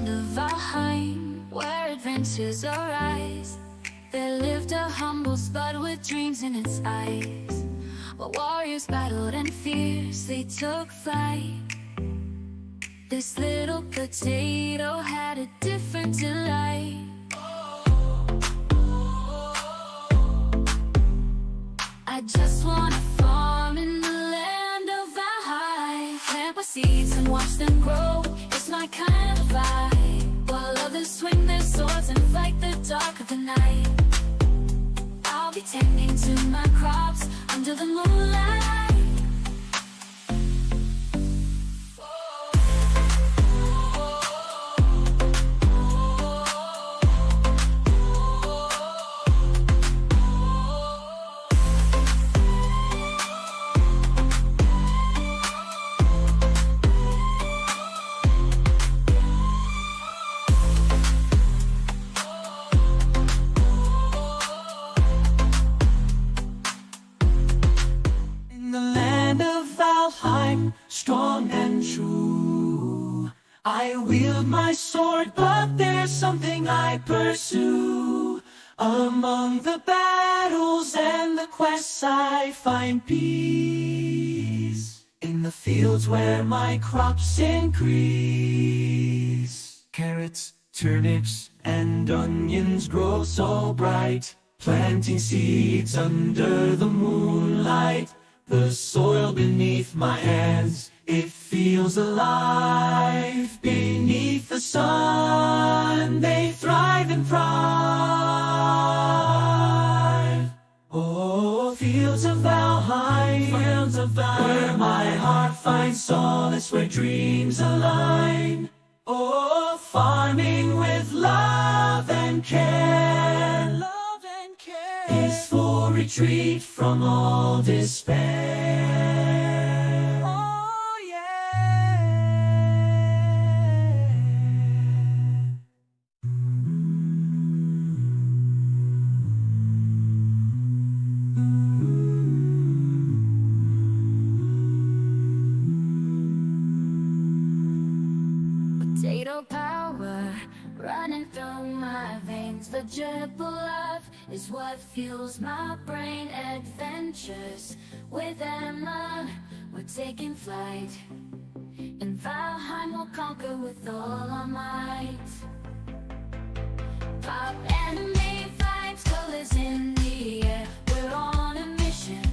land of Valheim, where adventures arise. There lived a humble spud with dreams in its eyes. While warriors battled and fiercely took flight, this little potato had a different delight. I just wanna farm in the land of Valheim, plant my seeds and watch them grow. It's my kind of vibe. While others swing their swords and fight the dark of the night, I'll be tending to my crops under the moonlight. Strong and true, I wield my sword, but there's something I pursue. Among the battles and the quests I find peace, in the fields where my crops increase. Carrots, turnips, and onions grow so bright, planting seeds under the moonlight. The soil beneath my hands, it feels alive. Beneath the sun, they thrive and thrive. Oh, fields of Valheim, where my heart finds solace, where dreams align. Oh, farming with love and care, peaceful retreat from all despair. Oh yeah. Potato power running through my veins. Vegetable love is what fuels my brain. Adventures with Emma, we're taking flight. In Valheim we'll conquer with all our might. Pop anime vibes, colors in the air. We're on a mission,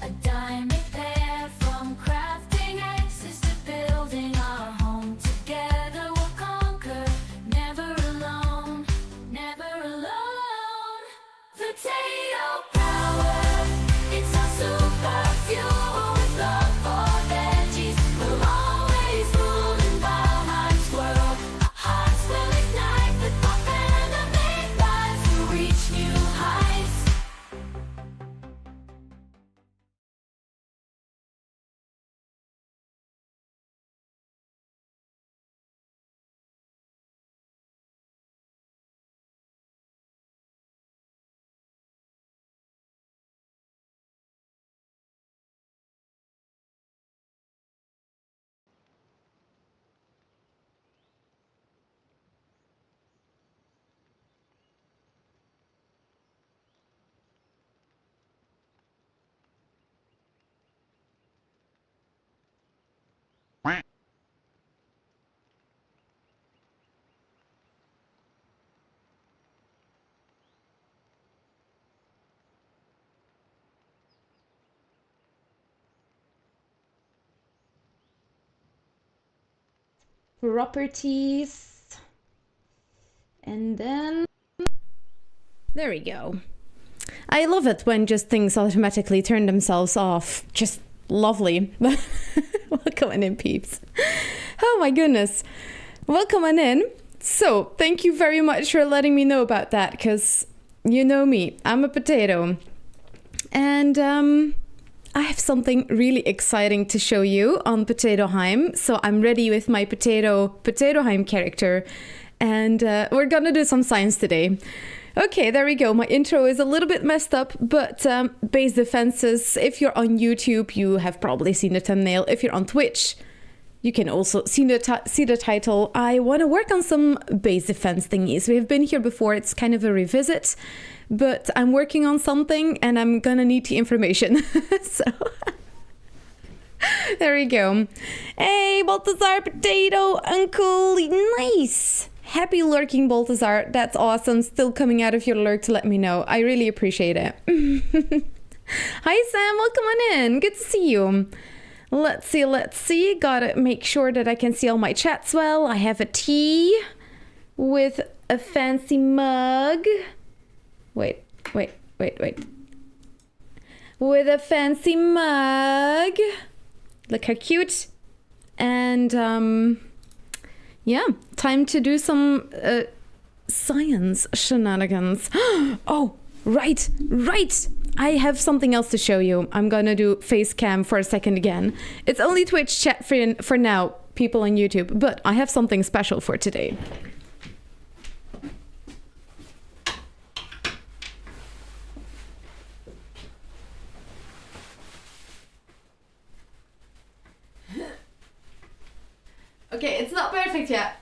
a diamond pair. From crafting axes to building our home together. We'll conquer, never alone, never alone. Potato power, it's our super fuel. With love for veggies, we're always ruling Valheim's world. Our hearts will ignite with pop anime vibes to reach new heights. Properties, and then there we go. I love it when just things automatically turn themselves off. Just lovely. Welcome in, peeps. Oh my goodness, welcome on in. So thank you very much for letting me know about that, because you know me, I'm a potato, and I have something really exciting to show you on Potatoheim. So I'm ready with my Potatoheim character, and we're gonna do some science today. Okay, there we go. My intro is a little bit messed up, but base defenses. If you're on YouTube, you have probably seen the thumbnail. If you're on Twitch, You can also see the title. I want to work on some base defense thingies. We have been here before. It's kind of a revisit, but I'm working on something and I'm gonna need the information. So there we go. Hey, Balthazar Potato Uncle. Nice. Happy lurking, Balthazar. That's awesome. Still coming out of your lurk to let me know. I really appreciate it. Hi, Sam. Welcome on in. Good to see you. Let's see. Gotta make sure that I can see all my chats well. I have a tea with a fancy mug. Wait. With a fancy mug. Look how cute. And, yeah, time to do some science shenanigans. Oh, right. I have something else to show you. I'm gonna do face cam for a second again. It's only Twitch chat for now, people on YouTube, but I have something special for today. Okay, it's not perfect yet.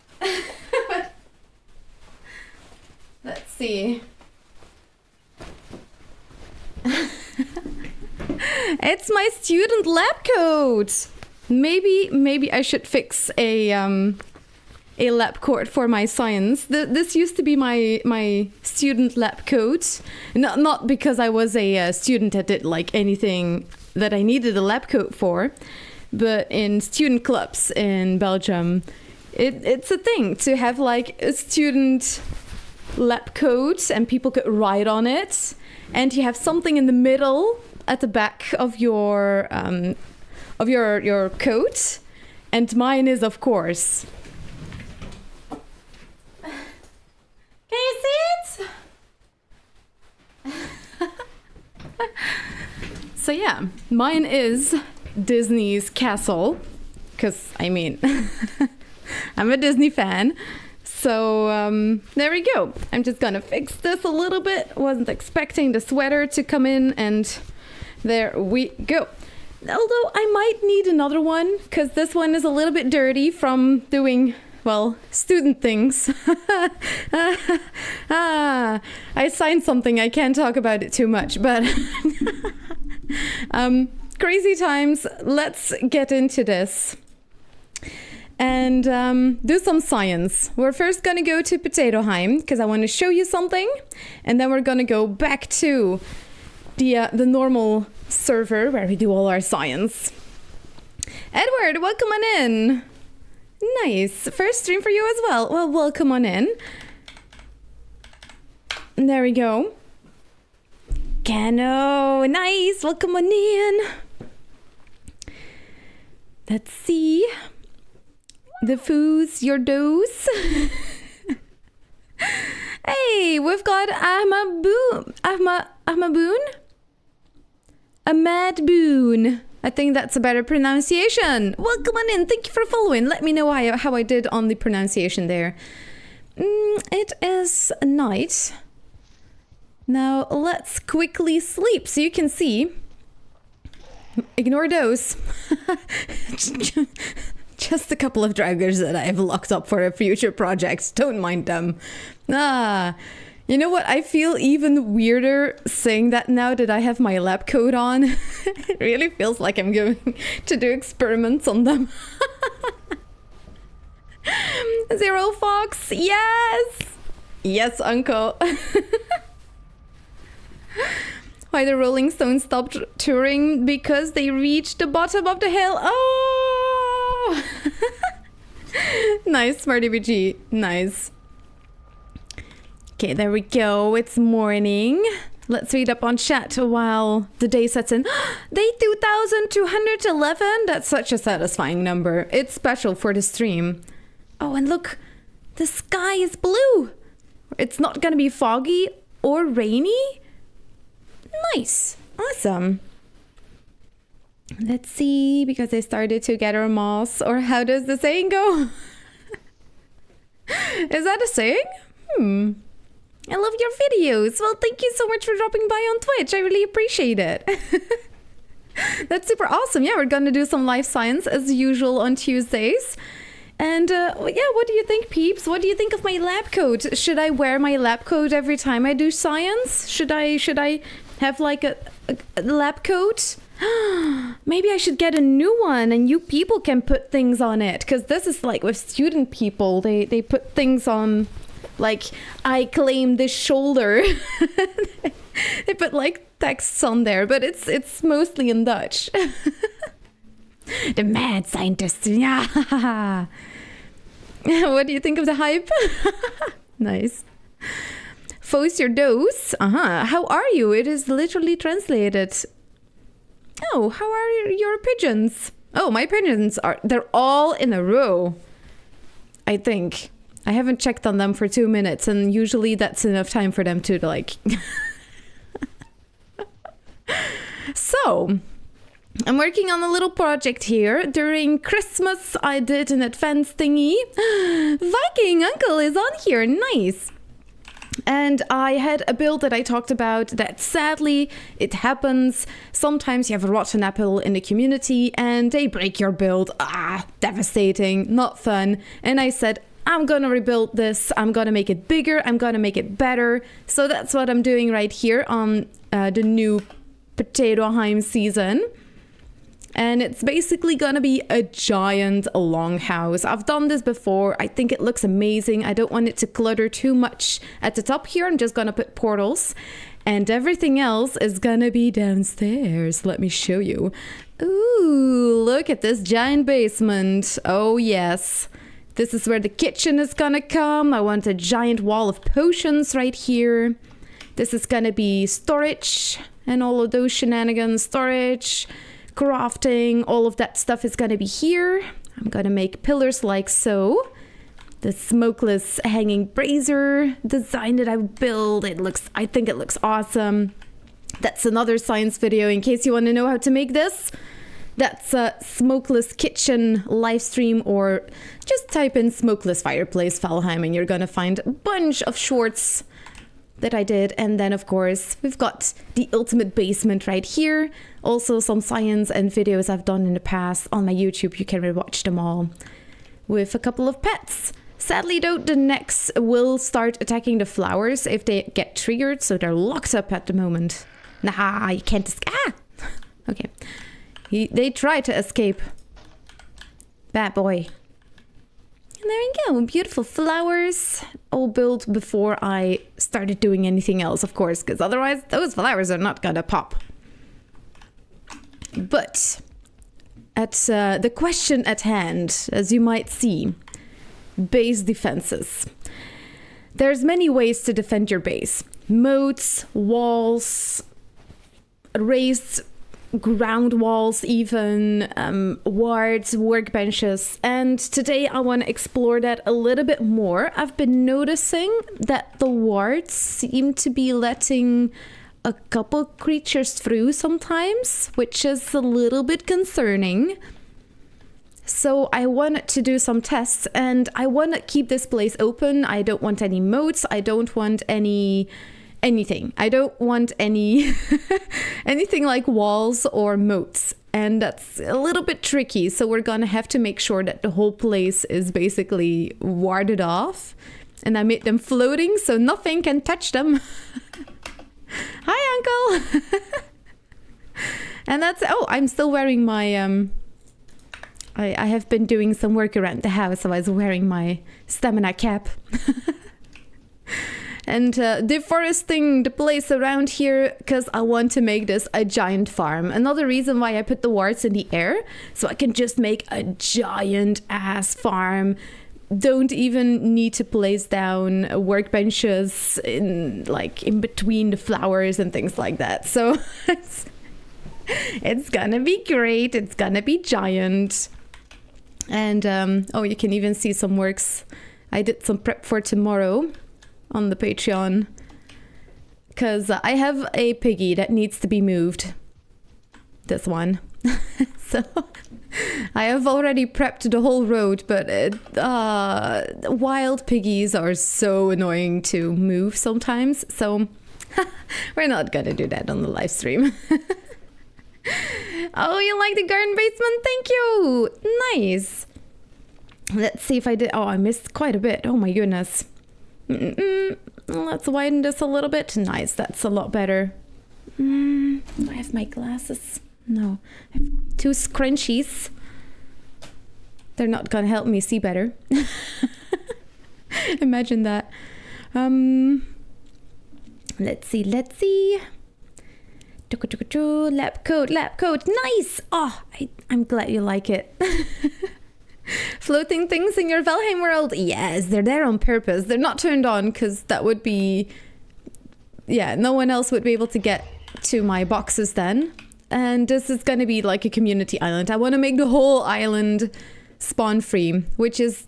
Let's see. It's my student lab coat. Maybe I should fix a lab coat for my science. This used to be my student lab coat. Not because I was a student that did like anything that I needed a lab coat for, but in student clubs in Belgium, it's a thing to have like a student lab coat and people could write on it. And you have something in the middle at the back of your coat, and mine is, of course. Can you see it? So yeah, mine is Disney's castle, because I mean, I'm a Disney fan. So there we go. I'm just gonna fix this a little bit. Wasn't expecting the sweater to come in, and there we go. Although I might need another one, because this one is a little bit dirty from doing, well, student things. I signed something, I can't talk about it too much, but crazy times. Let's get into this and do some science. We're first gonna go to Potatoheim because I want to show you something, and then we're gonna go back to the normal server where we do all our science. Edward, welcome on in. Nice, first stream for you as well. Well, welcome on in. There we go. Cano, nice, welcome on in. Let's see. The foos, your dose. Hey, we've got Ahmaboon. Ahmad Boon. I think that's a better pronunciation. Welcome on in. Thank you for following. Let me know how I did on the pronunciation there. It is night. Now let's quickly sleep so you can see. Ignore those. Just a couple of draggers that I've locked up for a future project. Don't mind them. You know what? I feel even weirder saying that now that I have my lab coat on. It really feels like I'm going to do experiments on them. Zero Fox, yes! Yes, Uncle. Why the Rolling Stones stopped touring? Because they reached the bottom of the hill. Oh! Nice, Smarty BG. Nice. Okay, there we go. It's morning. Let's read up on chat while the day sets in. Day 2211. That's such a satisfying number. It's special for the stream. Oh, and look, the sky is blue. It's not gonna be foggy or rainy. Nice. Awesome. Let's see, because I started to gather moss. Or how does the saying go? Is that a saying? I love your videos. Well, thank you so much for dropping by on Twitch. I really appreciate it. That's super awesome. Yeah, we're gonna do some life science as usual on Tuesdays. And yeah, what do you think, peeps? What do you think of my lab coat? Should I wear my lab coat every time I do science? Should I have like a lab coat? Maybe I should get a new one and you people can put things on it. Because this is like with student people, they put things on, like, I claim this shoulder. They put like texts on there, but it's mostly in Dutch. The mad scientist, yeah. What do you think of the hype? Nice. Fos your dose. How are you? It is literally translated. Oh, how are your pigeons? Oh, my pigeons they're all in a row. I think. I haven't checked on them for 2 minutes, and usually that's enough time for them to like. So, I'm working on a little project here. During Christmas, I did an advance thingy. Viking Uncle is on here. Nice. And I had a build that I talked about that sadly, it happens. Sometimes you have a rotten apple in the community and they break your build. Devastating, not fun. And I said, I'm gonna rebuild this. I'm gonna make it bigger. I'm gonna make it better. So that's what I'm doing right here on the new Valheim season. And it's basically gonna be a giant longhouse. I've done this before. I think it looks amazing. I don't want it to clutter too much at the top here. I'm just gonna put portals and everything else is gonna be downstairs. Let me show you. Ooh, look at this giant basement. Oh yes. This is where the kitchen is gonna come. I want a giant wall of potions right here. This is gonna be storage and all of those shenanigans. Storage, crafting, all of that stuff is gonna be here. I'm gonna make pillars like so. The smokeless hanging brazier design that I built, I think it looks awesome. That's another science video in case you want to know how to make this. That's a smokeless kitchen live stream, or just type in smokeless fireplace Valheim and you're gonna find a bunch of shorts that I did. And then of course we've got the ultimate basement right here. Also some science and videos I've done in the past on my YouTube. You can rewatch them all with a couple of pets. Sadly though, the necks will start attacking the flowers if they get triggered, so they're locked up at the moment. Nah, you can't Okay. They try to escape. Bad boy. And there you go, beautiful flowers, all built before I started doing anything else, of course, because otherwise those flowers are not gonna pop. But at the question at hand, as you might see, base defenses. There's many ways to defend your base. Moats, walls, raised ground walls even, wards, workbenches, and today I want to explore that a little bit more. I've been noticing that the wards seem to be letting a couple creatures through sometimes, which is a little bit concerning. So I wanted to do some tests and I want to keep this place open. I don't want any moats. I don't want anything. I don't want any anything like walls or moats, and that's a little bit tricky. So we're gonna have to make sure that the whole place is basically warded off, and I made them floating so nothing can touch them. Hi, Uncle. And that's I'm still wearing my I have been doing some work around the house, so I was wearing my stamina cap. And deforesting the place around here because I want to make this a giant farm. Another reason why I put the wards in the air, so I can just make a giant ass farm. Don't even need to place down workbenches in between the flowers and things like that. So it's gonna be great. It's gonna be giant. And you can even see some works. I did some prep for tomorrow on the Patreon, because I have a piggy that needs to be moved. This one. So I have already prepped the whole road, but wild piggies are so annoying to move sometimes, so we're not gonna do that on the live stream. Oh, you like the garden basement? Thank you. Nice. Let's see if I did. Oh, I missed quite a bit. Oh my goodness. Let's widen this a little bit. Nice. That's a lot better. Do I have my glasses? No. I have 2 scrunchies. They're not gonna help me see better. Imagine that. Let's see. Lab coat. Nice. Oh, I'm glad you like it. Floating things in your Valheim world. Yes, they're there on purpose. They're not turned on because that would be... Yeah, no one else would be able to get to my boxes then. And this is going to be like a community island. I want to make the whole island spawn free, which is...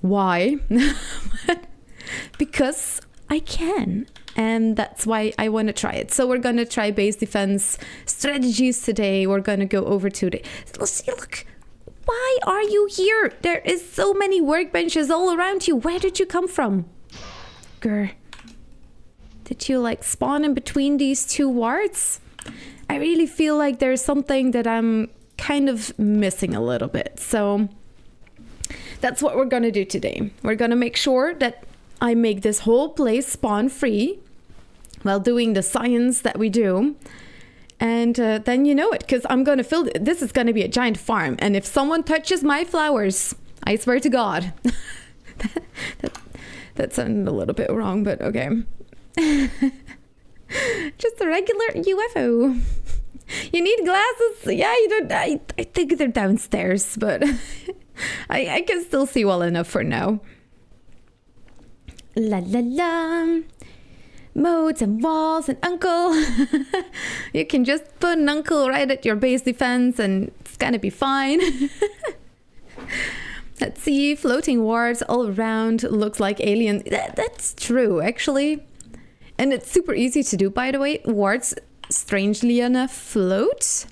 Why? Because I can. And that's why I want to try it. So we're going to try base defense strategies today. We're going to go over to the... Look, why are you here? There is so many workbenches all around you. Where did you come from? Grr. Did you like spawn in between these 2 wards? I really feel like there's something that I'm kind of missing a little bit. So that's what we're going to do today. We're going to make sure that I make this whole place spawn free while doing the science that we do. And then you know it, because I'm going to fill it. This is going to be a giant farm. And if someone touches my flowers, I swear to God. that sounded a little bit wrong, but okay. Just a regular UFO. You need glasses? Yeah, you don't. I think they're downstairs, but I can still see well enough for now. La la la. Modes and walls and uncle. You can just put an uncle right at your base defense and it's gonna be fine. Let's see, floating wards all around. Looks like aliens. That's true, actually. And it's super easy to do, by the way. Wards, strangely enough, float.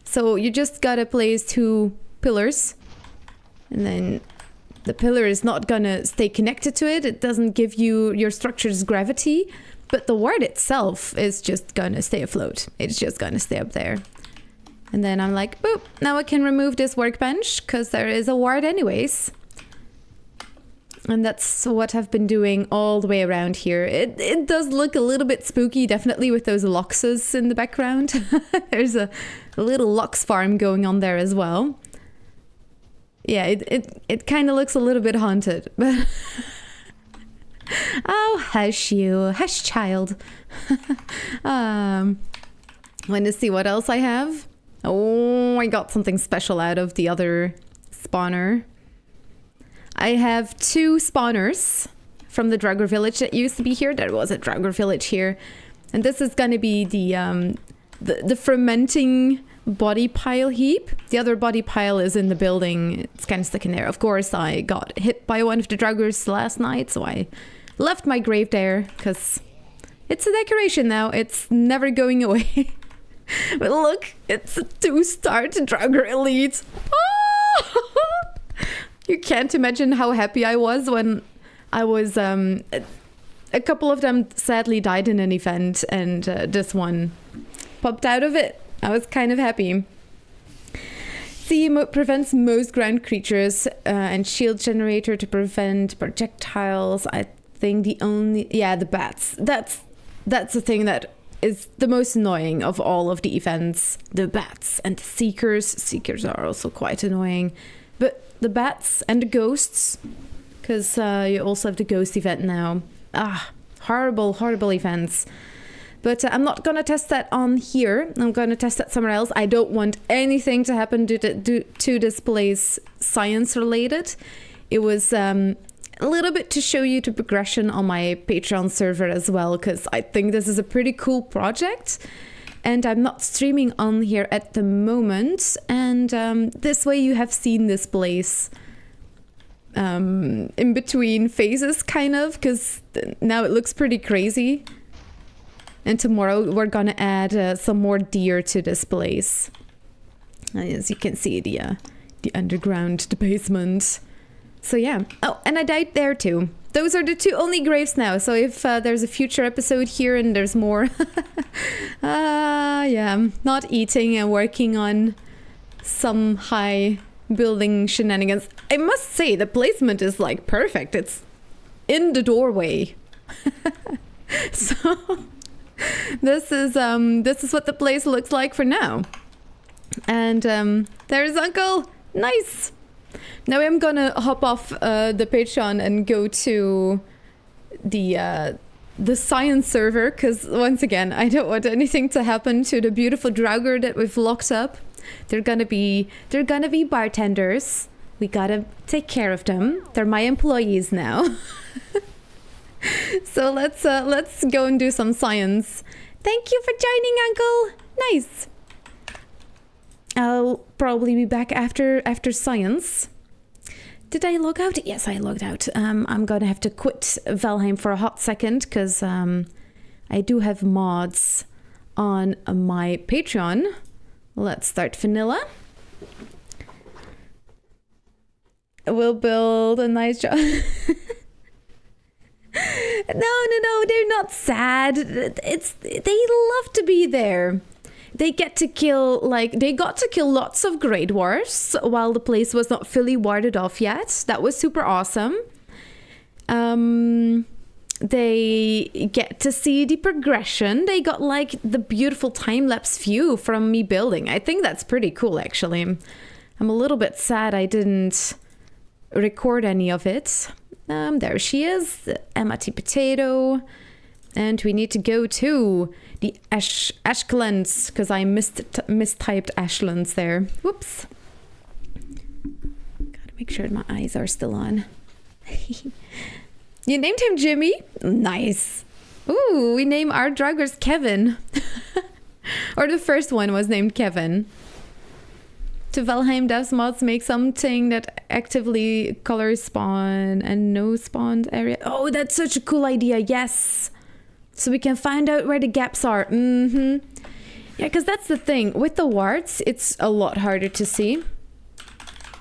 So you just gotta place 2 pillars. And then the pillar is not gonna stay connected to it. It doesn't give you your structure's gravity. But the ward itself is just gonna stay afloat. It's just gonna stay up there. And then I'm like, boop, now I can remove this workbench because there is a ward anyways. And that's what I've been doing all the way around here. It does look a little bit spooky, definitely, with those loxes in the background. There's a little lox farm going on there as well. Yeah, it kind of looks a little bit haunted. But oh, hush you. Hush, child. Want to see what else I have? Oh, I got something special out of the other spawner. I have 2 spawners from the Draugr village that used to be here. There was a Draugr village here. And this is going to be the fermenting body pile heap. The other body pile is in the building. It's kind of stuck in there. Of course, I got hit by one of the Draugrs last night, so I left my grave there because it's a decoration now. It's never going away. But look, it's a 2-star Draugr elite. Oh! You can't imagine how happy I was when I was... a couple of them sadly died in an event, and this one popped out of it. I was kind of happy. See, prevents most ground creatures and shield generator to prevent projectiles. I think the only... Yeah, the bats. That's the thing that is the most annoying of all of the events. The bats and the seekers. Seekers are also quite annoying. But the bats and the ghosts, because you also have the ghost event now. Ah, horrible, horrible events. But I'm not going to test that on here. I'm going to test that somewhere else. I don't want anything to happen to this place science related. It was a little bit to show you the progression on my Patreon server as well, because I think this is a pretty cool project. And I'm not streaming on here at the moment. And this way you have seen this place in between phases, kind of, because now it looks pretty crazy. And tomorrow we're gonna add some more deer to this place. As you can see, the underground, the basement. So yeah. Oh, and I died there too. those are the two only graves now. So if there's a future episode here and there's more, yeah, I'm not eating and working on some high building shenanigans. I must say the placement is like perfect. It's in the doorway. So this is what the place looks like for now. And there's Uncle. Nice. Now I'm gonna hop off the Patreon and go to the science server, because once again I don't want anything to happen to the beautiful Draugr that we've locked up. They're gonna be bartenders. We gotta take care of them. They're my employees now. So let's go and do some science. Thank you for joining, Uncle. Nice. I'll probably be back after science. Did I log out? Yes, I logged out. I'm gonna have to quit Valheim for a hot second because I do have mods on my Patreon. Let's start vanilla. We'll build a nice job. No, they're not sad. They love to be there. They got to kill lots of Great Wars while the place was not fully warded off yet. That was super awesome. They get to see the progression. They got like the beautiful time-lapse view from me building. I think that's pretty cool, actually. I'm a little bit sad I didn't record any of it. There she is, Emma T. Potato. And we need to go to the Ashlands, because I mistyped Ashlands there. Whoops. Gotta make sure my eyes are still on. You named him Jimmy? Nice. Ooh, we name our Draugrs Kevin. Or the first one was named Kevin. To Valheim devs mods make something that actively colors spawn and no spawned area. Oh, that's such a cool idea. Yes. So we can find out where the gaps are. Yeah, because that's the thing. With the warts, it's a lot harder to see.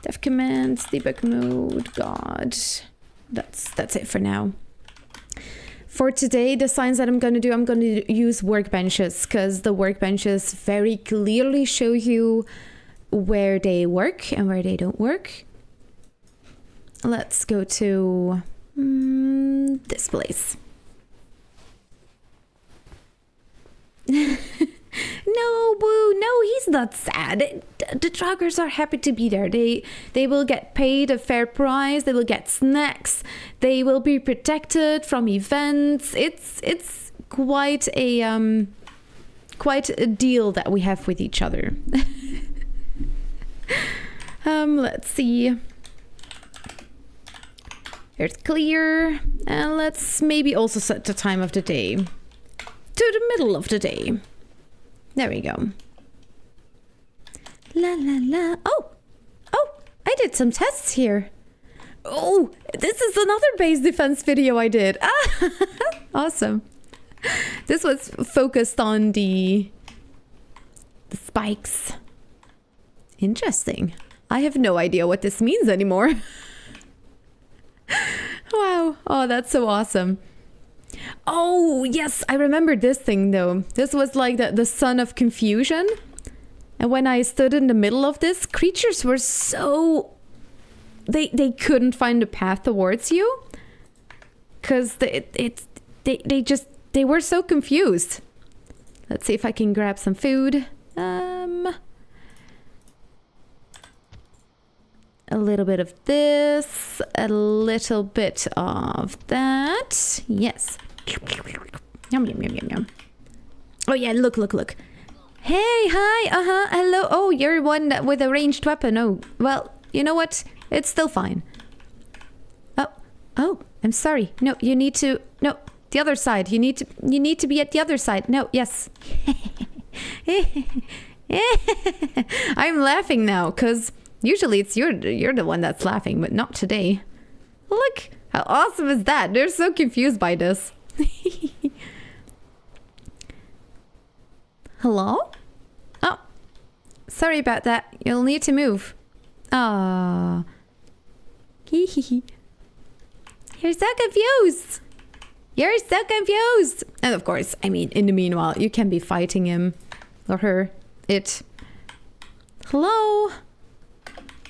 Dev commands, debug mode, God. That's it for now. For today, the science that I'm going to do, I'm going to use workbenches, because the workbenches very clearly show you where they work and where they don't work. Let's go to this place. No, boo, no, he's not sad. The Draugrs are happy to be there. They will get paid a fair price. They will get snacks. They will be protected from events. It's quite a deal that we have with each other. Let's see. Here's clear, and let's maybe also set the time of the day to the middle of the day. There we go. La la la. Oh, I did some tests here. Oh, this is another base defense video I did. Ah, awesome. This was focused on the spikes. Interesting. I have no idea what this means anymore. Wow. Oh, that's so awesome. Oh, yes. I remember this thing, though. This was like the sun of confusion. And when I stood in the middle of this, creatures were so... They couldn't find a path towards you. Because they were so confused. Let's see if I can grab some food. A little bit of this, a little bit of that. Yes. Yum, yum, yum, yum, yum. Oh yeah, look. Hey, hi, hello. Oh, you're one with a ranged weapon. Oh, well, you know what? It's still fine. Oh, I'm sorry. No, you need to, no, the other side. You need to be at the other side. No, yes. I'm laughing now, because usually it's you're the one that's laughing, but not today. Look, how awesome is that? They're so confused by this. Hello? Oh, sorry about that. You'll need to move. Ah. You're so confused. You're so confused. And of course, I mean, in the meanwhile, you can be fighting him or her. It. Hello.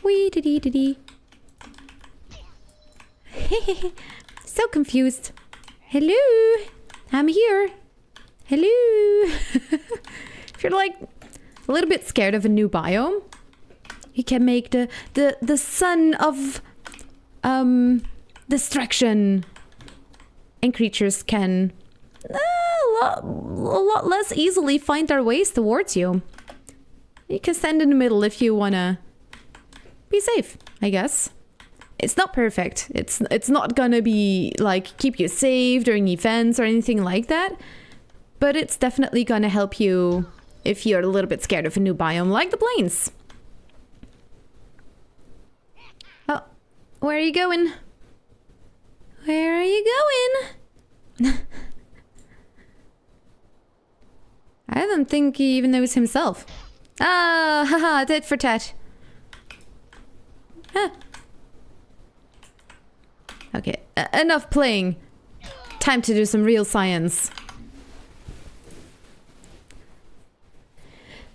Wee dee dee dee dee. So confused. Hello. I'm here. Hello. If you're like a little bit scared of a new biome, you can make the son of distraction, and creatures can a lot less easily find their ways towards you. You can stand in the middle if you wanna be safe, I guess. It's not perfect. It's not gonna be like keep you safe during events or anything like that, but it's definitely gonna help you if you're a little bit scared of a new biome like the plains. Oh, where are you going? Where are you going? I don't think he even knows himself. Ah, haha, tit for tat. Huh. Okay, enough playing. Time to do some real science.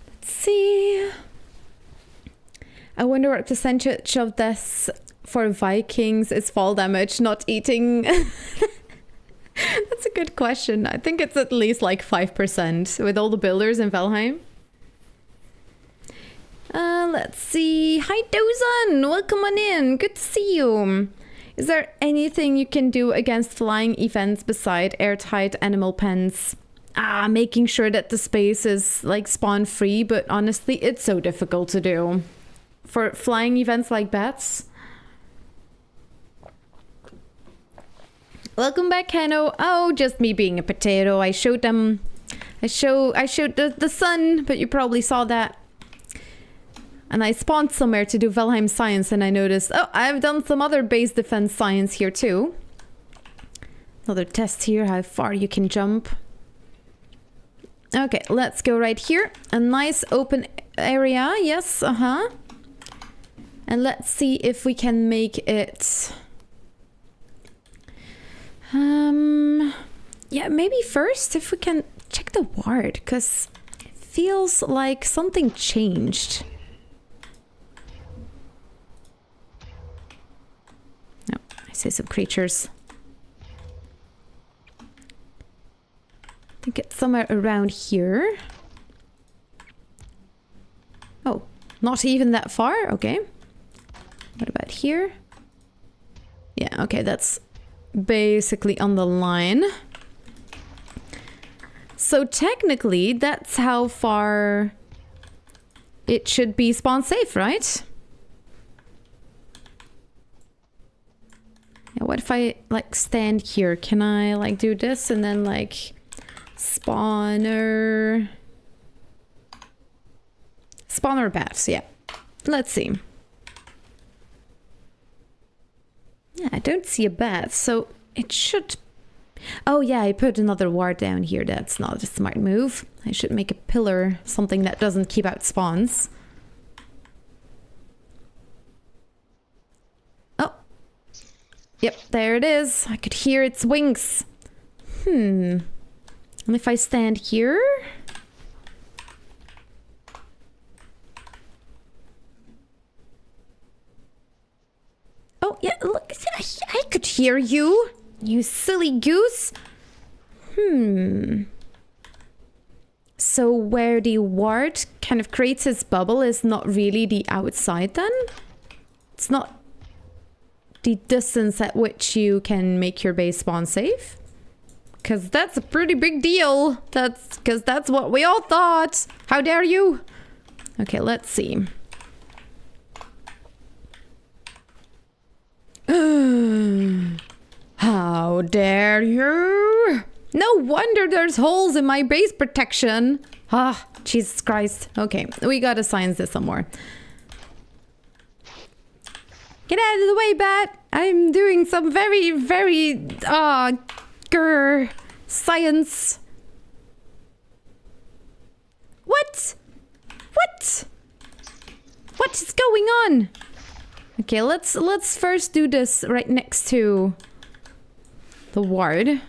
Let's see. I wonder what percentage of this for Vikings is fall damage, not eating. That's a good question. I think it's at least like 5% with all the builders in Valheim. Let's see. Hi, Dozan. Welcome on in. Good to see you. Is there anything you can do against flying events beside airtight animal pens? Making sure that the space is like spawn free, but honestly, it's so difficult to do. For flying events like bats. Welcome back, Hanno. Oh, just me being a potato. I showed them. I showed the sun, but you probably saw that. And I spawned somewhere to do Valheim Science, and I noticed, oh, I've done some other base defense science here too. Another test here, how far you can jump. Okay, let's go right here. A nice open area, yes, And let's see if we can make it... yeah, maybe first if we can check the ward, because it feels like something changed. No, I see some creatures. I think it's somewhere around here. Oh, not even that far? Okay. What about here? Yeah, okay, that's basically on the line. So technically, that's how far it should be spawn safe, right? Yeah, what if I like stand here? Can I like do this and then like spawner bats? Yeah, let's see. Yeah, I don't see a bat, so it should... Oh yeah, I put another ward down here. That's not a smart move. I should make a pillar, something that doesn't keep out spawns. Oh. Yep, there it is. I could hear its wings. And if I stand here... Oh, yeah, look, I could hear you, you silly goose. So where the ward kind of creates its bubble is not really the outside then? It's not the distance at which you can make your base spawn safe? Because that's a pretty big deal. Because that's what we all thought. How dare you? Okay, let's see. How dare you? No wonder there's holes in my base protection. Ah, Jesus Christ. Okay, we gotta science this some more. Get out of the way, bat. I'm doing some very, very, science. What? What? What is going on? Okay, let's first do this right next to the ward.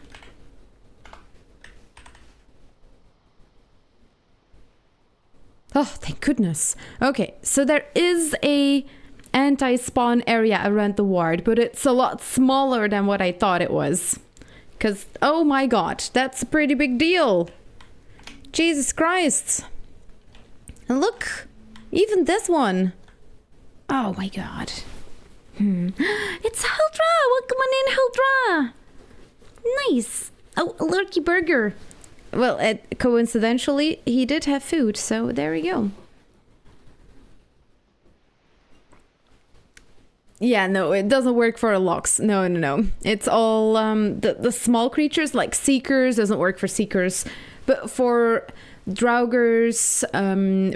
Oh, thank goodness. Okay, so there is a anti-spawn area around the ward, but it's a lot smaller than what I thought it was. Because, oh my god, that's a pretty big deal. Jesus Christ. And look, even this one. Oh my god. It's Heldra! Welcome on in, Heldra! Nice. Oh, a lurky burger. Well, coincidentally, he did have food, so there we go. Yeah, no, it doesn't work for locks. No. It's all, the small creatures, like Seekers, doesn't work for Seekers. But for Draugrs,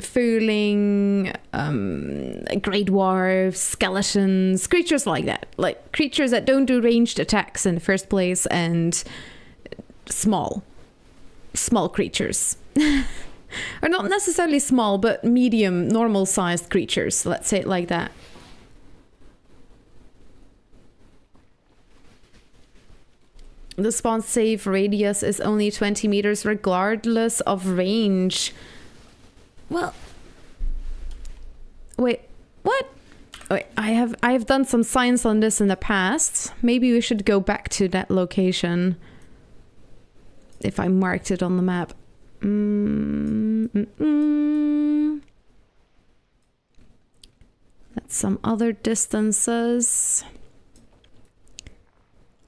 Fooling, Great Dwarves, Skeletons, creatures like that. Like, creatures that don't do ranged attacks in the first place, and small creatures. Or not necessarily small, but medium, normal-sized creatures. Let's say it like that. The spawn save radius is only 20 meters regardless of range. Well, wait, what? Wait, I have done some science on this in the past. Maybe we should go back to that location. If I marked it on the map. That's some other distances.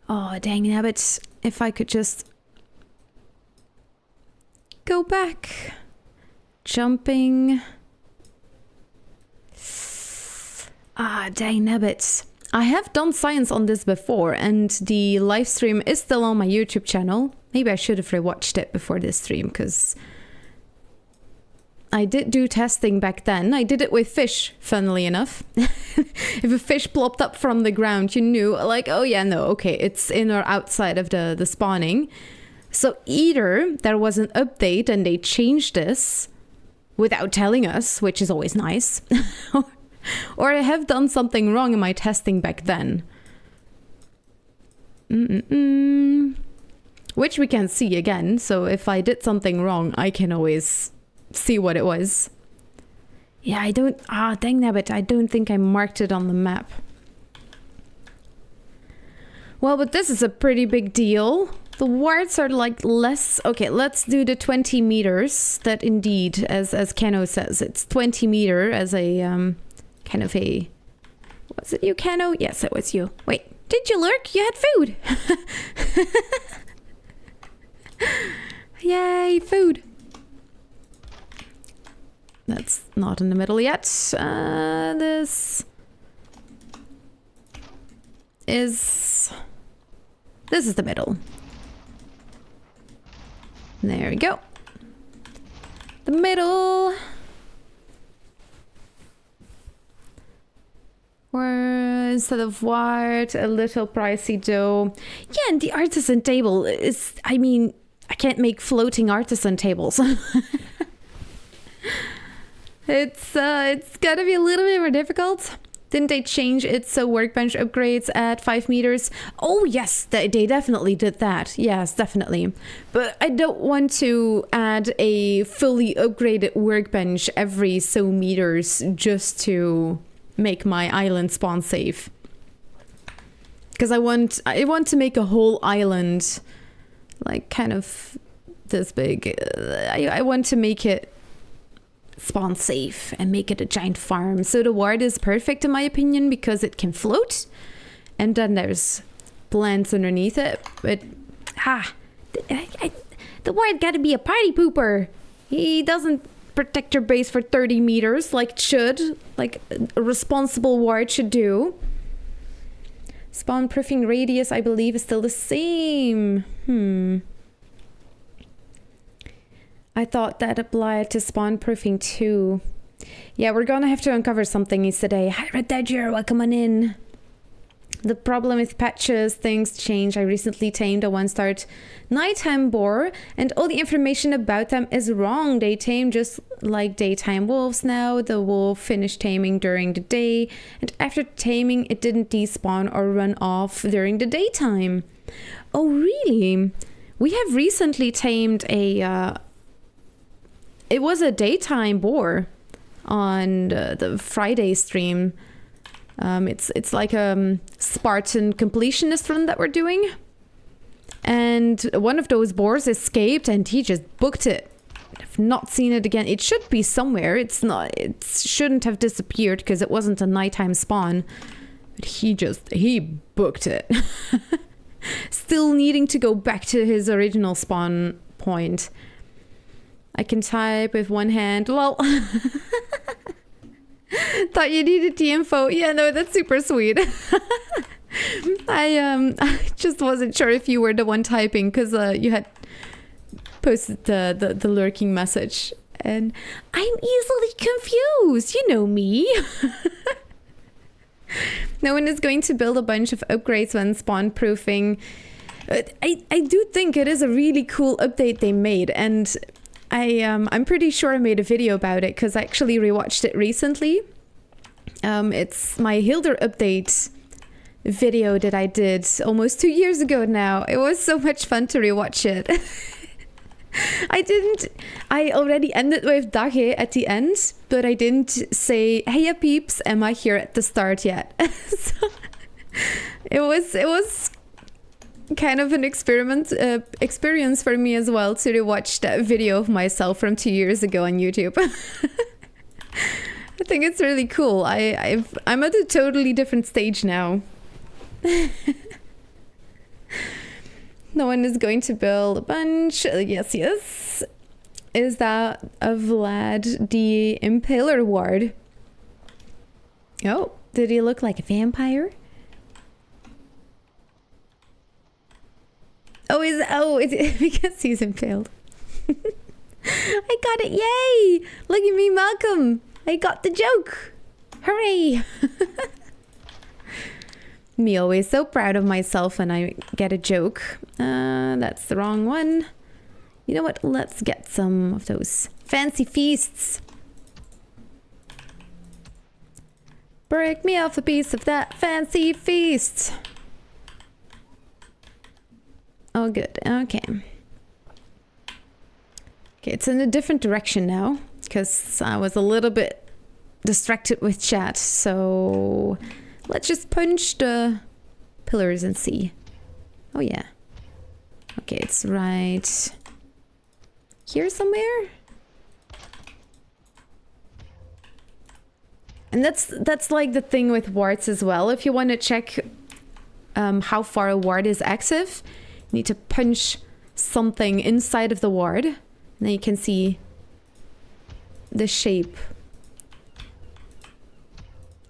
Oh, dang nabbit. If I could just go back. Jumping. Ah, dang nabbit. I have done science on this before, and the live stream is still on my YouTube channel. Maybe I should have rewatched it before this stream, because I did do testing back then. I did it with fish, funnily enough. If a fish plopped up from the ground, you knew, like, oh yeah, no, okay, it's in or outside of the spawning. So either there was an update and they changed this without telling us, which is always nice, or I have done something wrong in my testing back then. Which we can see again, so if I did something wrong, I can always see what it was. Yeah, I don't... Ah, dang nabbit, I don't think I marked it on the map. Well, but this is a pretty big deal. The wards are like less... Okay, let's do the 20 meters. That indeed, as Keno says, it's 20 meter as a kind of a... Was it you, Keno? Yes, it was you. Wait, did you lurk? You had food! Yay, food! That's not in the middle yet. This is the middle. There we go. The middle. Or instead of ward, a little pricey dough. Yeah, and the artisan table is, I mean, I can't make floating artisan tables. It's gotta be a little bit more difficult. Didn't they change it so Workbench upgrades at 5 meters? Oh yes, they definitely did that. Yes, definitely. But I don't want to add a fully upgraded Workbench every so meters just to make my island spawn safe. Because I want to make a whole island like kind of this big. I want to make it spawn safe and make it a giant farm. So the ward is perfect in my opinion because it can float, and then there's plants underneath it. But the ward gotta be a party pooper. He doesn't protect your base for 30 meters like it should, like a responsible ward should do. Spawn proofing radius, I believe, is still the same. I thought that applied to spawn proofing too. Yeah, we're gonna have to uncover some thingies today. Hi, Red Dodger, welcome on in. The problem with patches, things change. I recently tamed a 1-star nighttime boar, and all the information about them is wrong. They tame just like daytime wolves now. The wolf finished taming during the day, and after taming, it didn't despawn or run off during the daytime. Oh, really? We have recently tamed a... it was a daytime boar on the Friday stream. It's like a Spartan completionist run that we're doing. And one of those boars escaped and he just booked it. I've not seen it again. It should be somewhere. It shouldn't have disappeared because it wasn't a nighttime spawn. But he booked it. Still needing to go back to his original spawn point. I can type with one hand. Lol. Thought you needed the info. Yeah, no, that's super sweet. I just wasn't sure if you were the one typing because you had posted the lurking message. And I'm easily confused. You know me. No one is going to build a bunch of upgrades when spawn proofing. I do think it is a really cool update they made, and I'm pretty sure I made a video about it because I actually rewatched it recently. It's my Hilder update video that I did almost 2 years ago now. It was so much fun to rewatch it. I already ended with Dage at the end, but I didn't say, hey peeps, am I here at the start yet? So it was kind of an experience for me as well to rewatch that video of myself from 2 years ago on YouTube. I think it's really cool. I'm at a totally different stage now. No one is going to build a bunch. Yes, yes. Is that a Vlad the Impaler ward? Oh, did he look like a vampire? It's because he's impaled. I got it, yay! Look at me, Malcolm. I got the joke. Hooray! Me always so proud of myself when I get a joke. That's the wrong one. You know what? Let's get some of those fancy feasts. Break me off a piece of that fancy feast. Oh, good. Okay. Okay, it's in a different direction now because I was a little bit distracted with chat. So let's just punch the pillars and see. Oh, yeah. Okay, it's right here somewhere. And that's like the thing with wards as well. If you want to check how far a ward is active, you need to punch something inside of the ward. And then you can see the shape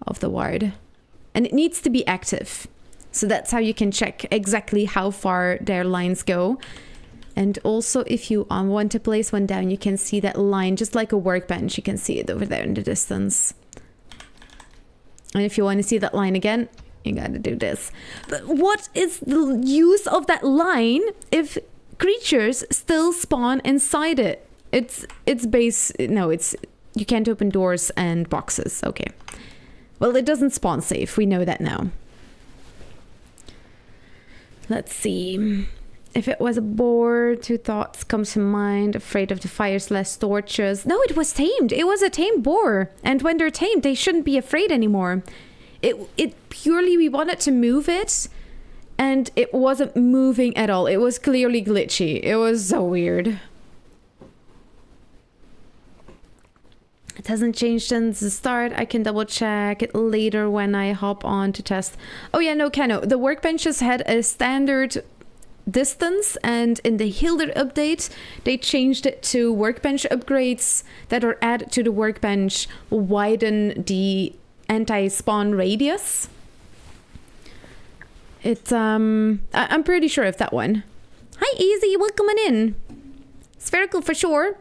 of the ward. And it needs to be active. So that's how you can check exactly how far their lines go. And also if you want to place one down, you can see that line just like a workbench. You can see it over there in the distance. And if you want to see that line again, you gotta do this. But what is the use of that line if creatures still spawn inside it? You can't open doors and boxes. Okay. Well, it doesn't spawn safe. We know that now. Let's see. If it was a boar, two thoughts come to mind. Afraid of the fires, less torches. No, it was tamed. It was a tamed boar. And when they're tamed, they shouldn't be afraid anymore. It purely, we wanted to move it. And it wasn't moving at all. It was clearly glitchy. It was so weird. It hasn't changed since the start. I can double check it later when I hop on to test. Oh yeah, no, Kano. The workbenches had a standard distance, and in the Hilder update they changed it to workbench upgrades that are added to the workbench widen the anti-spawn radius. It's I'm pretty sure of that one. Hi Easy, welcome on in. Spherical for sure.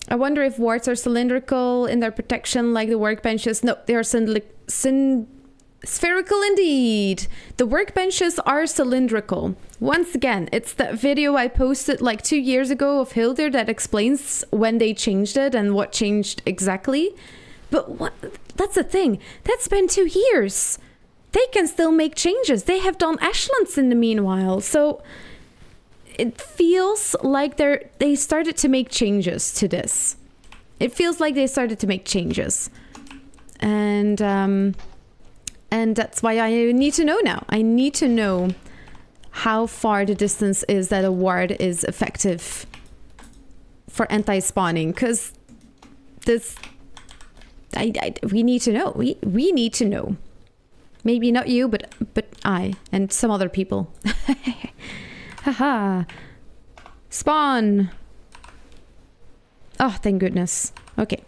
I wonder if wards are cylindrical in their protection like the workbenches. No, they are spherical indeed. The workbenches are cylindrical. Once again, it's that video I posted like 2 years ago of Hilder that explains when they changed it and what changed exactly. But what? That's the thing. That's been 2 years. they can still make changes. They have done ashlands in the meanwhile. So it feels like they started to make changes to this. It feels like they started to make changes. And that's why I need to know now. I need to know how far the distance is that a ward is effective for anti-spawning, because this... we need to know. We need to know. Maybe not you, but I and some other people. Haha. Spawn. Oh, thank goodness. Okay.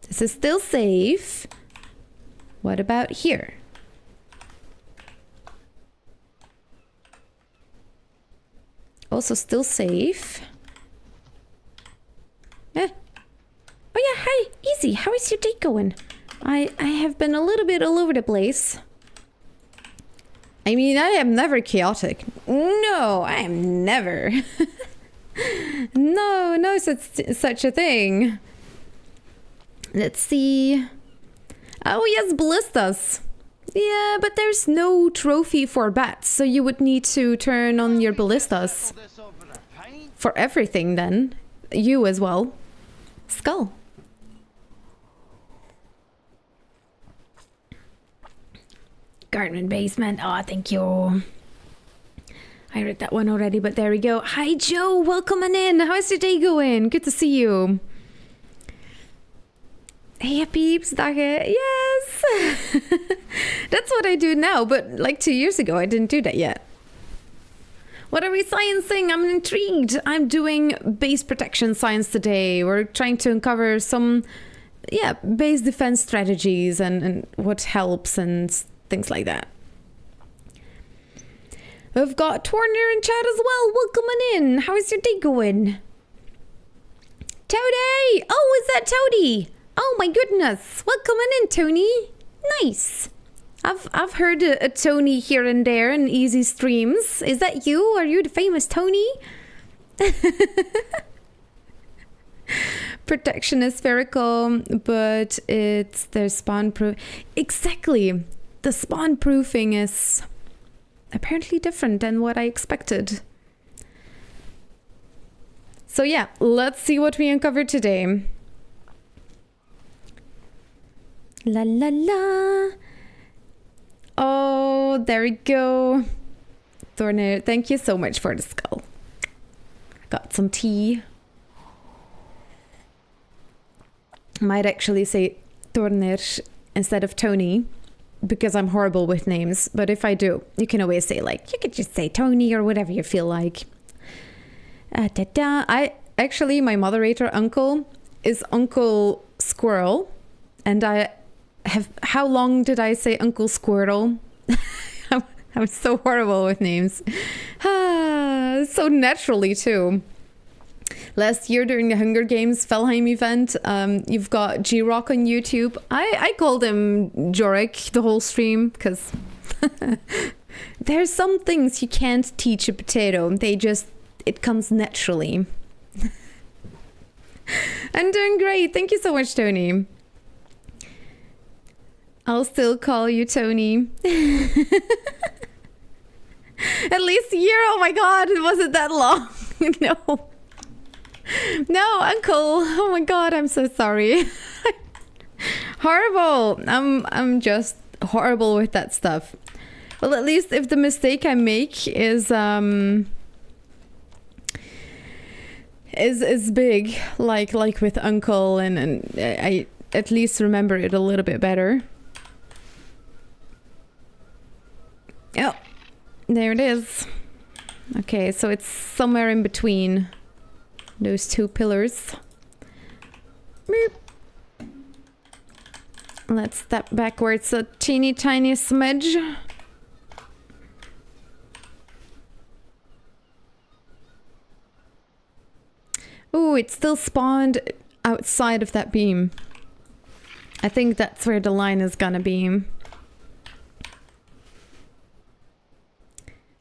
This is still safe. What about here? Also still safe. Eh. Oh yeah, hi, Easy. How is your day going? I have been a little bit all over the place. I mean, I am never chaotic. No, I am never. No such a thing. Let's see. Oh yes, ballistas. Yeah, but there's no trophy for bats, so you would need to turn on your ballistas. For everything then. You as well. Skull. Garden basement. Oh, thank you. I read that one already, but there we go. Hi, Joe. Welcome on in. How's your day going? Good to see you. Hey, peeps. Dagge. Yes. That's what I do now, but like 2 years ago, I didn't do that yet. What are we sciencing? I'm intrigued. I'm doing base protection science today. We're trying to uncover some, base defense strategies and what helps and things like that. We've got Torner in chat as well. Welcome on in. How is your day going? Toady! Oh, is that Toady? Oh my goodness. Welcome on in, Tony. Nice. I've heard a Tony here and there in easy streams. Is that you? Are you the famous Tony? Protection is spherical, but there's spawn proof. Exactly. The spawn proofing is apparently different than what I expected. So yeah, let's see what we uncovered today. La la la. Oh, there we go. Thorner, thank you so much for the skull. Got some tea. Might actually say Thorner instead of Tony, because I'm horrible with names. But if I do, you can always say, like, you could just say Tony or whatever you feel like. My moderator uncle is Uncle Squirrel, and how long did I say Uncle Squirrel? I'm so horrible with names. So naturally too. Last year during the Hunger Games Valheim event, you've got G-Rock on YouTube. I called him Jorik the whole stream because there's some things you can't teach a potato. It comes naturally. I'm doing great. Thank you so much, Tony. I'll still call you Tony. At least a year. Oh my god, it wasn't that long. No. No, Uncle. Oh my god, I'm so sorry. Horrible. I'm just horrible with that stuff. Well, at least if the mistake I make is big, like with Uncle, and I at least remember it a little bit better. Oh, there it is. Okay, so it's somewhere in between those two pillars. Meep. Let's step backwards a teeny tiny smidge. Ooh, it still spawned outside of that beam. I think that's where the line is gonna be.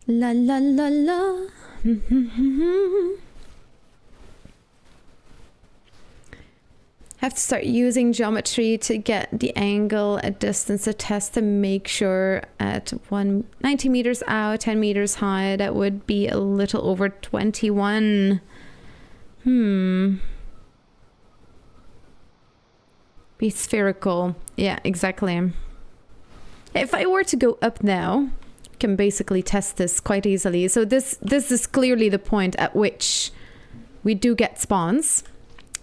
La la la la. Have to start using geometry to get the angle at distance to test to make sure at 90 meters out, 10 meters high, that would be a little over 21. Be spherical. Yeah, exactly. If I were to go up now, I can basically test this quite easily. So this is clearly the point at which we do get spawns.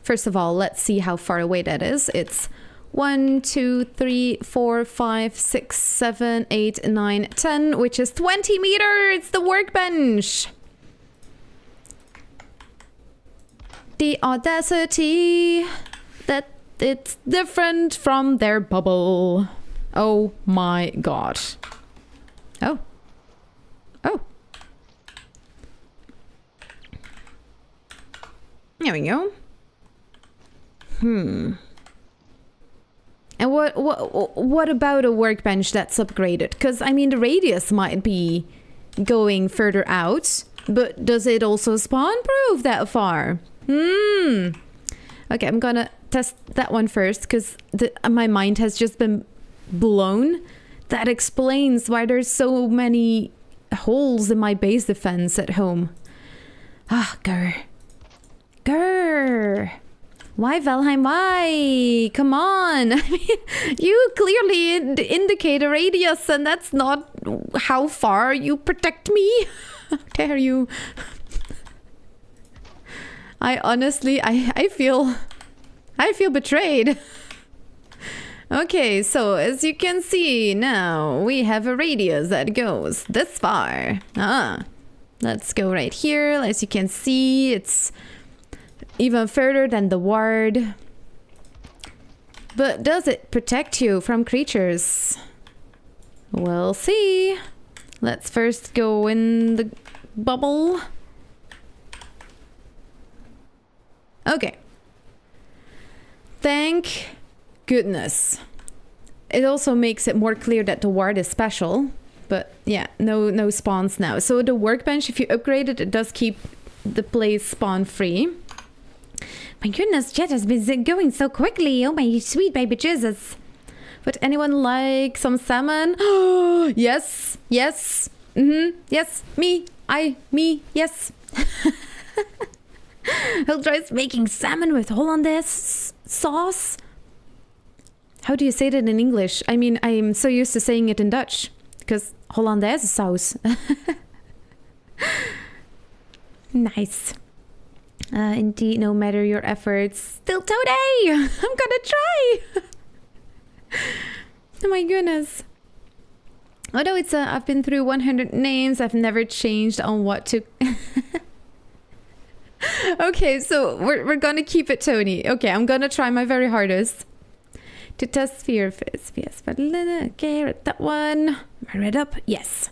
First of all, let's see how far away that is. It's 1, 2, 3, 4, 5, 6, 7, 8, 9, 10, which is 20 meters. It's the workbench. The audacity that it's different from their bubble. Oh my god. Oh. Oh. There we go. And what about a workbench that's upgraded? Because, I mean, the radius might be going further out, but does it also spawn-proof that far? Okay, I'm gonna test that one first, because my mind has just been blown. That explains why there's so many holes in my base defense at home. Ah, grr. Grr. Why, Valheim? Why? Come on. I mean, you clearly indicate a radius, and that's not how far you protect me. How dare you? I honestly, I feel betrayed. Okay, so as you can see now, we have a radius that goes this far. Let's go right here. As you can see, it's even further than the ward. But does it protect you from creatures? We'll see. Let's first go in the bubble. Okay. Thank goodness. It also makes it more clear that the ward is special. But yeah, no spawns now. So the workbench, if you upgrade it, it does keep the place spawn free. My goodness, chat has been going so quickly. Oh my sweet baby Jesus. Would anyone like some salmon? Oh, yes, yes. Yes, me, yes. Hildred's making salmon with hollandaise sauce. How do you say that in English? I mean, I'm so used to saying it in Dutch. Because hollandaise sauce. Nice. Indeed, no matter your efforts, still today! I'm gonna try! Oh my goodness. Although it's I've been through 100 names, I've never changed on what to... Okay, so we're gonna keep it Tony. Okay, I'm gonna try my very hardest to test sphere fizz. Yes, but okay, read that one. I read up. Yes.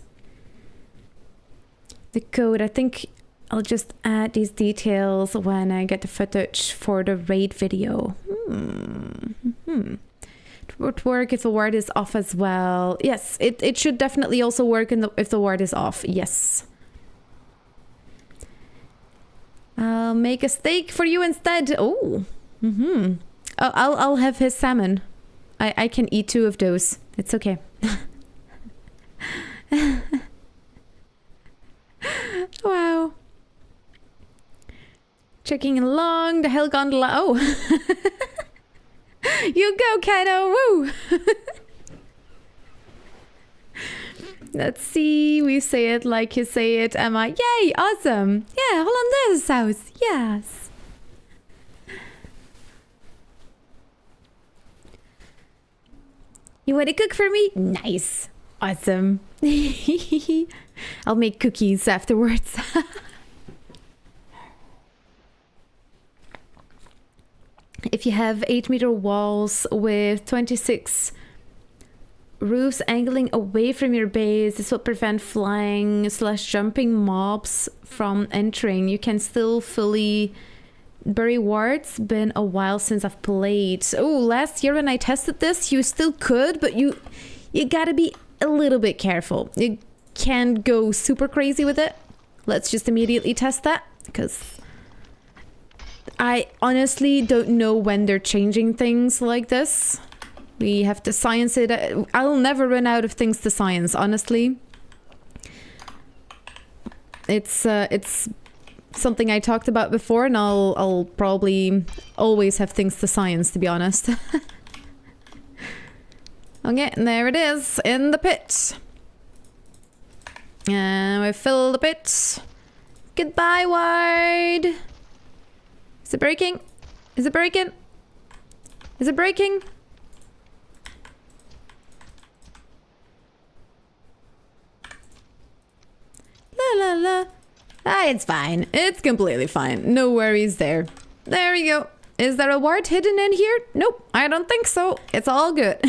The code, I think I'll just add these details when I get the footage for the raid video. It would work if the ward is off as well. Yes, it should definitely also work if the ward is off. Yes. I'll make a steak for you instead. Oh. I'll have his salmon. I can eat 2 of those. It's okay. Wow. Checking along the hell gondola. Oh. You go, Kato. Woo. Let's see. We say it like you say it, Emma. Yay, awesome. Yeah, hollandaise sauce. Yes. You want to cook for me? Nice. Awesome. I'll make cookies afterwards. If you have 8-meter walls with 26 roofs angling away from your base, this will prevent flying/jumping mobs from entering. You can still fully bury wards. Been a while since I've played. Oh, last year when I tested this, you still could, but you gotta be a little bit careful. You can't go super crazy with it. Let's just immediately test that, because I honestly don't know when they're changing things like this. We have to science it. I'll never run out of things to science, honestly. It's something I talked about before, and I'll probably always have things to science, to be honest. Okay, and there it is, in the pit. And we fill the pit. Goodbye, Ward. Is it breaking? Is it breaking? Is it breaking? La la la. Ah, it's fine. It's completely fine. No worries there. There we go. Is there a ward hidden in here? Nope, I don't think so. It's all good.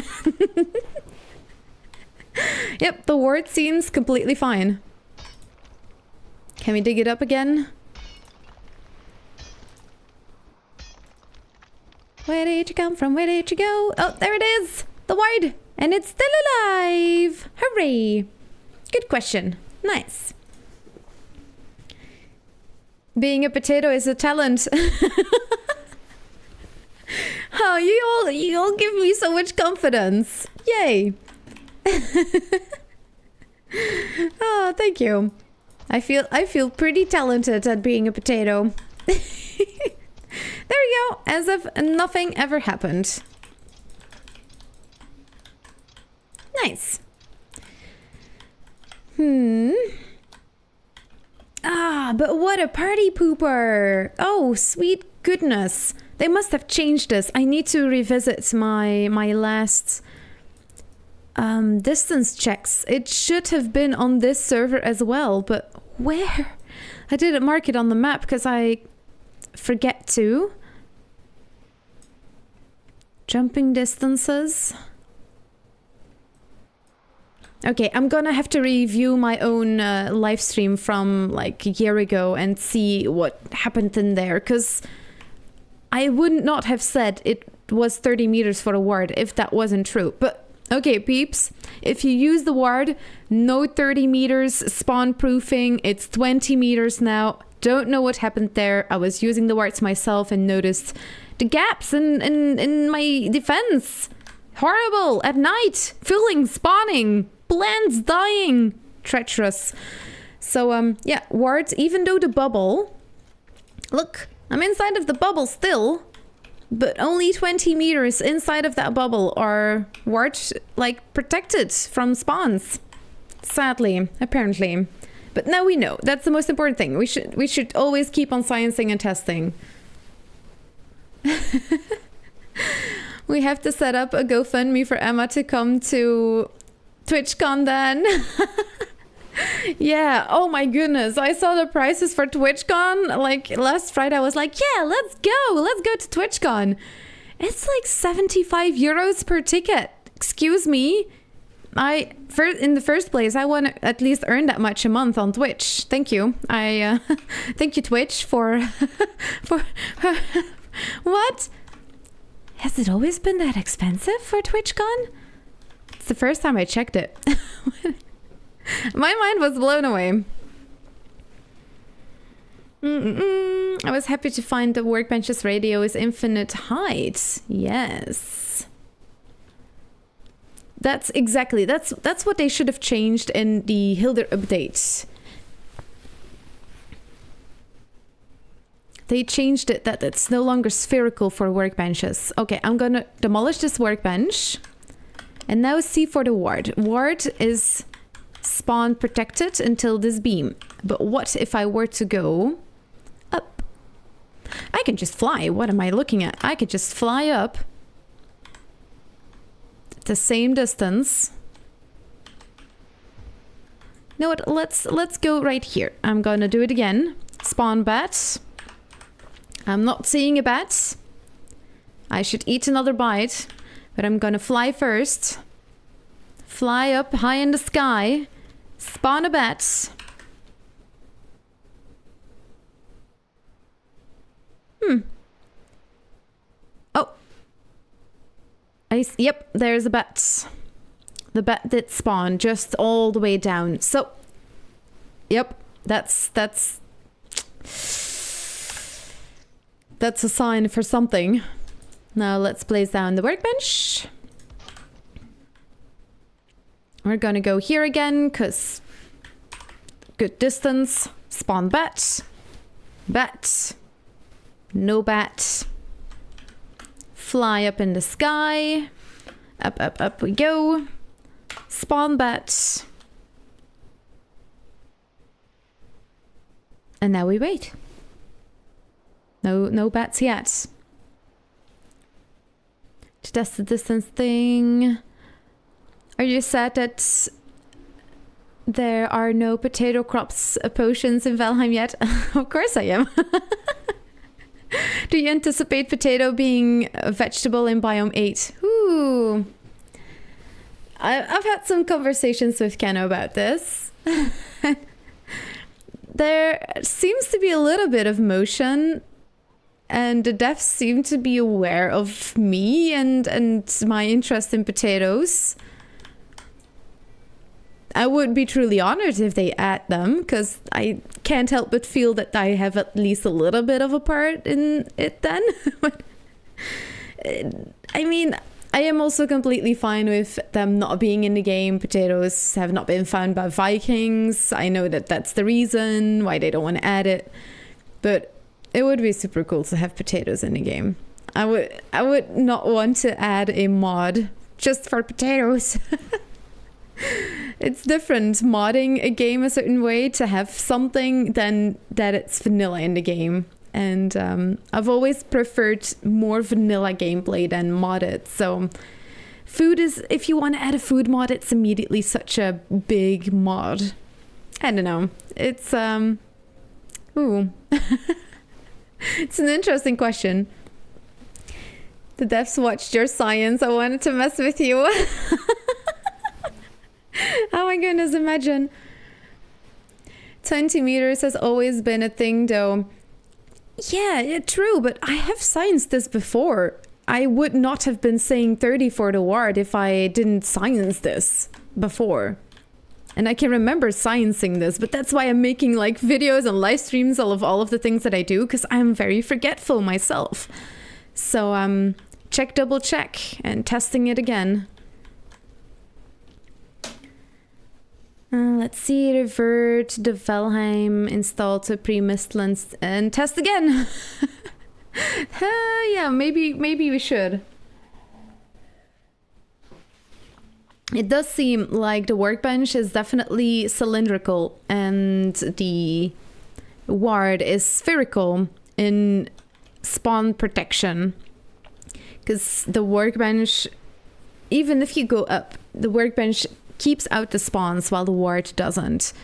Yep, the ward seems completely fine. Can we dig it up again? Where did you come from? Where did you go? Oh, there it is! The ward! And it's still alive! Hooray! Good question. Nice. Being a potato is a talent. Oh, you all give me so much confidence. Yay. Oh, thank you. I feel pretty talented at being a potato. There we go, as if nothing ever happened. Nice. Ah, but what a party pooper. Oh, sweet goodness. They must have changed this. I need to revisit my last distance checks. It should have been on this server as well, but where? I didn't mark it on the map because I forget to. Jumping distances. Okay, I'm gonna have to review my own live stream from like a year ago and see what happened in there, because I would not have said it was 30 meters for a ward if that wasn't true. But okay, peeps, if you use the ward, no 30 meters spawn proofing, it's 20 meters now. Don't know what happened there. I was using the wards myself and noticed the gaps in my defense. Horrible at night, filling, spawning, plants dying, treacherous. So yeah, wards, even though the bubble, look, I'm inside of the bubble still, but only 20 meters inside of that bubble are wards like protected from spawns. Sadly, apparently. But now we know. That's the most important thing. We should always keep on sciencing and testing. We have to set up a GoFundMe for Emma to come to TwitchCon then. Yeah, oh my goodness. I saw the prices for TwitchCon like last Friday. I was like, yeah, let's go to TwitchCon. It's like 75 euros per ticket. Excuse me. In the first place, I want to at least earn that much a month on Twitch. Thank you. Thank you, Twitch, for what? Has it always been that expensive for TwitchCon? It's the first time I checked it. My mind was blown away. I was happy to find the Workbench's radio is infinite height. Yes. That's exactly, that's what they should have changed in the Hilder update. They changed it that it's no longer spherical for workbenches. Okay, I'm gonna demolish this workbench. And now see for the ward. Ward is spawn protected until this beam. But what if I were to go up? I can just fly. What am I looking at? I could just fly up the same distance. You know what? Let's go right here. I'm gonna do it again. Spawn bat. I'm not seeing a bat. I should eat another bite, but I'm gonna fly first. Fly up high in the sky. Spawn a bat. Oh. Yep, there's a bat. The bat did spawn just all the way down. So, yep, that's... That's a sign for something. Now let's place down the workbench. We're gonna go here again, because good distance. Spawn bat. Bat. No bat. Fly up in the sky. Up, up, up we go. Spawn bat. And now we wait. No bats yet. To test the distance thing. Are you sad that there are no potato crops potions in Valheim yet? Of course I am. Do you anticipate potato being a vegetable in biome 8? Ooh. I've had some conversations with Kenno about this. There seems to be a little bit of motion, and the devs seem to be aware of me and my interest in potatoes. I would be truly honored if they add them, because I can't help but feel that I have at least a little bit of a part in it then. I mean, I am also completely fine with them not being in the game. Potatoes have not been found by Vikings. I know that that's the reason why they don't want to add it. But it would be super cool to have potatoes in the game. I would not want to add a mod just for potatoes. It's different modding a game a certain way to have something than that it's vanilla in the game. And I've always preferred more vanilla gameplay than modded. So food is, if you want to add a food mod, it's immediately such a big mod. I don't know. It's, ooh. It's an interesting question. The devs watched your science. I wanted to mess with you. Oh my goodness, imagine. 20 meters has always been a thing though. Yeah, true, but I have scienced this before. I would not have been saying 30 for the ward if I didn't science this before. And I can remember sciencing this, but that's why I'm making like videos and live streams of all of the things that I do, because I'm very forgetful myself. So check, double check, and testing it again. Let's see, revert the Valheim install to pre-Mistlands and test again. Yeah, maybe we should. It does seem like the workbench is definitely cylindrical and the ward is spherical in spawn protection. Because the workbench, even if you go up, the workbench keeps out the spawns while the ward doesn't.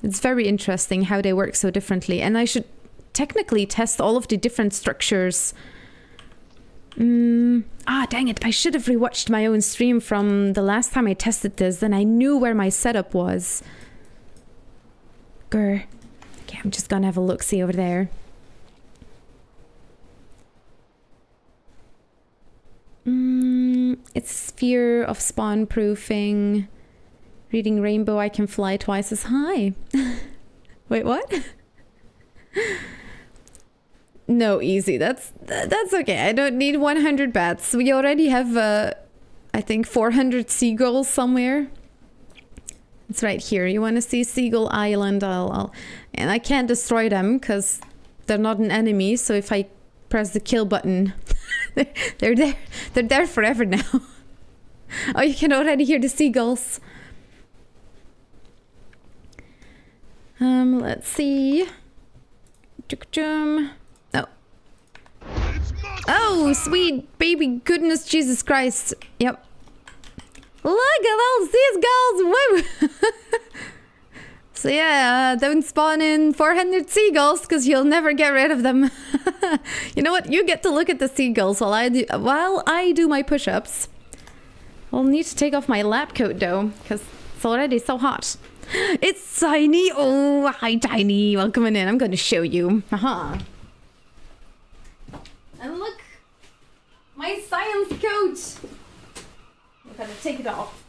It's very interesting how they work so differently, and I should technically test all of the different structures. Dang it, I should have rewatched my own stream from the last time I tested this, then I knew where my setup was. Grr. Okay, I'm just gonna have a look-see over there. It's sphere of spawn proofing. Reading rainbow, I can fly twice as high. Wait, what? No, easy. That's okay. I don't need 100 bats. We already have, I think, 400 seagulls somewhere. It's right here. You want to see Seagull Island? And I can't destroy them because they're not an enemy. So if I press the kill button, they're there. They're there forever now. Oh, you can already hear the seagulls. Let's see. Oh. Oh, sweet baby goodness Jesus Christ. Yep. Look at those seagulls! Woo! So yeah, don't spawn in 400 seagulls because you'll never get rid of them. You know what? You get to look at the seagulls while I do my push-ups. I'll need to take off my lab coat though, because it's already so hot. It's Tiny. Oh, hi Tiny. Welcome in. I'm going to show you. Haha. And look, my science coat. I'm gonna take it off.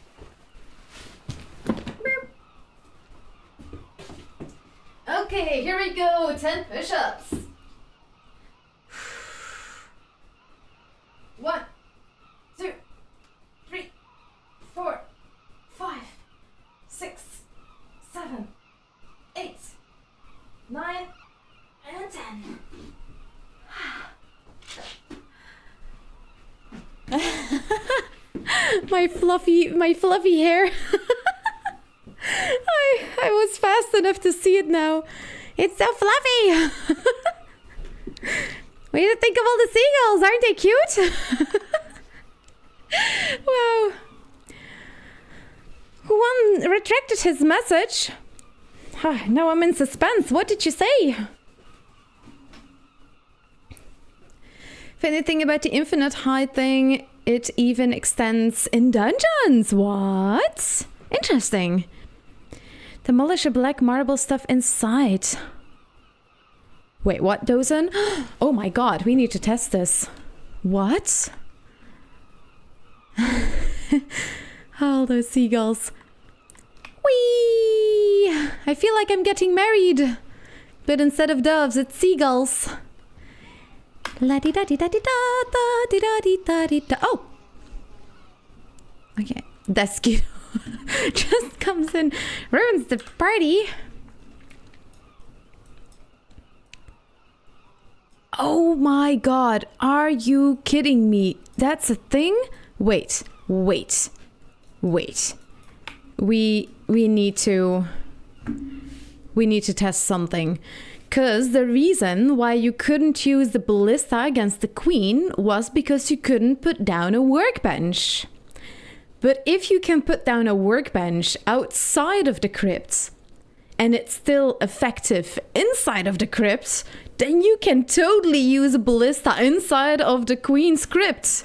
Okay, here we go. 10 push-ups. 9, and 10. my fluffy hair. I was fast enough to see it now. It's so fluffy. What do you think of all the seagulls? Aren't they cute? Wow. One retracted his message. Now I'm in suspense. What did you say? Funny thing about the infinite height thing, it even extends in dungeons. What? Interesting. Demolish the black marble stuff inside. Wait, what, Dozen? Oh my god, we need to test this. What? All those seagulls. Whee! I feel like I'm getting married. But instead of doves, it's seagulls. La di da di da di da da di da di da di da. Oh! Okay, that's cute. Just comes in, ruins the party. Oh my god, are you kidding me? That's a thing? Wait. We need to test something. Cause the reason why you couldn't use the ballista against the queen was because you couldn't put down a workbench. But if you can put down a workbench outside of the crypt and it's still effective inside of the crypt, then you can totally use a ballista inside of the queen's crypt.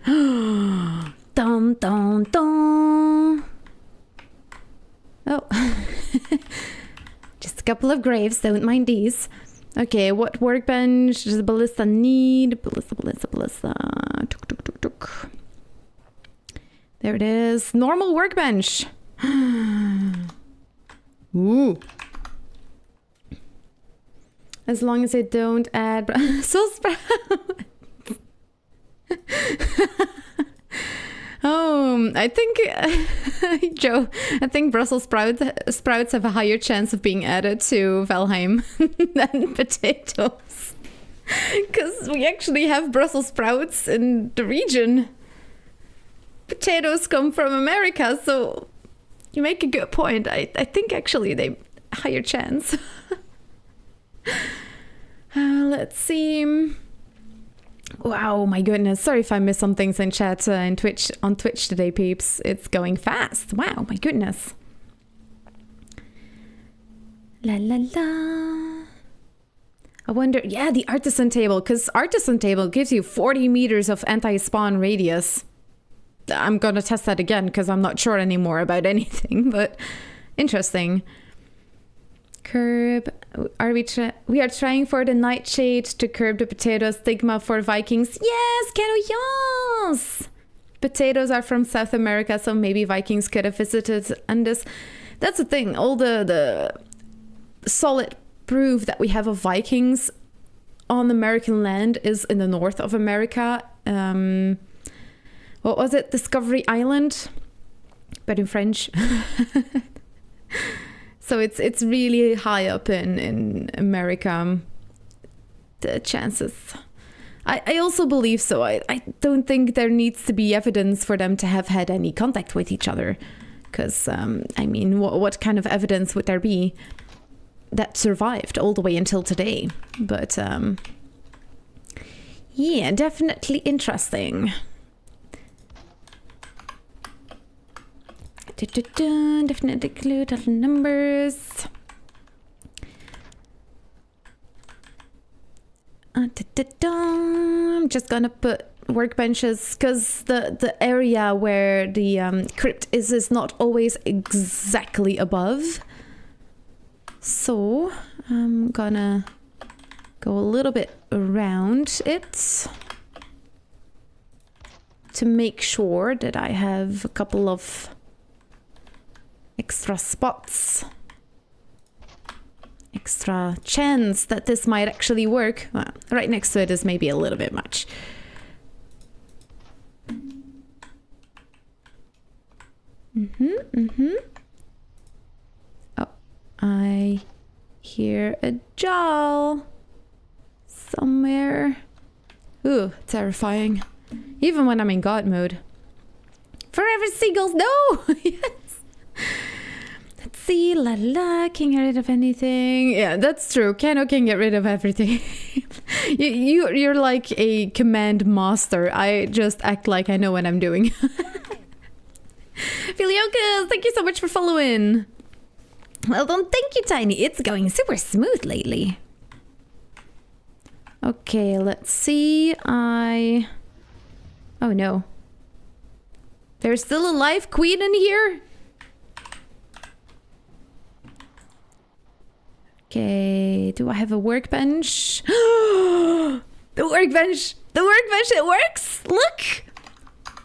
Dun dun dun. Oh. Just a couple of graves, don't mind these. Okay, what workbench does the ballista need? Ballista. Tuk, tuk, tuk, tuk. There it is. Normal workbench. Ooh. As long as I don't add Brussels sprouts. Oh, I think, Joe, I think Brussels sprouts have a higher chance of being added to Valheim than potatoes. Because we actually have Brussels sprouts in the region. Potatoes come from America, so you make a good point. I think actually they higher chance. Let's see. Wow, my goodness. Sorry if I missed some things in chat and on Twitch today, peeps. It's going fast. Wow, my goodness. La la la. I wonder, yeah, the artisan table, because artisan table gives you 40 meters of anti-spawn radius. I'm gonna test that again because I'm not sure anymore about anything, but interesting. Curb. We are trying for the nightshade to curb the potato stigma for Vikings. Yes, Kero, yes! Potatoes are from South America, so maybe Vikings could have visited. And that's the thing. All the solid proof that we have of Vikings on American land is in the north of America. What was it? Discovery Island, but in French. So it's really high up in America, the chances. I also believe so. I don't think there needs to be evidence for them to have had any contact with each other. Because, I mean, what kind of evidence would there be that survived all the way until today? But, yeah, definitely interesting. Definitely clue the numbers. I'm just gonna put workbenches because the area where the crypt is not always exactly above. So I'm gonna go a little bit around it to make sure that I have a couple of extra spots, extra chance that this might actually work. Well, right next to it is maybe a little bit much. Oh, I Hear a jowl somewhere. Ooh, terrifying. Even when I'm in God mode. Forever seagulls, no! Yes! Let's see, la la, can't get rid of anything. Yeah, that's true. Kano can get rid of everything. You're like a command master. I just act like I know what I'm doing. Filiokas, thank you so much for following. Well done, thank you, Tiny. It's going super smooth lately. Okay, let's see. Oh no. There's still a live queen in here? Okay, do I have a workbench? The workbench! The workbench, it works! Look!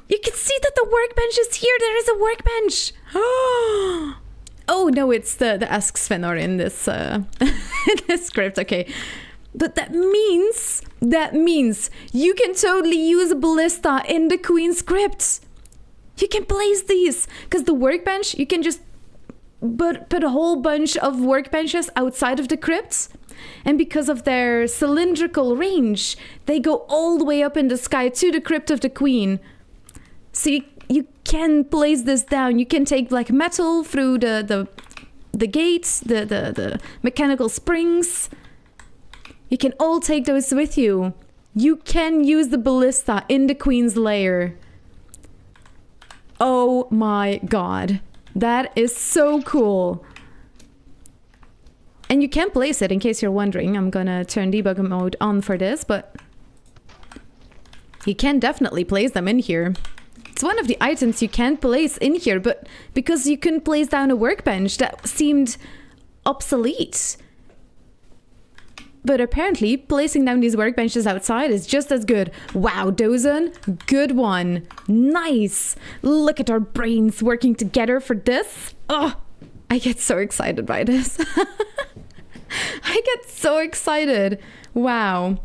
You can see that the workbench is here. There is a workbench. Oh no, it's the Ask Svenor in this in this script. Okay, but that means you can totally use a ballista in the Queen's Crypt. You can place these because the workbench you can just put a whole bunch of workbenches outside of the crypts, and because of their cylindrical range, they go all the way up in the sky to the crypt of the Queen. So you can place this down. You can take like metal through the gates, the mechanical springs. You can all take those with you. You can use the ballista in the Queen's lair. Oh my god. That is so cool. And you can place it, in case you're wondering. I'm gonna turn debug mode on for this, but you can definitely place them in here. It's one of the items you can place in here, but because you couldn't place down a workbench, that seemed obsolete. But apparently, placing down these workbenches outside is just as good. Wow, Dozan, good one. Nice. Look at our brains working together for this. Oh, I get so excited by this. I get so excited. Wow.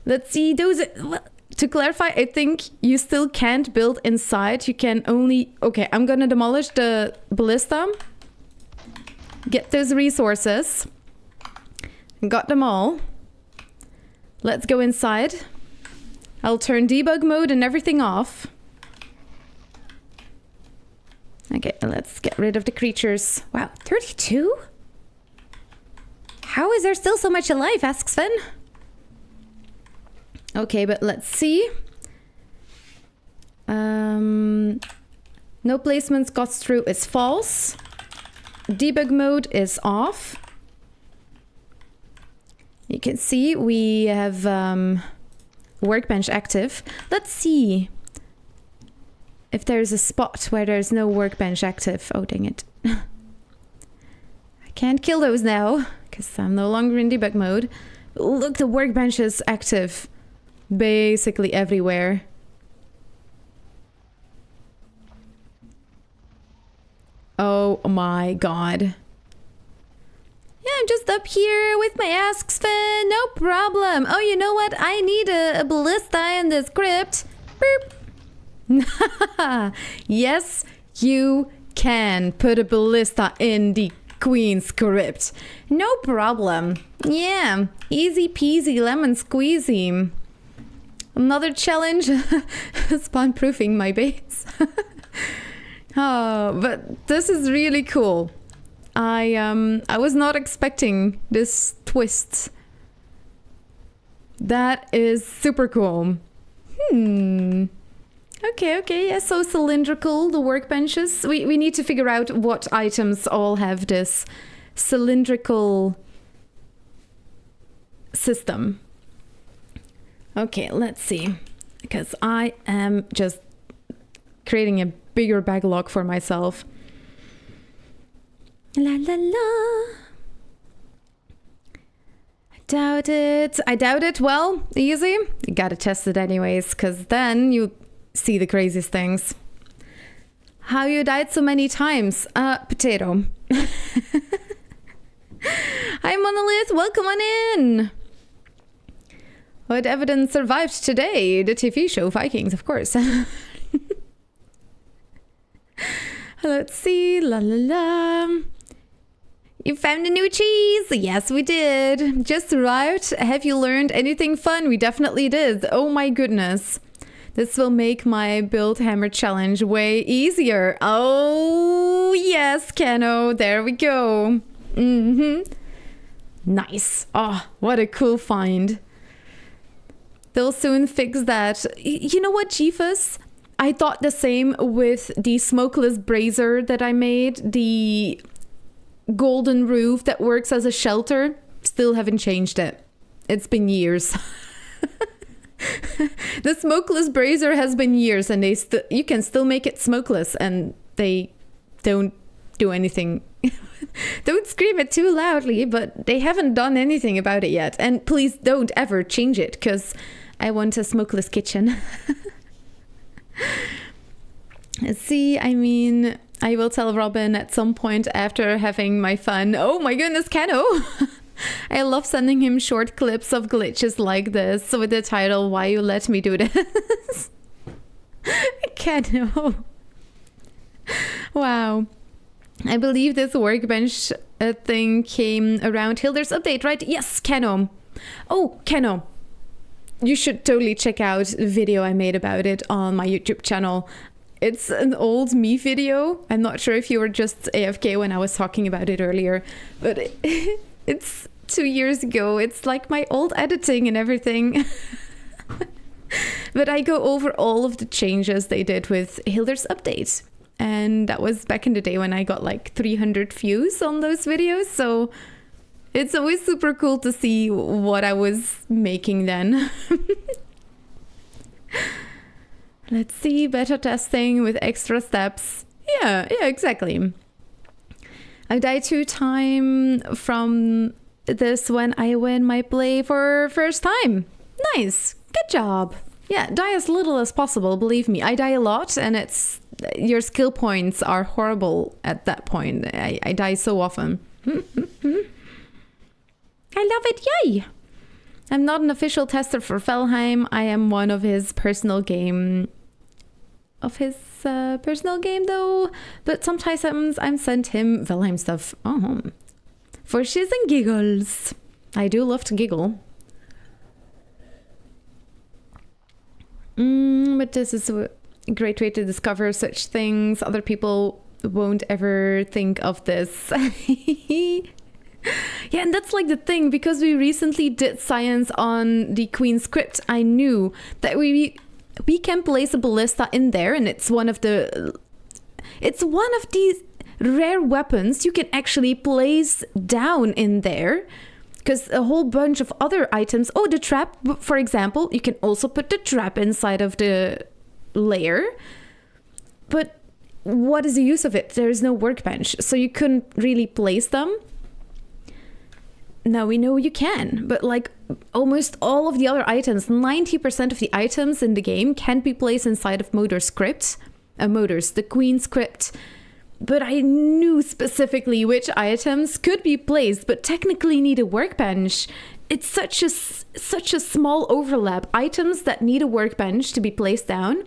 Let's see, to clarify, I think you still can't build inside. You can only... Okay, I'm gonna demolish the ballista. Get those resources. Got them all. Let's go inside. I'll turn debug mode and everything off. Okay, let's get rid of the creatures. Wow, 32? How is there still so much alive, asks Sven. Okay, but let's see. No placements got through is false. Debug mode is off. You can see we have workbench active. Let's see if there's a spot where there's no workbench active. Oh, dang it. I can't kill those now because I'm no longer in debug mode. Look, the workbench is active basically everywhere. Oh my god. Yeah, I'm just up here with my Ask Sven, no problem. Oh, you know what? I need a ballista in this crypt. Boop. Yes, you can put a ballista in the Queen's Crypt. No problem. Yeah, easy peasy lemon squeezy. Another challenge, spawn-proofing my base. Oh, but this is really cool. I was not expecting this twist. That is super cool. Okay, yeah, so cylindrical, the workbenches. We need to figure out what items all have this cylindrical system. Okay, let's see. Because I am just creating a bigger backlog for myself. La la la. I doubt it. Well, easy. You gotta test it anyways, because then you see the craziest things. How you died so many times? Potato. Hi, Monolith. Welcome on in. What evidence survived today? The TV show Vikings, of course. Let's see. La la la. You found a new cheese! Yes, we did. Just arrived. Have you learned anything fun? We definitely did. Oh my goodness. This will make my build hammer challenge way easier. Oh, yes, Keno. There we go. Nice. Oh, what a cool find. They'll soon fix that. You know what, Jeepus? I thought the same with the smokeless brazier that I made. The golden roof that works as a shelter. Still haven't changed it. It's been years. The smokeless brazier has been years, and you can still make it smokeless, and they don't do anything. Don't scream it too loudly, but they haven't done anything about it yet. And please don't ever change it, because I want a smokeless kitchen. See, I mean, I will tell Robin at some point after having my fun. Oh my goodness, Keno! I love sending him short clips of glitches like this with the title, Why You Let Me Do This? Keno. Wow. I believe this workbench thing came around Hilder's update, right? Yes, Keno. Oh, Keno. You should totally check out the video I made about it on my YouTube channel. It's an old me video. I'm not sure if you were just AFK when I was talking about it earlier, but it's 2 years ago. It's like my old editing and everything. But I go over all of the changes they did with Hilder's update. And that was back in the day when I got like 300 views on those videos. So it's always super cool to see what I was making then. Let's see, beta testing with extra steps. Yeah, exactly. I died 2 times from this when I win my play for first time. Nice, good job. Yeah, die as little as possible, believe me. I die a lot, and your skill points are horrible at that point. I die so often. I love it, yay! I'm not an official tester for Valheim. I am one of his personal game... though. But sometimes I'm sent him Valheim stuff. Oh. For shiz and giggles. I do love to giggle. But this is a great way to discover such things. Other people won't ever think of this. Yeah, and that's like the thing, because we recently did science on the Queen's Crypt. I knew that we can place a ballista in there, and it's one of these rare weapons you can actually place down in there, because a whole bunch of other items. Oh, the trap, for example, you can also put the trap inside of the layer, but what is the use of it? There's no workbench, so you couldn't really place them. Now we know you can, but like almost all of the other items, 90% of the items in the game can't be placed inside of the Queen's Crypt. But I knew specifically which items could be placed, but technically need a workbench. It's such a small overlap. Items that need a workbench to be placed down,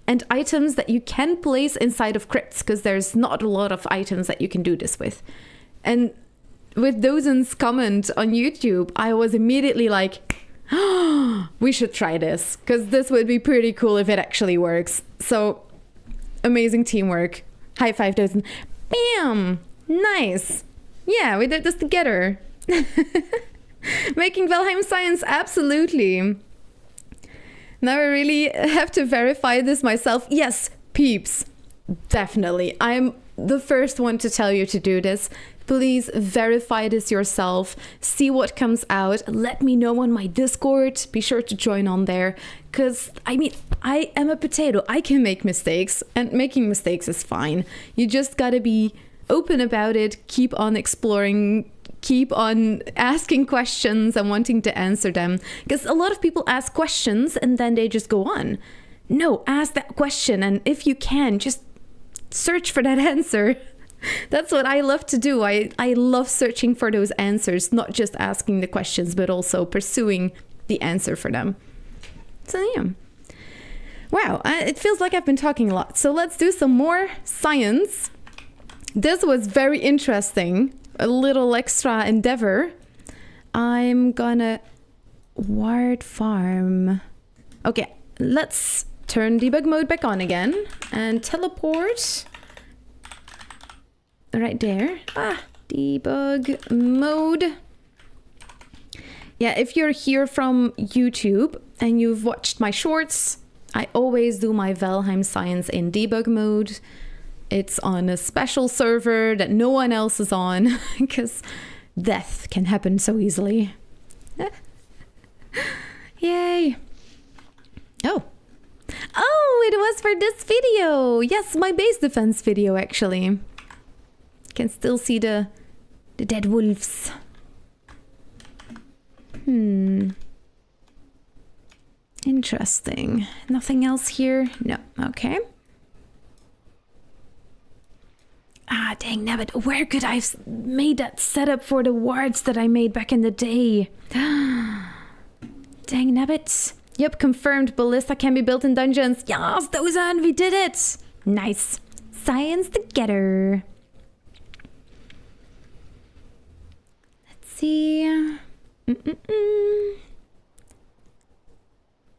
and items that you can place inside of crypts, because there's not a lot of items that you can do this with. And with Dozen's comment on YouTube, I was immediately like, oh, we should try this, because this would be pretty cool if it actually works. So, amazing teamwork. High five, Dozen. Bam! Nice. Yeah, we did this together. Making Valheim Science, absolutely. Now I really have to verify this myself. Yes, peeps. Definitely. I'm the first one to tell you to do this. Please verify this yourself. See what comes out. Let me know on my Discord. Be sure to join on there. Because, I mean, I am a potato. I can make mistakes. And making mistakes is fine. You just gotta be open about it. Keep on exploring. Keep on asking questions and wanting to answer them. Because a lot of people ask questions and then they just go on. No, ask that question. And if you can, just search for that answer. That's what I love to do. I love searching for those answers, not just asking the questions, but also pursuing the answer for them. So yeah. Wow, it feels like I've been talking a lot. So let's do some more science. This was very interesting. a little extra endeavor, I'm gonna ward farm. Okay, let's turn debug mode back on again and teleport right there. Debug mode. Yeah, if you're here from YouTube and you've watched my shorts, I always do my Valheim Science in debug mode. It's on a special server that no one else is on because death can happen so easily. Yay. Oh, it was for this video. Yes, my base defense video, actually. Can still see the dead wolves. Interesting. Nothing else here? No. Okay. Dang nabbit. Where could I have made that setup for the wards that I made back in the day? Dang nabbit. Yep, confirmed. Ballista can be built in dungeons. Yes, Dozan, we did it. Nice. Science together. Let's see.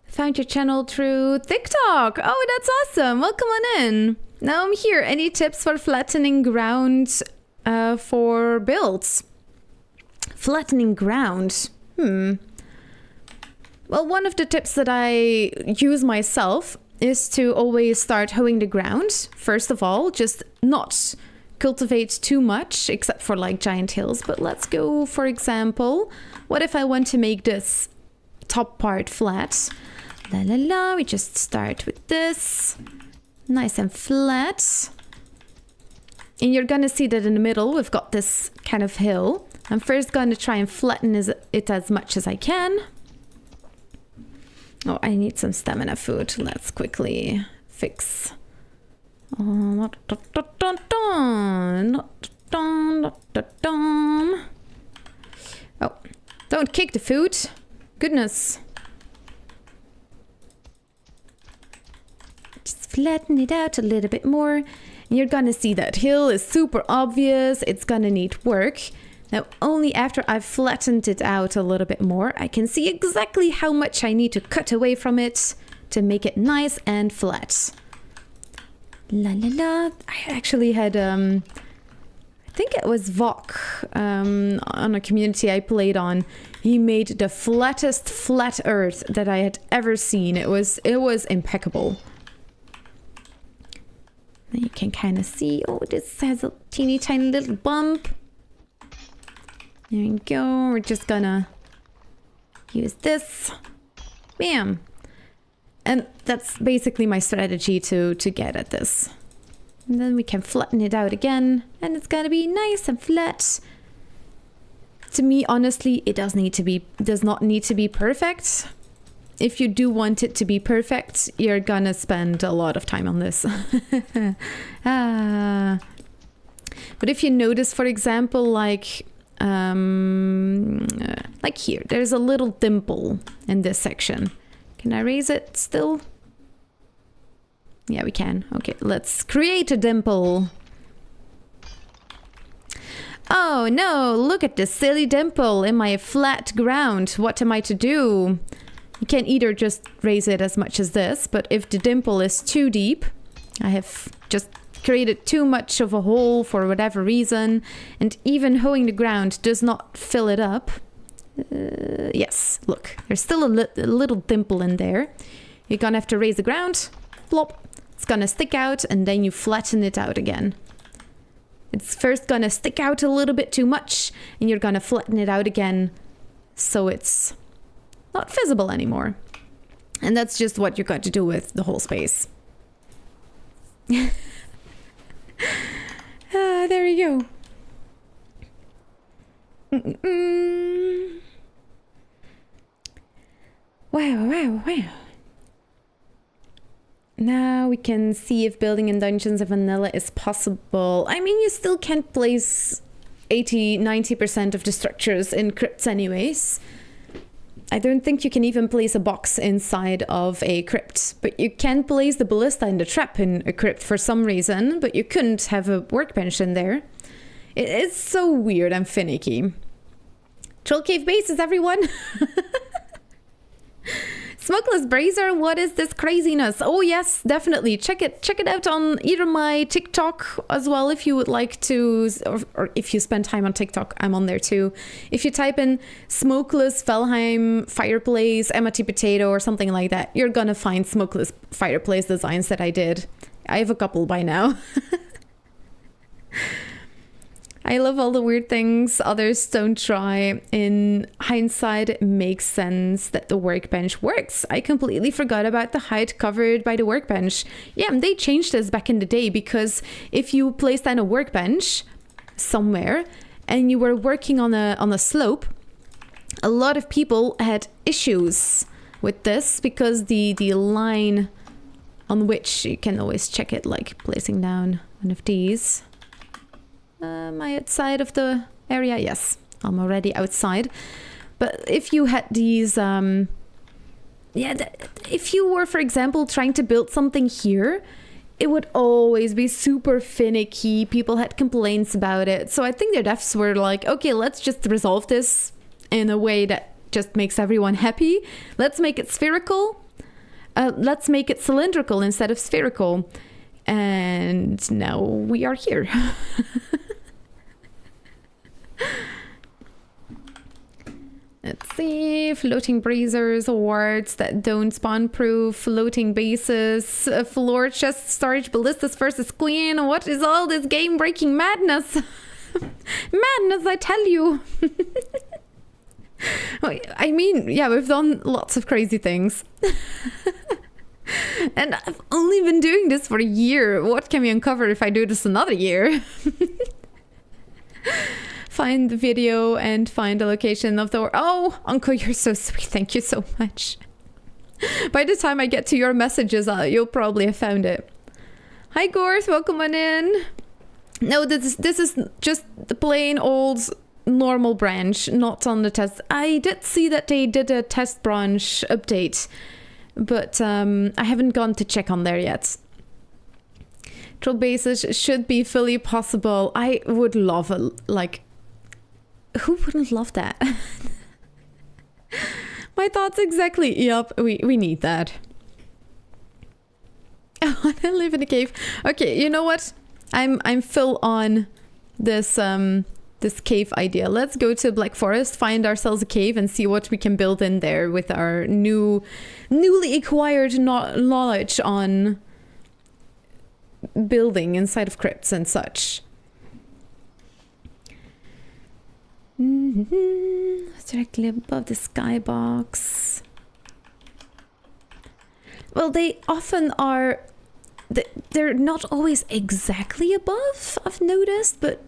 Found your channel through TikTok. Oh, that's awesome. Welcome on in. Now I'm here. Any tips for flattening ground for builds? Flattening ground. Well, one of the tips that I use myself is to always start hoeing the ground. First of all, just not cultivate too much, except for like giant hills. But let's go, for example, what if I want to make this top part flat? We just start with this. Nice and flat. And you're gonna see that in the middle, we've got this kind of hill. I'm first gonna try and flatten it as much as I can. Oh, I need some stamina food. Let's quickly fix. Oh, don't kick the food. Goodness. Just flatten it out a little bit more. And you're gonna see that hill is super obvious. It's gonna need work. Now, only after I've flattened it out a little bit more, I can see exactly how much I need to cut away from it to make it nice and flat. I actually had, I think it was Vok, on a community I played on. He made the flattest flat earth that I had ever seen. It was impeccable. Now you can kind of see, oh, this has a teeny tiny little bump. There we go. We're just gonna use this. Bam. And that's basically my strategy to get at this. And then we can flatten it out again. And it's gonna be nice and flat. To me, honestly, it does not need to be perfect. If you do want it to be perfect, you're gonna spend a lot of time on this. But if you notice, for example, like here, there's a little dimple in this section. Can I raise it still? Yeah, we can. Okay, let's create a dimple. Oh no, look at this silly dimple in my flat ground. What am I to do? You can either just raise it as much as this, but if the dimple is too deep, I have just created too much of a hole for whatever reason, and even hoeing the ground does not fill it up. Yes, look, there's still a little dimple in there. You're gonna have to raise the ground, plop, it's gonna stick out, and then you flatten it out again. It's first gonna stick out a little bit too much, and you're gonna flatten it out again, so it's not visible anymore. And that's just what you're going to do with the whole space. There we go. Wow. Now we can see if building in Dungeons of Vanilla is possible. I mean, you still can't place 80-90% of the structures in crypts anyways. I don't think you can even place a box inside of a crypt, but you can place the ballista in the trap in a crypt for some reason, but you couldn't have a workbench in there. It's so weird and finicky. Troll cave bases, everyone! Smokeless Brazier, what is this craziness? Oh yes, definitely. Check it out on either my TikTok as well if you would like to, or if you spend time on TikTok, I'm on there too. If you type in Smokeless Valheim Fireplace, MIT Potato or something like that, you're gonna find Smokeless Fireplace designs that I did. I have a couple by now. I love all the weird things others don't try. In hindsight, it makes sense that the workbench works. I completely forgot about the height covered by the workbench. Yeah, they changed this back in the day because if you placed down a workbench somewhere and you were working on a slope, a lot of people had issues with this because the line on which you can always check it, like placing down one of these. Am I outside of the area? Yes, I'm already outside. But if you had these, if you were, for example, trying to build something here, it would always be super finicky. People had complaints about it. So I think their devs were like, okay, let's just resolve this in a way that just makes everyone happy. Let's make it spherical. Let's make it cylindrical instead of spherical. And now we are here. Let's see, floating braziers, wards that don't spawn proof, floating bases, floor chest storage, ballistas versus queen. What is all this game breaking madness? Madness, I tell you. I mean, yeah, we've done lots of crazy things. And I've only been doing this for a year. What can we uncover if I do this another year? Find the video and find the location of the... Oh, Uncle, you're so sweet. Thank you so much. By the time I get to your messages, you'll probably have found it. Hi, Gorth. Welcome on in. No, this is just the plain old normal branch, not on the test. I did see that they did a test branch update, but I haven't gone to check on there yet. Troll bases should be fully possible. I would love a, like... Who wouldn't love that? My thoughts exactly. Yup, we need that. Oh, I live in a cave. Okay, you know what? I'm full on this this cave idea. Let's go to Black Forest, find ourselves a cave, and see what we can build in there with our newly acquired knowledge on building inside of crypts and such. Directly above the skybox. Well, they often are... They're not always exactly above, I've noticed, but...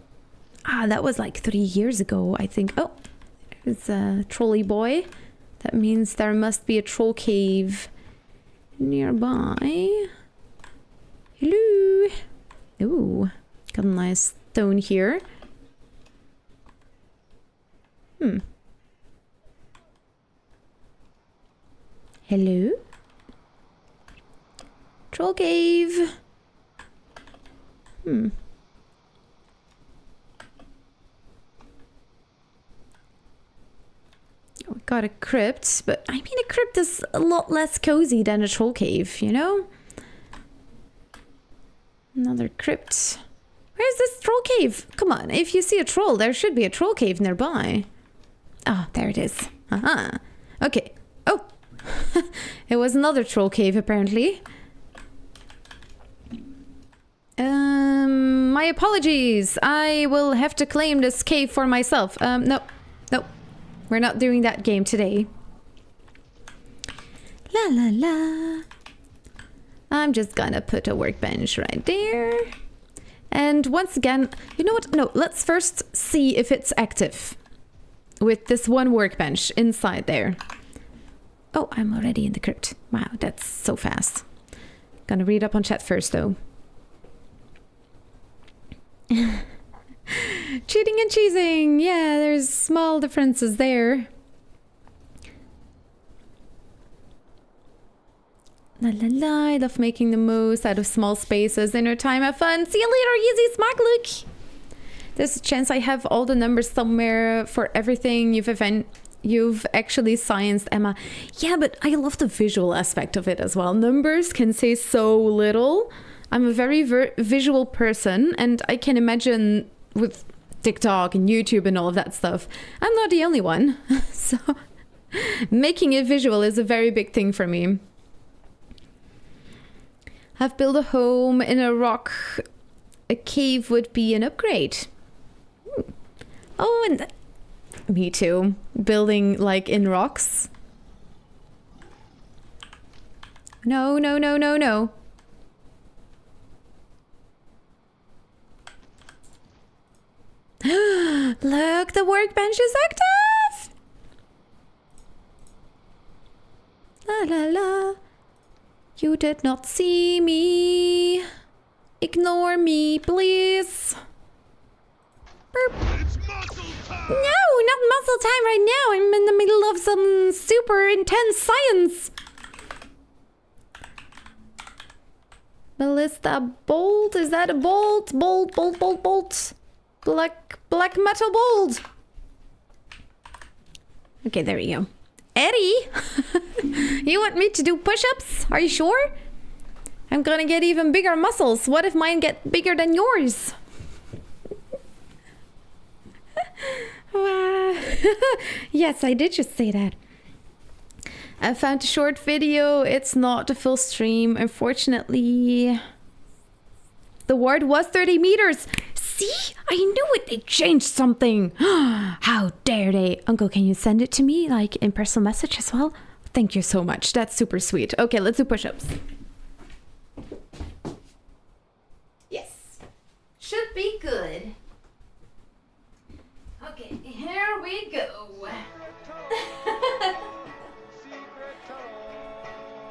that was like 3 years ago, I think. Oh, there's a trolley boy. That means there must be a troll cave nearby. Hello. Ooh, got a nice stone here. Hello? Troll cave. Oh, we got a crypt, but I mean a crypt is a lot less cozy than a troll cave, you know? Another crypt. Where's this troll cave? Come on, if you see a troll, there should be a troll cave nearby. Oh, there it is. Okay. Oh, it was another troll cave apparently. My apologies. I will have to claim this cave for myself. No, we're not doing that game today. La la la. I'm just gonna put a workbench right there. And once again, you know what? No, let's first see if it's active. With this one workbench inside there. Oh, I'm already in the crypt. Wow, that's so fast. Gonna read up on chat first, though. Cheating and cheesing! Yeah, there's small differences there. La la la, I love making the most out of small spaces in our time. Have fun! See you later, Easy Smart Luke! There's a chance I have all the numbers somewhere for everything you've actually scienced, Emma. Yeah, but I love the visual aspect of it as well. Numbers can say so little. I'm a very visual person, and I can imagine with TikTok and YouTube and all of that stuff, I'm not the only one. So making it visual is a very big thing for me. I've built a home in a rock. A cave would be an upgrade. Oh, and me too. Building like in rocks. No, no, no, no, no. Look, the workbench is active! La la la. You did not see me. Ignore me, please. Burp. No, not muscle time right now. I'm in the middle of some super intense science. Ballista bolt? Is that a bolt? Bolt, bolt, bolt, bolt. Black metal bolt. Okay, there we go. Eddie, you want me to do push-ups? Are you sure? I'm gonna get even bigger muscles. What if mine get bigger than yours? Yes, I did just say that. I found a short video. It's not a full stream, unfortunately. The ward was 30 meters. See? I knew it. They changed something. How dare they? Uncle, can you send it to me, like in personal message as well? Thank you so much. That's super sweet. Okay, let's do push-ups. Yes. Should be good. Okay, here we go.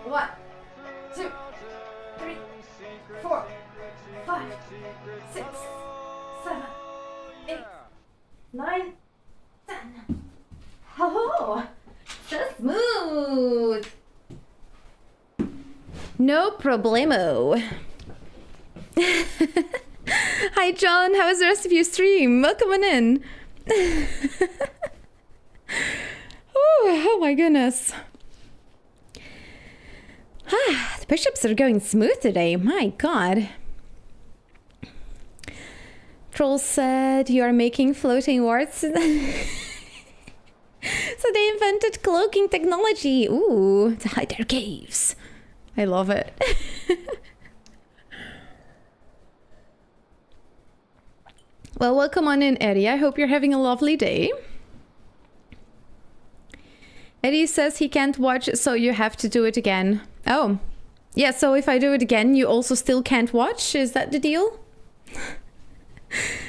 1, 2, 3, 4, 5, 6, 7, 8, 9, 10. Oh, so smooth. No problemo. Hi, John. How was the rest of your stream? Welcome on in. Oh my goodness. The push-ups are going smooth today. My god. Troll said you are making floating warts. So they invented cloaking technology. Ooh, to hide their caves. I love it. Well, welcome on in, Eddie. I hope you're having a lovely day. Eddie says he can't watch, so you have to do it again. Oh. Yeah, so if I do it again, you also still can't watch? Is that the deal?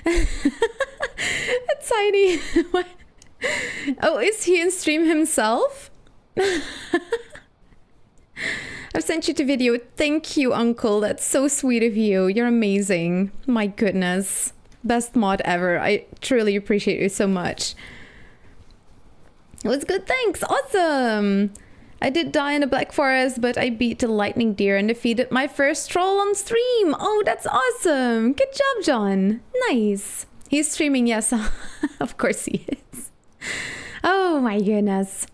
It's tiny. Oh, is he in stream himself? I've sent you the video. Thank you, Uncle. That's so sweet of you. You're amazing. My goodness. Best mod ever. I truly appreciate you so much. It was good, thanks. Awesome. I did die in a black forest, but I beat the lightning deer and defeated my first troll on stream. Oh, that's awesome. Good job, John. Nice. He's streaming, yes. Of course he is. Oh my goodness.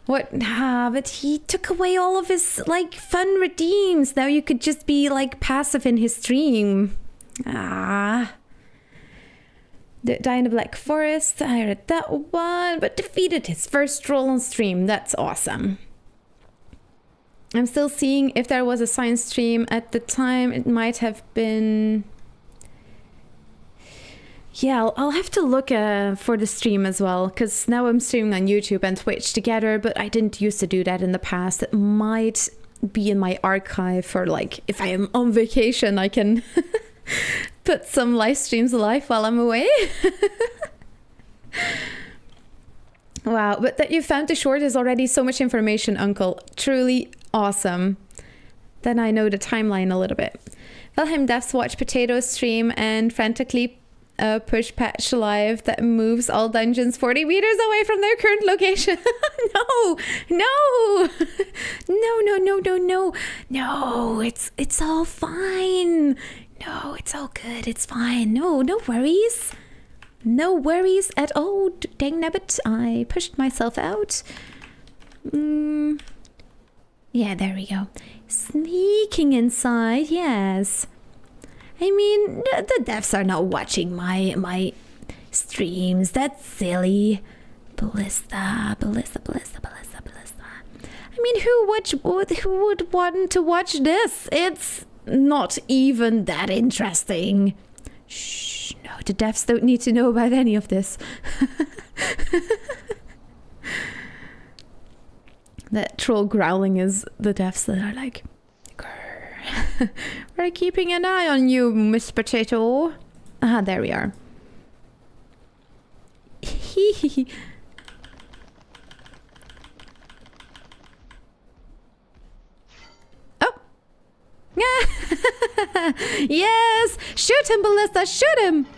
What? But he took away all of his, like, fun redeems. Now you could just be, like, passive in his stream. Die in the Black Forest. I read that one, but defeated his first troll on stream. That's awesome. I'm still seeing if there was a science stream at the time. It might have been... Yeah, I'll have to look for the stream as well, because now I'm streaming on YouTube and Twitch together, but I didn't used to do that in the past. It might be in my archive for, like, if I am on vacation, I can... put some live streams live while I'm away. Wow, but that you found the short is already so much information, Uncle. Truly awesome. Then I know the timeline a little bit. Valheim devs watch Potato stream and frantically push patch live that moves all dungeons 40 meters away from their current location. No, no, no, no, no, no, no, no, it's all fine. no, it's all good. It's fine. No, no worries. No worries at all. Dang nabbit, I pushed myself out. Yeah, there we go. Sneaking inside, yes. I mean, the devs are not watching my streams. That's silly. Ballista. I mean, who would want to watch this? It's not even that interesting. Shh, no, the devs don't need to know about any of this. That troll growling is the devs that are like, grrr. We're keeping an eye on you, Miss Potato. Ah, there we are. Oh. Yes! Shoot him, Ballista! Shoot him!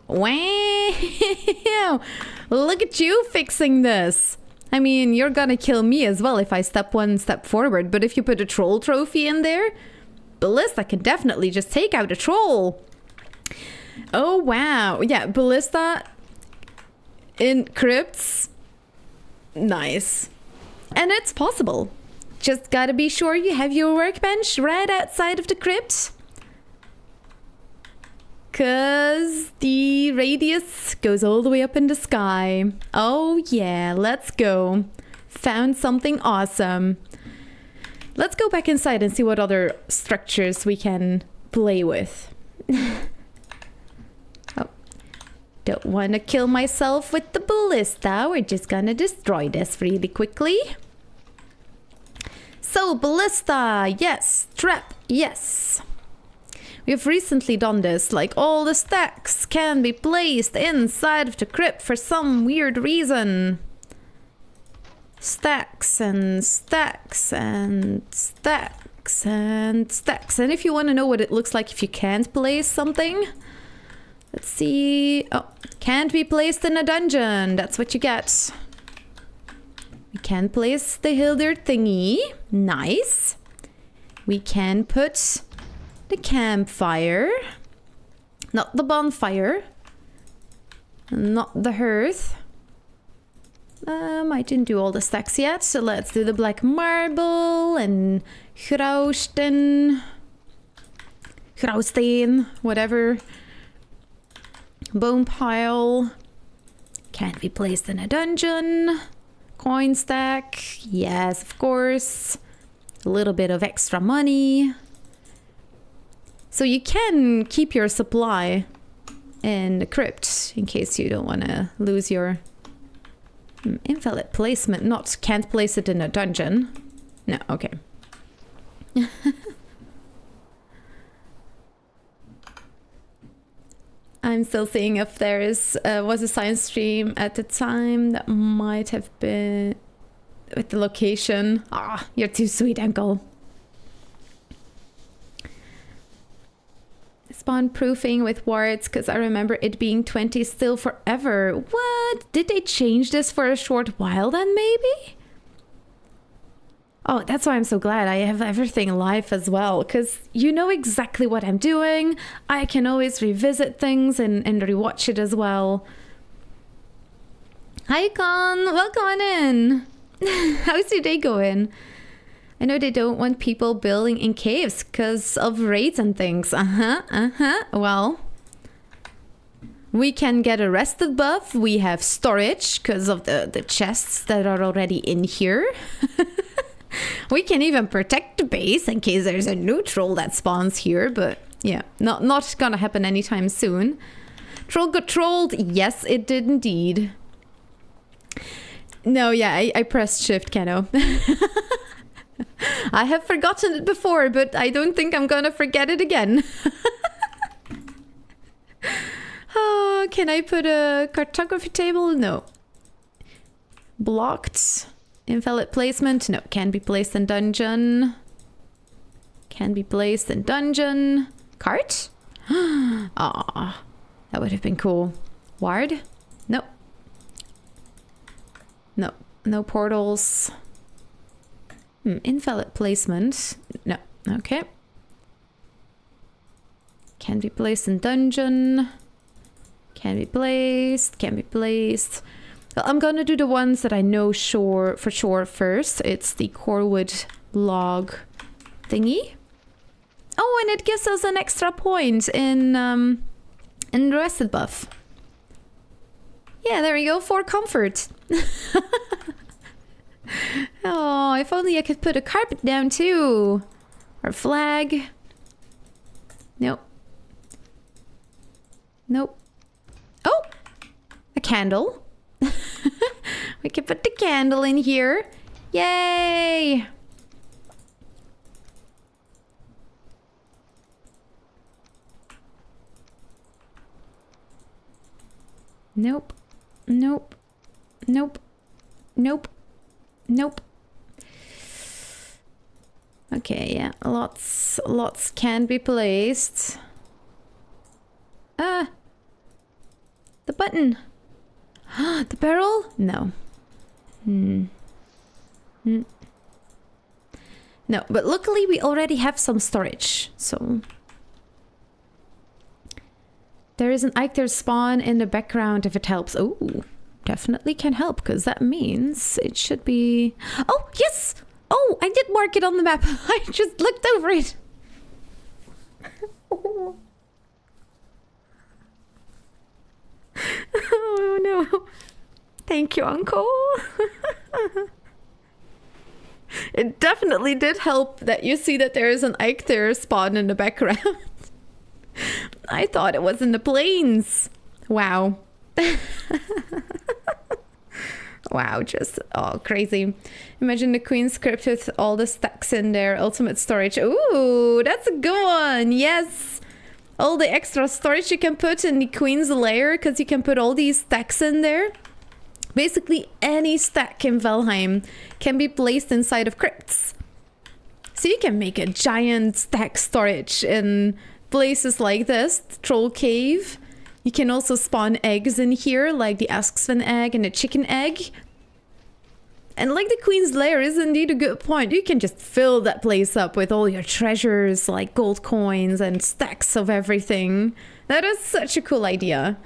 Wow! Look at you fixing this! I mean, you're gonna kill me as well if I step one step forward, but if you put a troll trophy in there, Ballista can definitely just take out a troll. Oh, wow. Yeah, Ballista in crypts. Nice. And it's possible. Just gotta be sure you have your workbench right outside of the crypt. Cause the radius goes all the way up in the sky. Oh yeah, let's go. Found something awesome. Let's go back inside and see what other structures we can play with. Oh, don't want to kill myself with the ballista. We're just gonna destroy this really quickly. So, ballista, yes. Trap, yes. We've recently done this, like all the stacks can be placed inside of the crypt for some weird reason. Stacks and stacks and stacks and stacks. And if you want to know what it looks like if you can't place something, let's see. Oh, can't be placed in a dungeon. That's what you get. We can place the Hildyr thingy. Nice. We can put the campfire, not the bonfire, not the hearth. I didn't do all the stacks yet, so let's do the black marble and grausten, whatever. Bone pile, can't be placed in a dungeon. Coin stack, yes, of course. A little bit of extra money. So you can keep your supply in the crypt in case you don't want to lose your invalid placement. Not can't place it in a dungeon. No, okay. I'm still seeing if there was a science stream at the time that might have been with the location. Ah, you're too sweet, uncle. Spawn proofing with wards because I remember it being 20 still forever. What? Did they change this for a short while then maybe? Oh, that's why I'm so glad I have everything live as well, because you know exactly what I'm doing. I can always revisit things and rewatch it as well. Hi Con, welcome on in. How's your day going? I know they don't want people building in caves because of raids and things. Well, we can get a rested buff. We have storage because of the chests that are already in here. We can even protect the base in case there's a new troll that spawns here. But yeah, not gonna happen anytime soon. Troll got trolled. Yes, it did indeed. No, yeah, I pressed shift, Keno. I have forgotten it before, but I don't think I'm gonna forget it again. Oh, can I put a cartography table? No. Blocked. Invalid placement? No. Can be placed in dungeon. Can be placed in dungeon. Cart? Ah, that would have been cool. Ward? No. No. No portals. Invalid placement. No. Okay. Can be placed in dungeon. Can be placed. Can be placed. Well, I'm gonna do the ones that I know for sure first. It's the corewood log thingy. Oh, and it gives us an extra point in the rested buff. Yeah, there we go, for comfort. Oh, if only I could put a carpet down too. Or a flag. Nope. Nope. Oh! A candle. We can put the candle in here. Yay! Nope. Nope. Nope. Nope. Nope. Okay, yeah, lots can be placed. Ah! The button! The barrel? No. No, but luckily we already have some storage, so... There is an Eichter spawn in the background if it helps. Oh, definitely can help, because that means it should be... Oh, yes! Oh, I did mark it on the map. I just looked over it. Oh, no. Thank you, Uncle. It definitely did help that you see that there is an Eichter spawn in the background. I thought it was in the plains. Wow. Wow, just, oh, crazy. Imagine the Queen's Crypt with all the stacks in there. Ultimate storage. Ooh, that's a good one. Yes. All the extra storage you can put in the Queen's lair, because you can put all these stacks in there. Basically, any stack in Valheim can be placed inside of crypts. So you can make a giant stack storage in places like this, the Troll Cave. You can also spawn eggs in here, like the Asksven egg and the chicken egg. And like the Queen's Lair is indeed a good point. You can just fill that place up with all your treasures, like gold coins and stacks of everything. That is such a cool idea.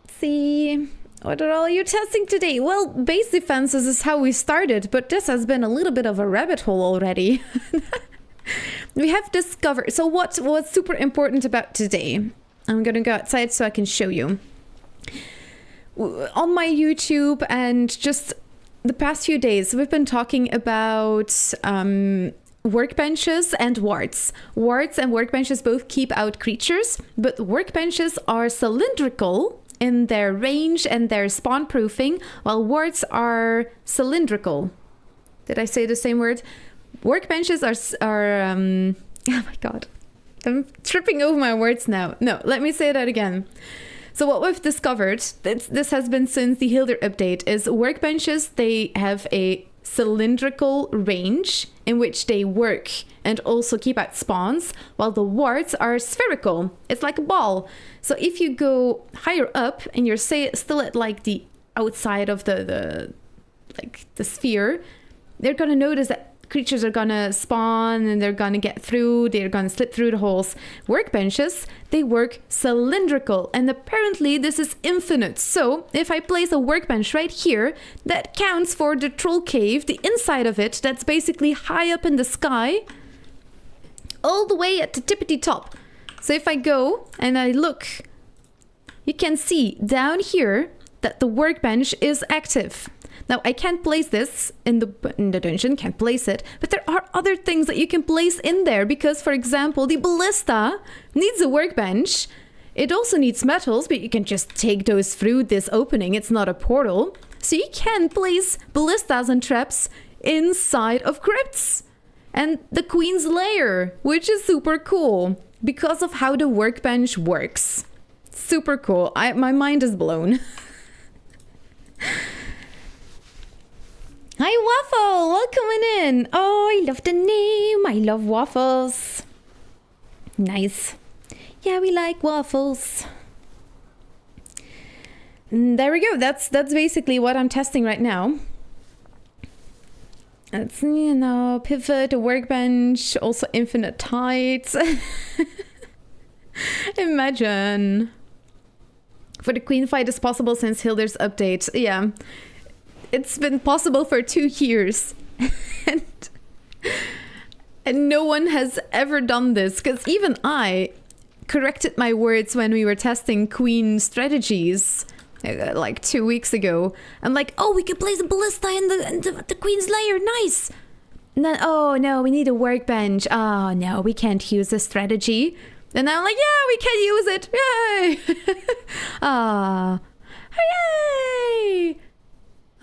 Let's see, what are all you testing today? Well, base defenses is how we started, but this has been a little bit of a rabbit hole already. We have discovered, so what's super important about today? I'm gonna go outside so I can show you. On my YouTube and just the past few days, we've been talking about workbenches and wards. Wards and workbenches both keep out creatures, but workbenches are cylindrical in their range and their spawn proofing, while wards are cylindrical. Did I say the same word? Workbenches are oh my god, I'm tripping over my words now. No, let me say that again. So what we've discovered, this has been since the Hilder update, is workbenches, they have a cylindrical range in which they work and also keep out spawns, while the wards are spherical. It's like a ball. So if you go higher up and you're still at like the outside of the sphere, they're gonna notice that creatures are gonna spawn and they're gonna get through, they're gonna slip through the holes. Workbenches, they work cylindrical, and apparently this is infinite. So if I place a workbench right here, that counts for the troll cave, the inside of it, that's basically high up in the sky, all the way at the tippity top. So if I go and I look, you can see down here that the workbench is active. Now, I can't place this in the dungeon, can't place it, but there are other things that you can place in there because, for example, the ballista needs a workbench. It also needs metals, but you can just take those through this opening. It's not a portal. So you can place ballistas and traps inside of crypts. And the Queen's Lair, which is super cool because of how the workbench works. Super cool. My mind is blown. Hi, Waffle! Welcome in! Oh, I love the name! I love waffles. Nice. Yeah, we like waffles. And there we go. That's basically what I'm testing right now. It's, you know, pivot, a workbench, also infinite tides. Imagine. For the queen fight is possible since Hilder's update. Yeah. It's been possible for 2 years. and no one has ever done this, because even I corrected my words when we were testing queen strategies like 2 weeks ago. I'm like, oh, we could place a ballista in the queen's lair, nice. And then, oh no, we need a workbench. Oh no, we can't use this strategy. And I'm like, yeah, we can use it, yay. Ah, hooray.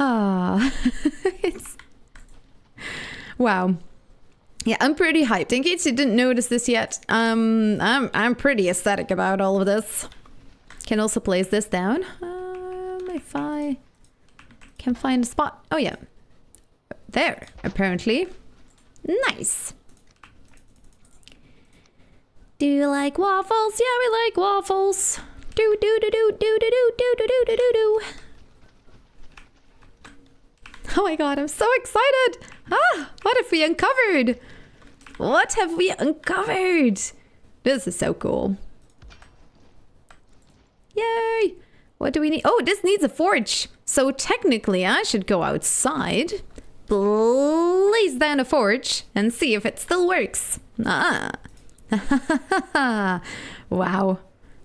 Ah, it's wow. Yeah, I'm pretty hyped. In case you didn't notice this yet, I'm pretty ecstatic about all of this. Can also place this down. If I can find a spot. Oh yeah, there apparently. Nice. Do you like waffles? Yeah, we like waffles. Do do do do do do do do do do do do. Oh my god, I'm so excited! Ah, what have we uncovered? What have we uncovered? This is so cool. Yay! What do we need? Oh, this needs a forge. So technically I should go outside, place down a forge, and see if it still works. Ah. Wow.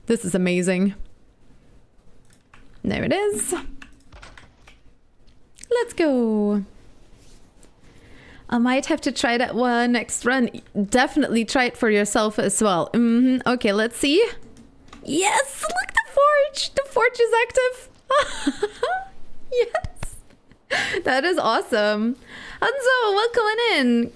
This is amazing. There it is. Let's go. I might have to try that one next run. Definitely try it for yourself as well. Okay, let's see. Yes, look, the forge. The forge is active. Yes. That is awesome. Hanzo, welcome in.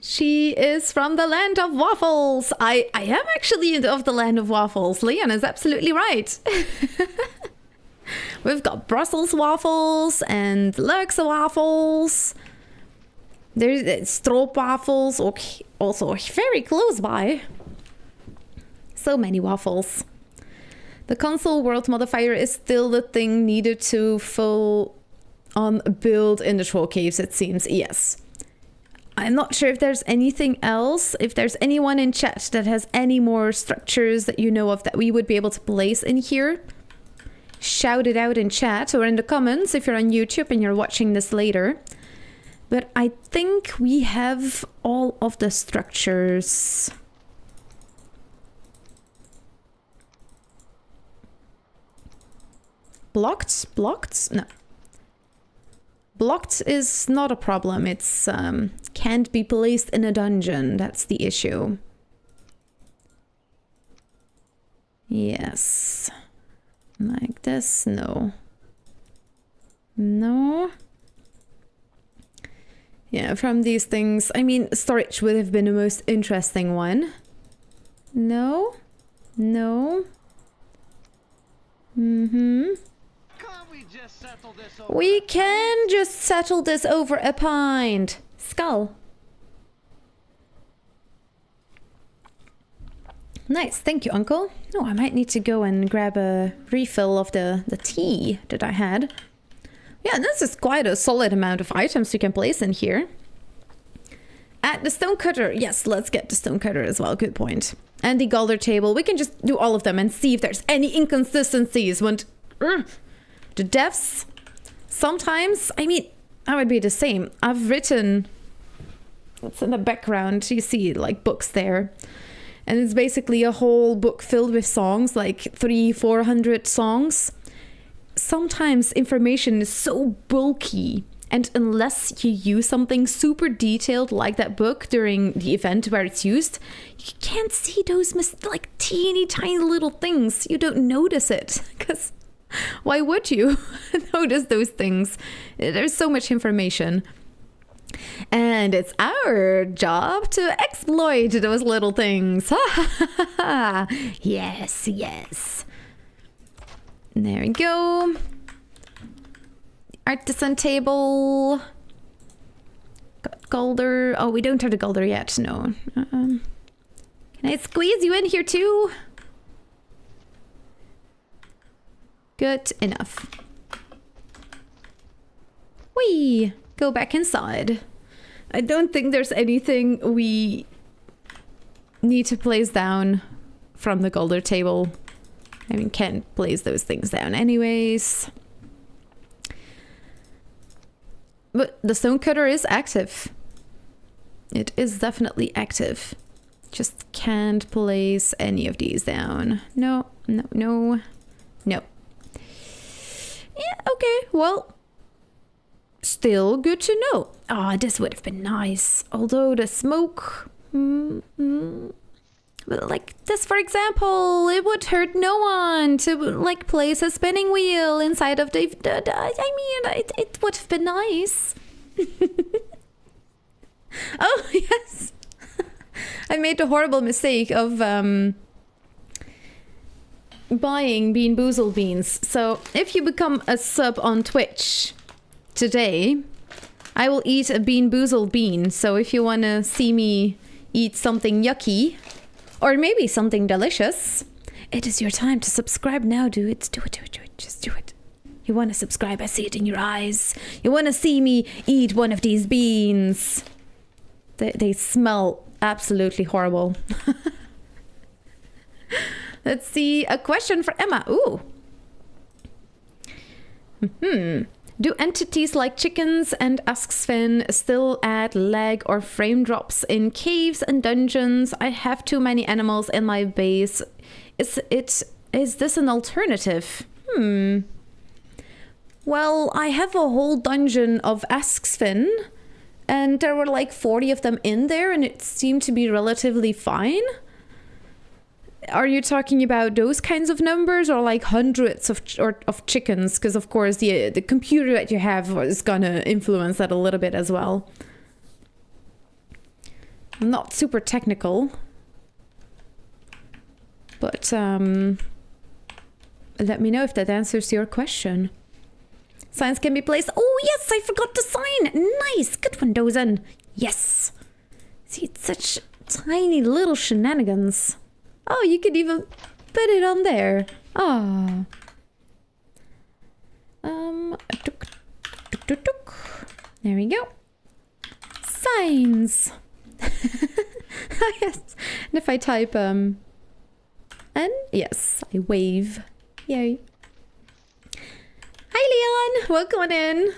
She is from the land of waffles. I am actually of the land of waffles. Leon is absolutely right. We've got Brussels waffles and Lux waffles. There's Stroop waffles, okay, also very close by. So many waffles. The console world modifier is still the thing needed to full on build in the troll caves, it seems. Yes. I'm not sure if there's anything else. If there's anyone in chat that has any more structures that you know of that we would be able to place in here, shout it out in chat or in the comments if you're on YouTube and you're watching this later. But I think we have all of the structures. Blocked? Blocked? No. Blocked is not a problem. It's can't be placed in a dungeon. That's the issue. Yes. Like this? No. No. Yeah, from these things, I mean, storage would have been the most interesting one. No. No. We can just settle this over a pint. Skull. Nice, thank you, Uncle. Oh, I might need to go and grab a refill of the tea that I had. Yeah, this is quite a solid amount of items you can place in here. Add the stonecutter. Yes, let's get the stonecutter as well. Good point. And the galder table. We can just do all of them and see if there's any inconsistencies. When the devs, sometimes, I mean, I would be the same. I've written, what's in the background? You see like books there. And it's basically a whole book filled with songs, like 300-400 songs. Sometimes information is so bulky, and unless you use something super detailed like that book during the event where it's used, you can't see those like teeny tiny little things. You don't notice it, because why would you notice those things? There's so much information. And it's our job to exploit those little things. Yes, yes. There we go. Artisan table. Got Golder. Oh, we don't have the Golder yet. No. Can I squeeze you in here too? Good enough. Whee! go back inside. I don't think there's anything we need to place down from the golder table. I mean, can't place those things down anyways. But the stonecutter is active. It is definitely active. Just can't place any of these down. No, no, no, no. Yeah, okay, well, still good to know. Ah, this would have been nice. Although the smoke... But like this, for example, it would hurt no one to like place a spinning wheel inside of the I mean, it would have been nice. Oh, yes. I made the horrible mistake of buying Bean Boozle beans. So if you become a sub on Twitch today, I will eat a Bean Boozle bean. So if you want to see me eat something yucky, or maybe something delicious, it is your time to subscribe now. Do it, do it, do it, do it. Just do it. You want to subscribe, I see it in your eyes. You want to see me eat one of these beans. They smell absolutely horrible. Let's see, a question for Emma. Ooh. Do entities like chickens and Asksfin still add lag or frame drops in caves and dungeons? I have too many animals in my base. Is this an alternative? Well, I have a whole dungeon of Asksfin, and there were like 40 of them in there, and it seemed to be relatively fine. Are you talking about those kinds of numbers, or like hundreds of chickens? Because of course the computer that you have is gonna influence that a little bit as well. I'm not super technical, but let me know if that answers your question. Signs can be placed. Oh yes, I forgot the sign. Nice, good one, Dozen. Yes. See, it's such tiny little shenanigans. Oh, you could even put it on there. Oh. There we go. Signs. Yes. And if I type and yes, I wave. Yay. Hi Leon, welcome on in.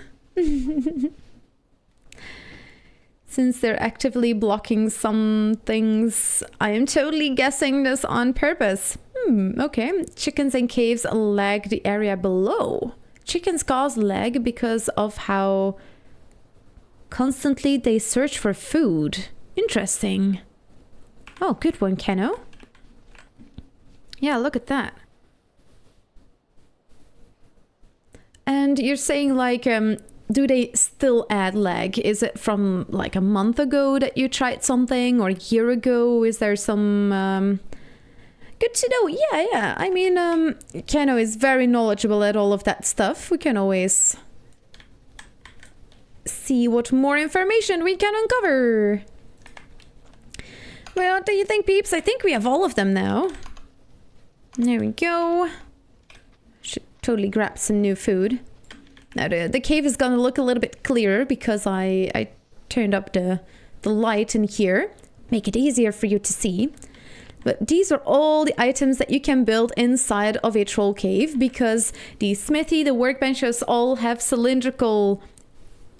Since they're actively blocking some things, I am totally guessing this on purpose. Okay. Chickens in caves lag the area below. Chickens cause lag because of how constantly they search for food. Interesting. Oh, good one, Keno. Yeah, look at that. And you're saying like, do they still add lag? Is it from like a month ago that you tried something, or a year ago? Is there some... Good to know. Yeah. I mean, Keno is very knowledgeable at all of that stuff. We can always see what more information we can uncover. Well, what do you think, peeps? I think we have all of them now. There we go. Should totally grab some new food. Now the cave is gonna look a little bit clearer because I turned up the light in here. Make it easier for you to see. But these are all the items that you can build inside of a troll cave, because the smithy, the workbenches all have cylindrical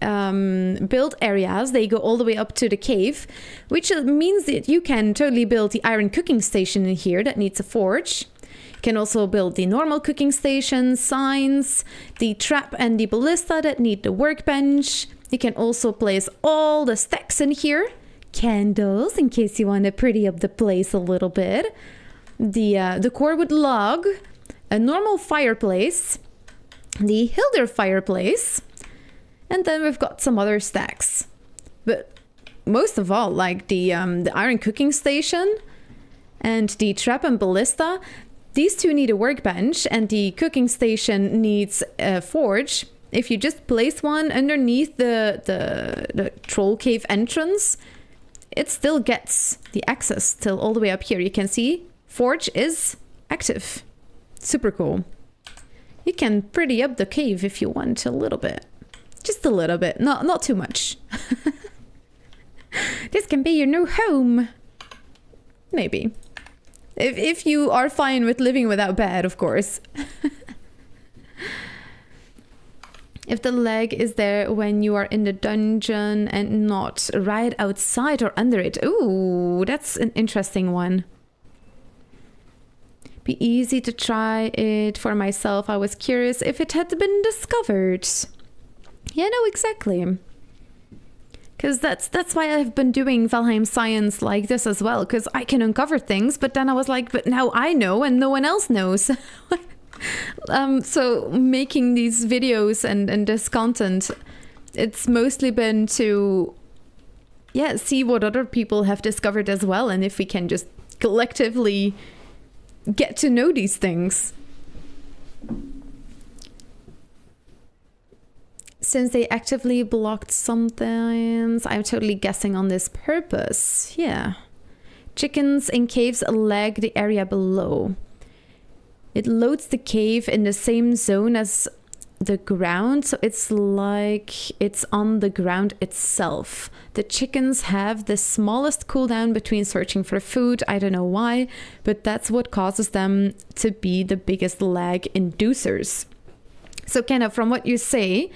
build areas. They go all the way up to the cave, which means that you can totally build the iron cooking station in here that needs a forge. You can also build the normal cooking station, signs, the trap and the ballista that need the workbench. You can also place all the stacks in here. Candles, in case you want to pretty up the place a little bit. The corwood log, a normal fireplace, the Hilder fireplace, and then we've got some other stacks. But most of all, like the iron cooking station and the trap and ballista, these two need a workbench, and the cooking station needs a forge. If you just place one underneath the troll cave entrance, it still gets the access till all the way up here. You can see forge is active. Super cool. You can pretty up the cave if you want a little bit. Just a little bit, not too much. This can be your new home. Maybe. If you are fine with living without bed, of course. If the leg is there when you are in the dungeon and not right outside or under it. Ooh, that's an interesting one. Be easy to try it for myself. I was curious if it had been discovered. Yeah, no, exactly. Because that's why I've been doing Valheim Science like this as well. Because I can uncover things, but then I was like, but now I know and no one else knows. So making these videos and this content, it's mostly been to, yeah, see what other people have discovered as well. And if we can just collectively get to know these things. Since they actively blocked sometimes, I'm totally guessing on this purpose. Yeah. Chickens in caves lag the area below. It loads the cave in the same zone as the ground, so it's like it's on the ground itself. The chickens have the smallest cooldown between searching for food. I don't know why, but that's what causes them to be the biggest lag inducers. So kind of from what you say,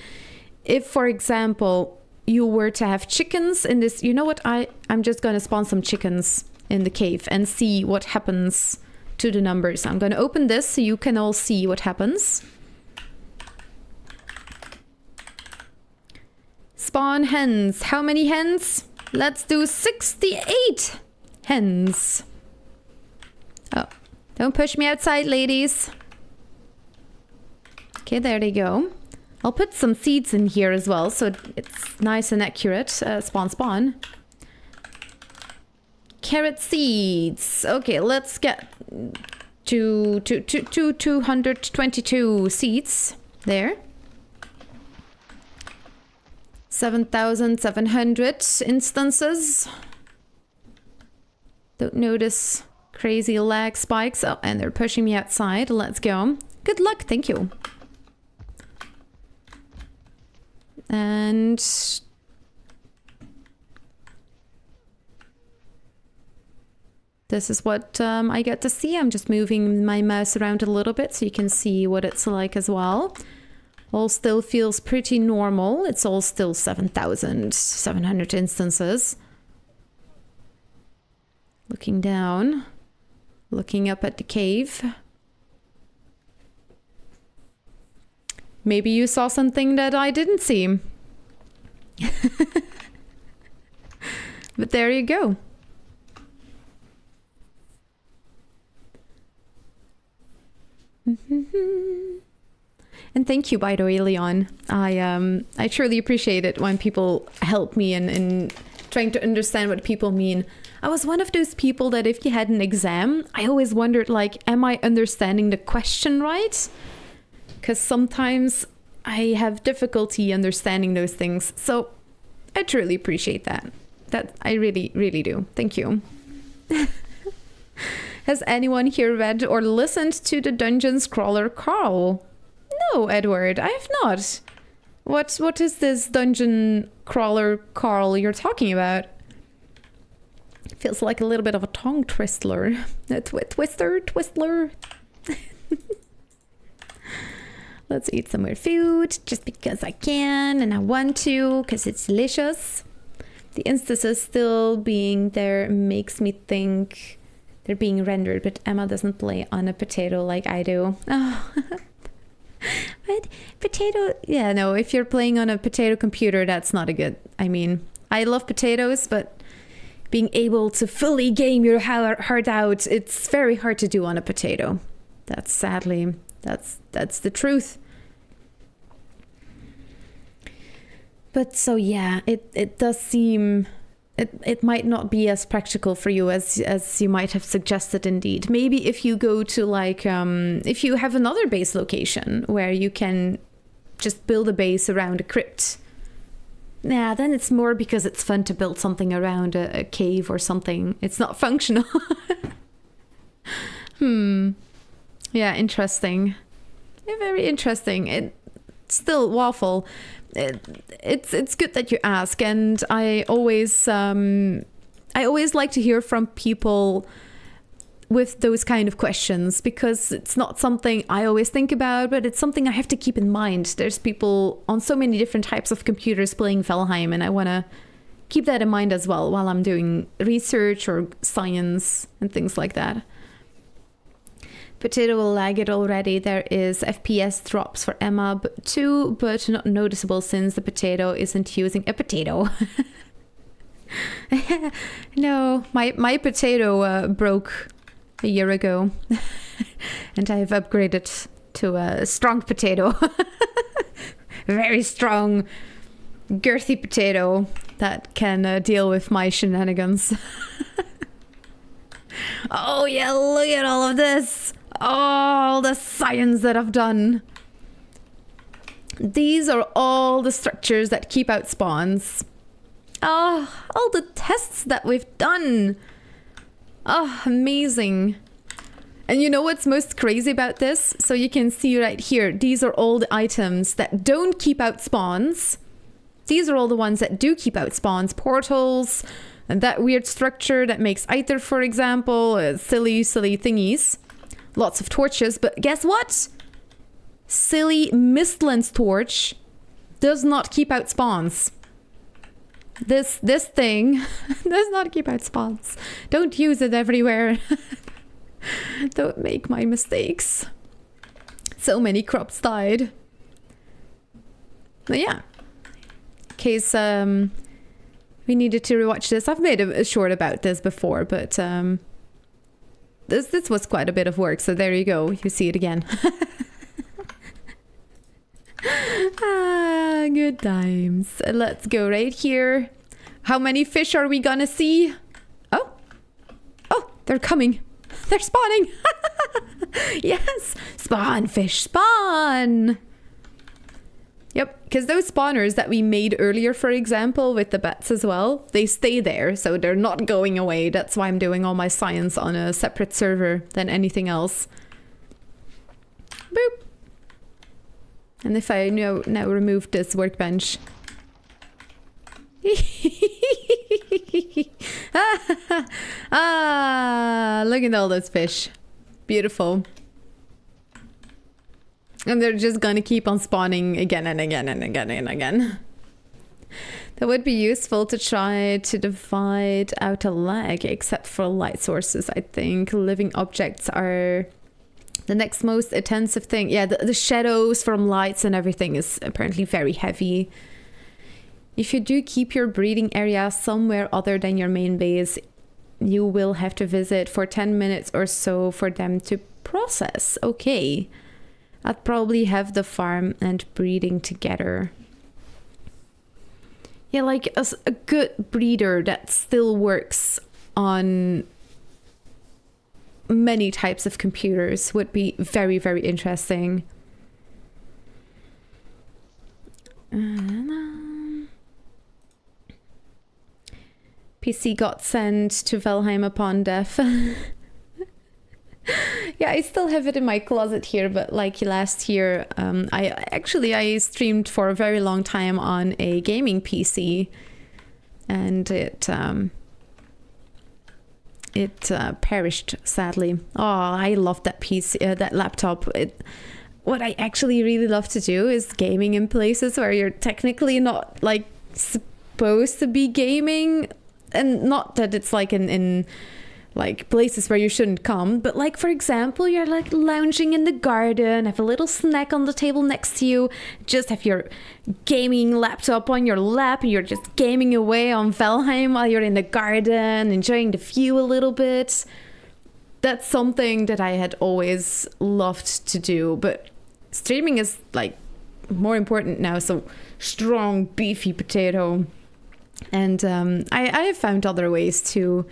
if, for example, you were to have chickens in this, you know what, I'm just going to spawn some chickens in the cave and see what happens to the numbers. I'm going to open this so you can all see what happens. Spawn hens. How many hens? Let's do 68 hens. Oh, don't push me outside, ladies. Okay, there they go. I'll put some seeds in here as well, so it's nice and accurate. Spawn. Carrot seeds. Okay, let's get to 222 seeds there. 7,700 instances. Don't notice crazy lag spikes. Oh, and they're pushing me outside. Let's go. Good luck. Thank you. And this is what I get to see. I'm just moving my mouse around a little bit so you can see what it's like as well. All still feels pretty normal. It's all still 7,700 instances. Looking down, looking up at the cave. Maybe you saw something that I didn't see. But there you go. And thank you, by the way, Leon. I truly appreciate it when people help me in trying to understand what people mean. I was one of those people that if you had an exam, I always wondered, like, am I understanding the question right? Because sometimes I have difficulty understanding those things. So I truly appreciate that. That I really, really do. Thank you. Has anyone here read or listened to the Dungeon Crawler Carl? No, Edward, I have not. What is this Dungeon Crawler Carl you're talking about? Feels like a little bit of a tongue twistler. Twistler. Let's eat some more food, just because I can and I want to, because it's delicious. The instances still being there makes me think they're being rendered, but Emma doesn't play on a potato like I do. Oh. But potato, yeah, no, if you're playing on a potato computer, that's not a good, I mean, I love potatoes, but being able to fully game your heart out, it's very hard to do on a potato. That's sadly, that's the truth. But so yeah, it does seem it might not be as practical for you as you might have suggested indeed. Maybe if you go to like if you have another base location where you can just build a base around a crypt. Yeah, then it's more because it's fun to build something around a cave or something. It's not functional. Yeah, interesting. Yeah, very interesting. It still waffle. it's good that you ask, and I always like to hear from people with those kind of questions, because it's not something I always think about, but it's something I have to keep in mind. There's people on so many different types of computers playing Valheim, and I want to keep that in mind as well while I'm doing research or science and things like that. Potato will lag it already. There is FPS drops for Emma too, but not noticeable since the potato isn't using a potato. No, my potato broke a year ago, and I've upgraded to a strong potato. Very strong, girthy potato that can deal with my shenanigans. Oh yeah, look at all of this. All the science that I've done. These are all the structures that keep out spawns. Oh, all the tests that we've done. Oh, amazing. And you know what's most crazy about this? So you can see right here, these are all the items that don't keep out spawns. These are all the ones that do keep out spawns. Portals, and that weird structure that makes Aether, for example. Silly thingies. Lots of torches, but guess what? Silly Mistlands torch does not keep out spawns. This thing does not keep out spawns. Don't use it everywhere. Don't make my mistakes. So many crops died. But yeah. In case we needed to rewatch this. I've made a short about this before, but this was quite a bit of work, so there you go. You see it again. Ah, good times. Let's go right here. How many fish are we gonna see? Oh, they're coming. They're spawning. Yes, spawn fish, spawn. Yep, because those spawners that we made earlier, for example, with the bats as well, they stay there, so they're not going away. That's why I'm doing all my science on a separate server than anything else. Boop. And if I now remove this workbench. Ah, look at all those fish. Beautiful. And they're just gonna keep on spawning again and again and again and again. That would be useful to try to divide out a lag, except for light sources. I think living objects are the next most intensive thing. Yeah, the shadows from lights and everything is apparently very heavy. If you do keep your breeding area somewhere other than your main base, you will have to visit for 10 minutes or so for them to process. Okay. I'd probably have the farm and breeding together. Yeah, like a good breeder that still works on many types of computers would be very, very interesting. PC got sent to Valheim upon death. Yeah, I still have it in my closet here, but like last year, I streamed for a very long time on a gaming PC, and it perished sadly. Oh, I love that PC, that laptop. What I actually really love to do is gaming in places where you're technically not like supposed to be gaming, and not that it's like in like places where you shouldn't come, but like for example, you're like lounging in the garden, have a little snack on the table next to you, just have your gaming laptop on your lap, and you're just gaming away on Valheim while you're in the garden, enjoying the view a little bit. That's something that I had always loved to do, but streaming is like more important now. So strong, beefy potato, and I have found other ways to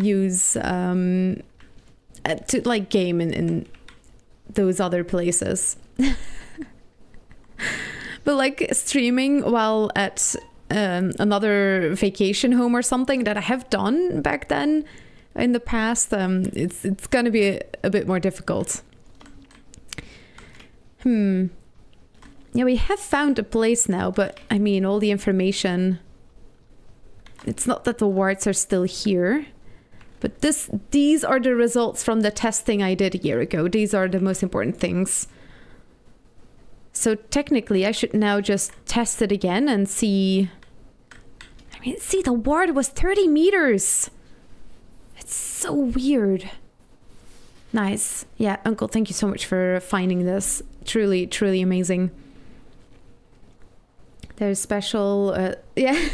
use to like game in those other places. But like streaming while at another vacation home or something that I have done back then in the past, it's gonna be a bit more difficult. Yeah, we have found a place now, but I mean, all the information... It's not that the wards are still here, but these are the results from the testing I did a year ago. These are the most important things. So technically, I should now just test it again and see... I mean, see, the ward was 30 meters! It's so weird. Nice. Yeah, Uncle, thank you so much for finding this. Truly, truly amazing. There's special... yeah.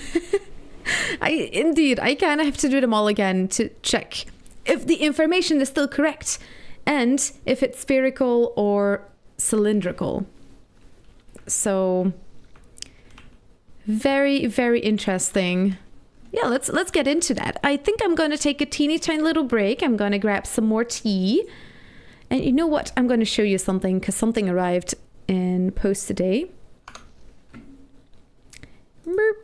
Indeed, I kind of have to do them all again to check if the information is still correct and if it's spherical or cylindrical. So very, very interesting. Yeah, let's get into that. I think I'm going to take a teeny tiny little break. I'm going to grab some more tea. And you know what? I'm going to show you something because something arrived in post today. Burp.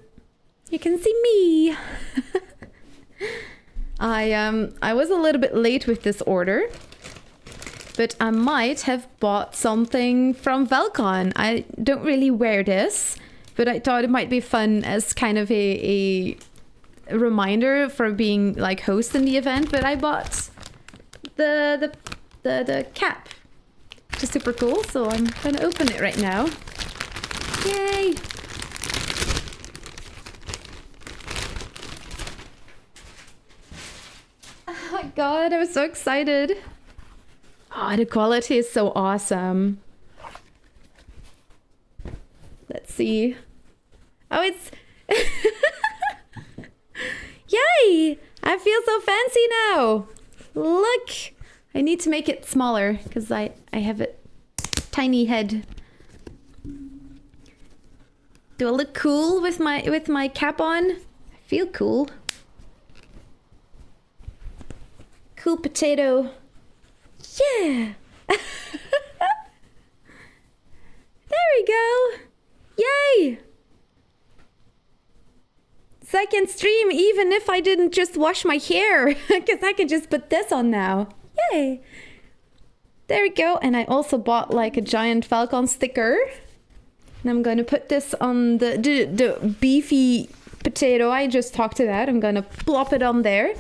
You can see me. I was a little bit late with this order, but I might have bought something from Valcon. I don't really wear this, but I thought it might be fun as kind of a reminder for being like host in the event. But I bought the cap, which is super cool. So I'm gonna open it right now. Yay! Oh my god, I was so excited. Oh, the quality is so awesome. Let's see. Oh, it's... Yay! I feel so fancy now. Look! I need to make it smaller because I have a tiny head. Do I look cool with my cap on? I feel cool. Cool potato. Yeah! There we go! Yay! So I can stream even if I didn't just wash my hair. Because I can just put this on now. Yay! There we go. And I also bought like a giant Falcon sticker. And I'm going to put this on the beefy potato. I just talked to that. I'm going to plop it on there.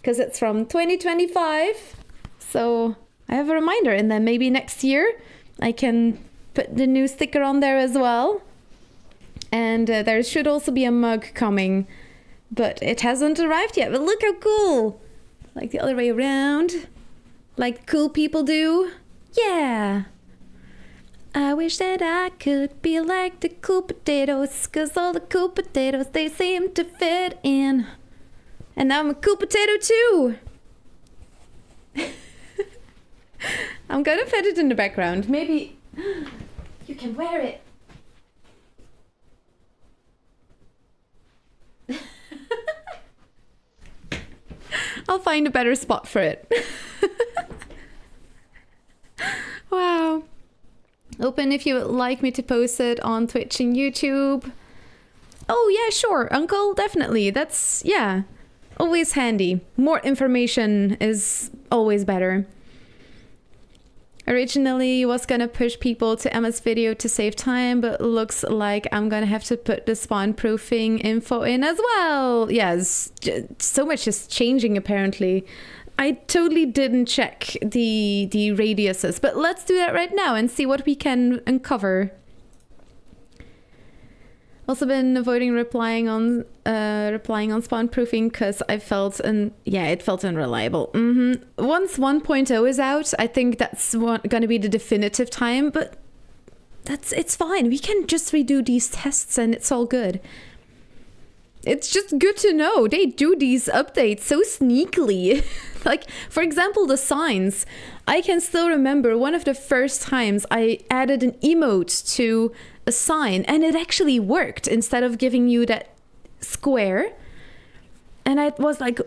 Because it's from 2025. So I have a reminder. And then maybe next year I can put the new sticker on there as well. And there should also be a mug coming. But it hasn't arrived yet. But look how cool. Like the other way around. Like cool people do. Yeah. I wish that I could be like the cool potatoes. Because all the cool potatoes, they seem to fit in. And now I'm a cool potato too. I'm gonna put it in the background. Maybe you can wear it. I'll find a better spot for it. Wow. Open if you would like me to post it on Twitch and YouTube. Oh yeah, sure, Uncle, definitely. That's, yeah. Always handy. More information is always better. Originally was gonna push people to Emma's video to save time, but looks like I'm gonna have to put the spawn proofing info in as well. Yes, so much is changing apparently. I totally didn't check the radiuses, but let's do that right now and see what we can uncover. Also been avoiding replying on spawn proofing because I felt it felt unreliable. Once 1.0 is out, I think that's gonna be the definitive time, but it's fine. We can just redo these tests and it's all good. It's just good to know they do these updates so sneakily. Like, for example, the signs. I can still remember one of the first times I added an emote to a sign and it actually worked instead of giving you that square. And I was like,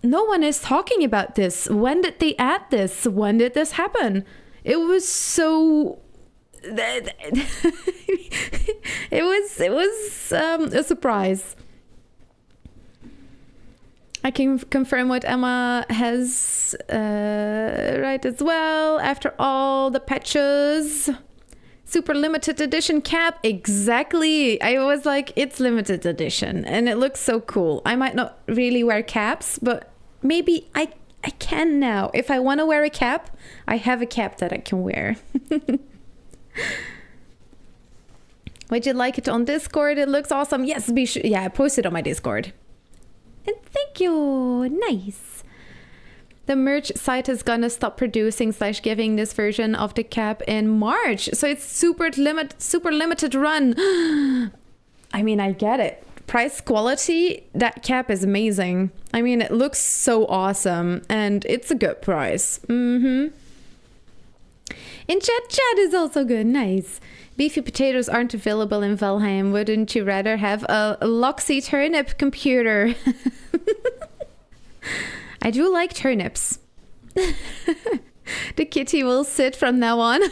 no one is talking about this. When did they add this? When did this happen? It was so... it was a surprise. I can confirm what Emma has right as well. After all the patches, Super limited edition cap. Exactly. I was like, it's limited edition and it looks so cool. I might not really wear caps, but maybe I can now. If I want to wear a cap, I have a cap that I can wear. Would you like it on Discord? It looks awesome. Yes, be sure. Yeah, I posted on my Discord. And thank you. Nice. The merch site is gonna stop producing / giving this version of the cap in March. So it's super limited run. I mean, I get it. Price quality, that cap is amazing. I mean, it looks so awesome and it's a good price. In chat is also good. Nice. Beefy potatoes aren't available in Valheim. Wouldn't you rather have a Loxy turnip computer? I do like turnips. The kitty will sit from now on.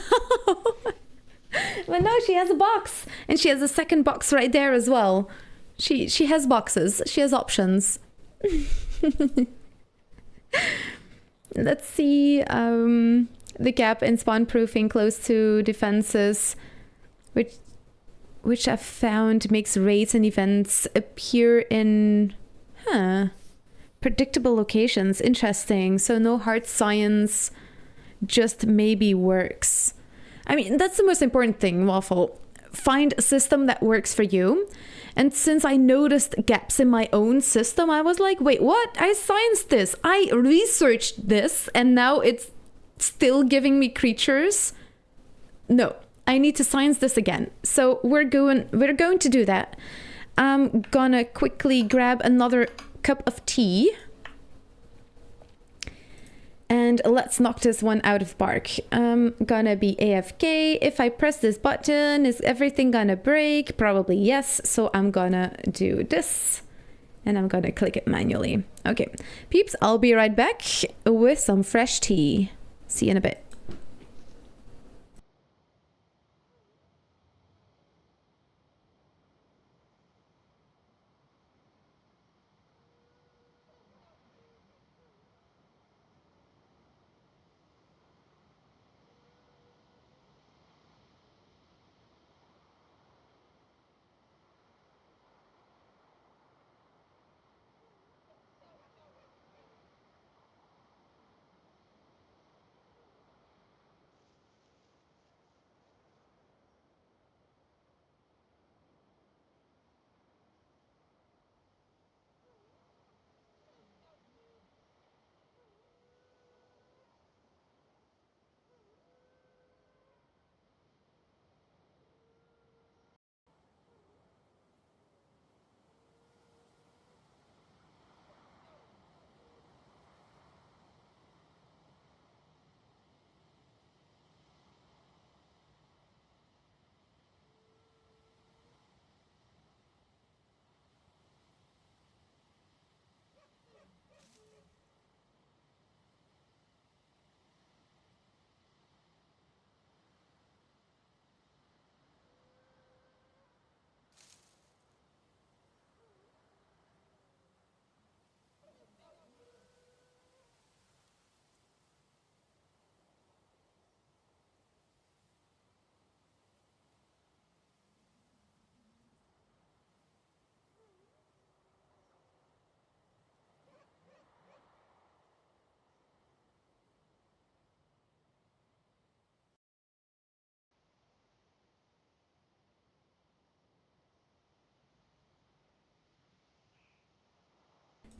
But no, she has a box. And she has a second box right there as well. She has boxes. She has options. Let's see. The gap in spawn proofing close to defenses, which I've found makes raids and events appear in... predictable locations. Interesting. So no hard science, just maybe works. I mean, that's the most important thing, Waffle. Find a system that works for you. And since I noticed gaps in my own system, I was like, wait, what? I scienced this. I researched this and now it's still giving me creatures. No, I need to science this again. So we're going to do that. I'm gonna quickly grab another cup of tea and let's knock this one out of bark. I'm gonna be AFK. If I press this button, is everything gonna break? Probably yes. So I'm gonna do this and I'm gonna click it manually. Okay, peeps, I'll be right back with some fresh tea. See you in a bit.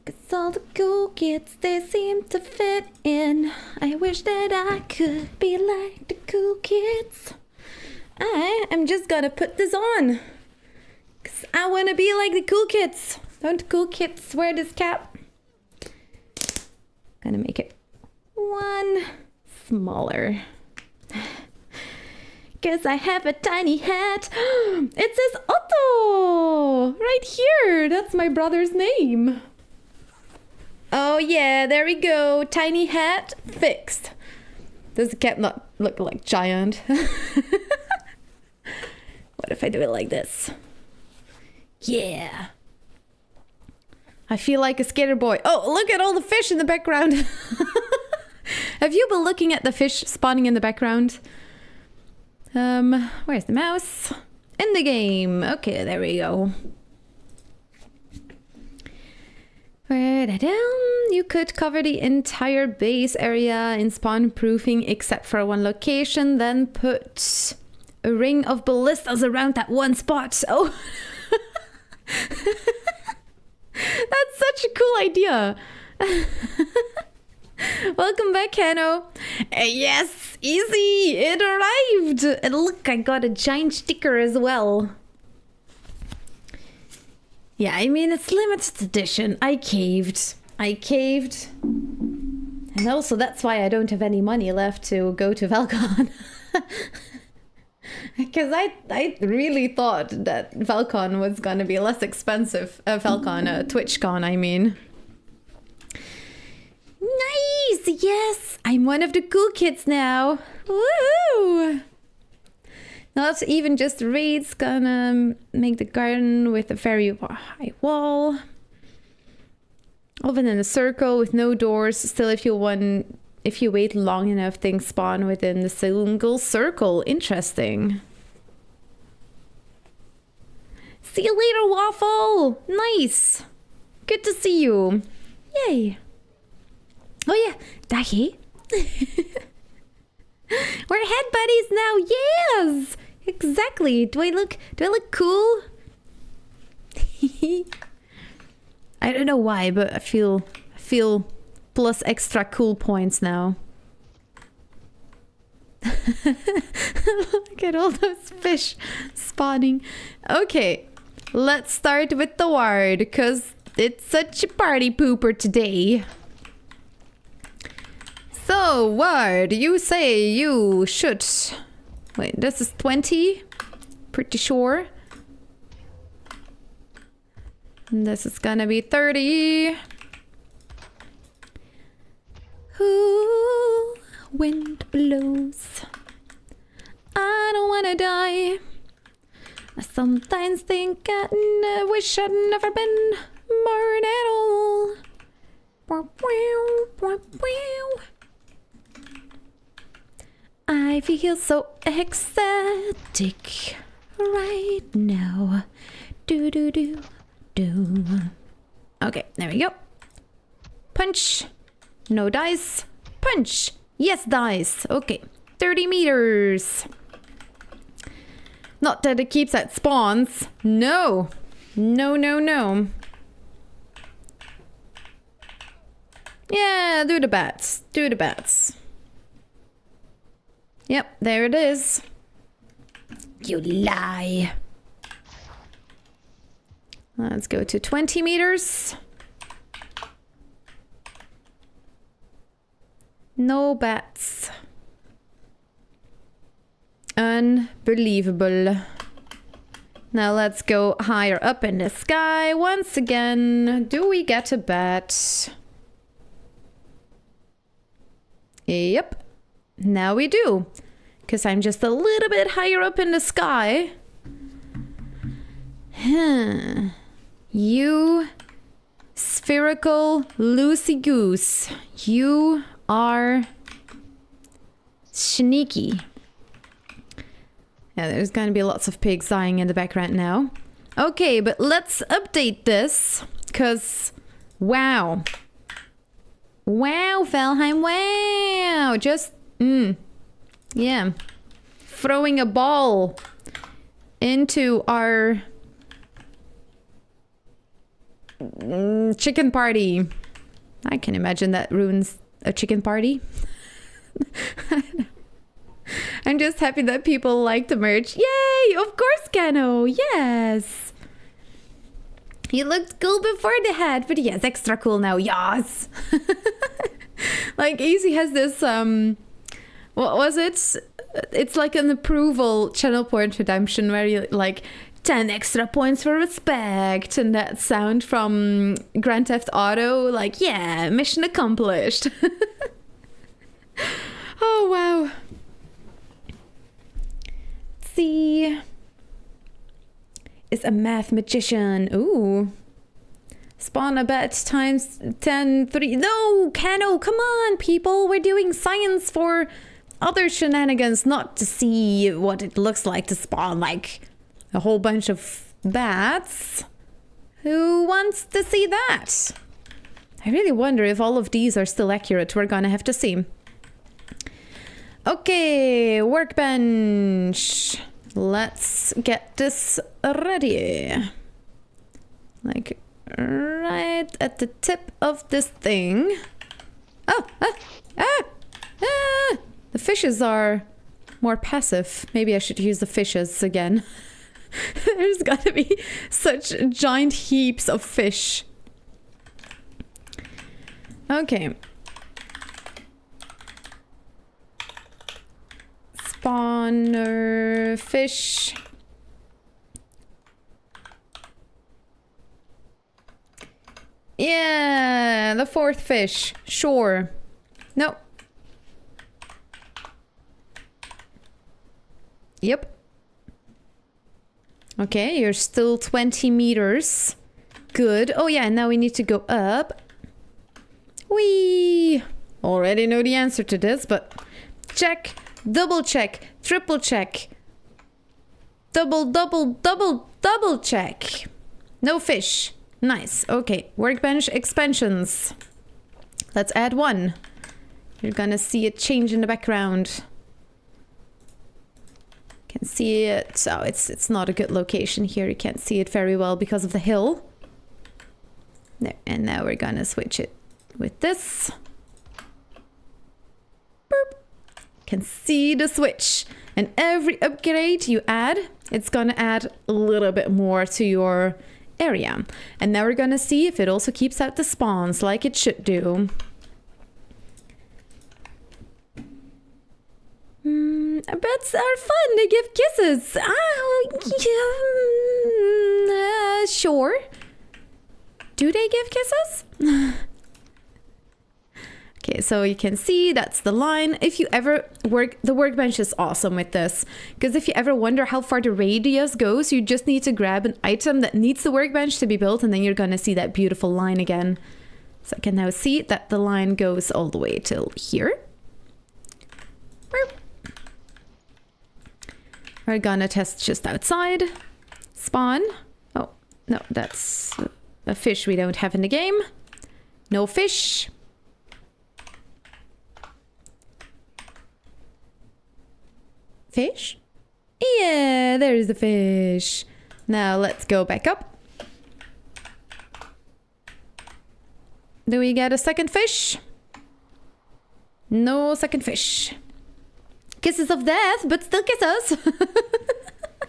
Cause all the cool kids, they seem to fit in. I wish that I could be like the cool kids. I am just gonna put this on. Cause I wanna be like the cool kids. Don't the cool kids wear this cap? Gonna make it one smaller. Cause I have a tiny hat. It says Otto! Right here! That's my brother's name. Oh yeah, there we go. Tiny hat fixed. Does the cap not look like giant? What if I do it like this? Yeah. I feel like a skater boy. Oh, look at all the fish in the background. Have you been looking at the fish spawning in the background? Where's the mouse? In the game. Okay, there we go. You could cover the entire base area in spawn proofing except for one location, then put a ring of ballistas around that one spot. Oh, that's such a cool idea. Welcome back, Kano. Yes, easy, it arrived. And look, I got a giant sticker as well. Yeah, I mean, it's limited edition. I caved. And also, that's why I don't have any money left to go to Valcon. Because I really thought that Valcon was going to be less expensive. TwitchCon, I mean. Nice! Yes! I'm one of the cool kids now. Woohoo! Not even just raids, gonna make the garden with a very high wall. Open in a circle with no doors. Still, if you wait long enough, things spawn within the single circle. Interesting. See you later, Waffle! Nice! Good to see you. Yay! Oh yeah, Dahi. We're head buddies now. Yes, exactly. Do I look cool? I don't know why, but I feel plus extra cool points now. Look at all those fish spawning. Okay, let's start with the ward because it's such a party pooper today. So, Ward, you say you should... Wait, this is 20? Pretty sure. And this is gonna be 30. Ooh, wind blows. I don't wanna die. I sometimes think I wish I'd never been born at all. I feel so ecstatic right now. Do do do do. Okay, there we go. Punch. No dice. Punch. Yes, dice. Okay, 30 meters. Not that it keeps at spawns. No. No, no, no. Yeah, do the bats. Do the bats. Yep, there it is. You lie. Let's go to 20 meters. No bats. Unbelievable. Now let's go higher up in the sky once again. Do we get a bat? Yep. Now we do. Because I'm just a little bit higher up in the sky. You spherical loosey goose. You are sneaky. Yeah, there's gonna be lots of pigs dying in the background now. Okay, but let's update this. Because, wow. Wow, Valheim, wow. Just, yeah. Throwing a ball into our chicken party. I can imagine that ruins a chicken party. I'm just happy that people like the merch. Yay! Of course, Kano. Yes. He looked cool before the hat, but yes, extra cool now. Yes. Like Easy has this what was it? It's like an approval channel point redemption where you like 10 extra points for respect, and that sound from Grand Theft Auto, like, yeah, mission accomplished. Oh wow. Let's see. Is a math magician. Ooh. Spawn a bet times 10, 3. No, Kano, come on, people. We're doing science for other shenanigans, not to see what it looks like to spawn like a whole bunch of bats. Who wants to see that? I really wonder if all of these are still accurate. We're gonna have to see. Okay, workbench. Let's get this ready. Like right at the tip of this thing. Oh, the fishes are more passive. Maybe I should use the fishes again. There's gotta be such giant heaps of fish. Okay. Spawner fish. Yeah, the fourth fish. Sure. No. Yep. Okay, you're still 20 meters. Good. Oh yeah, now we need to go up. We already know the answer to this, but check, double check, triple check, double check. No fish. Nice. Okay, workbench expansions. Let's add one. You're gonna see it change in the background. Can see it. Oh, it's not a good location here. You can't see it very well because of the hill. There, and now we're gonna switch it with this. Boop. Can see the switch. And every upgrade you add, it's gonna add a little bit more to your area. And now we're gonna see if it also keeps out the spawns like it should do. Bats are fun. They give kisses. Sure. Do they give kisses? Okay, so you can see that's the line. If you ever the workbench is awesome with this, because if you ever wonder how far the radius goes, you just need to grab an item that needs the workbench to be built, and then you're gonna see that beautiful line again. So I can now see that the line goes all the way till here. We're gonna test just outside. Spawn. Oh, no, that's a fish we don't have in the game. No fish. Fish? Yeah, there's the fish. Now let's go back up. Do we get a second fish? No second fish. Kisses of death, but still kisses.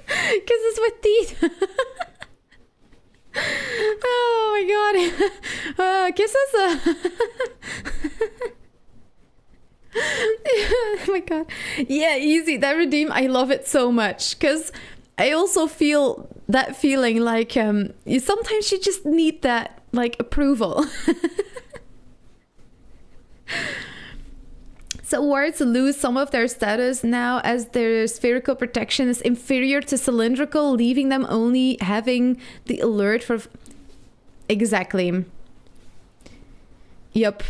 Kisses with teeth. Oh my god. Kisses. Oh my god. Yeah, easy. That redeem, I love it so much. Because I also feel that feeling like you sometimes you just need that like approval. So wards lose some of their status now as their spherical protection is inferior to cylindrical, leaving them only having the alert for... Exactly. Yep.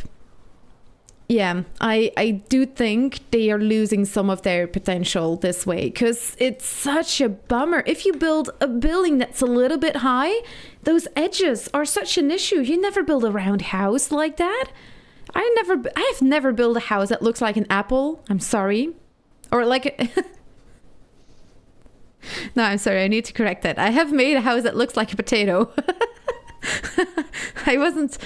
Yeah, I do think they are losing some of their potential this way, because it's such a bummer. If you build a building that's a little bit high, those edges are such an issue. You never build a round house like that. I have never built a house that looks like an apple. I'm sorry. Or like a No, I'm sorry. I need to correct that. I have made a house that looks like a potato. I wasn't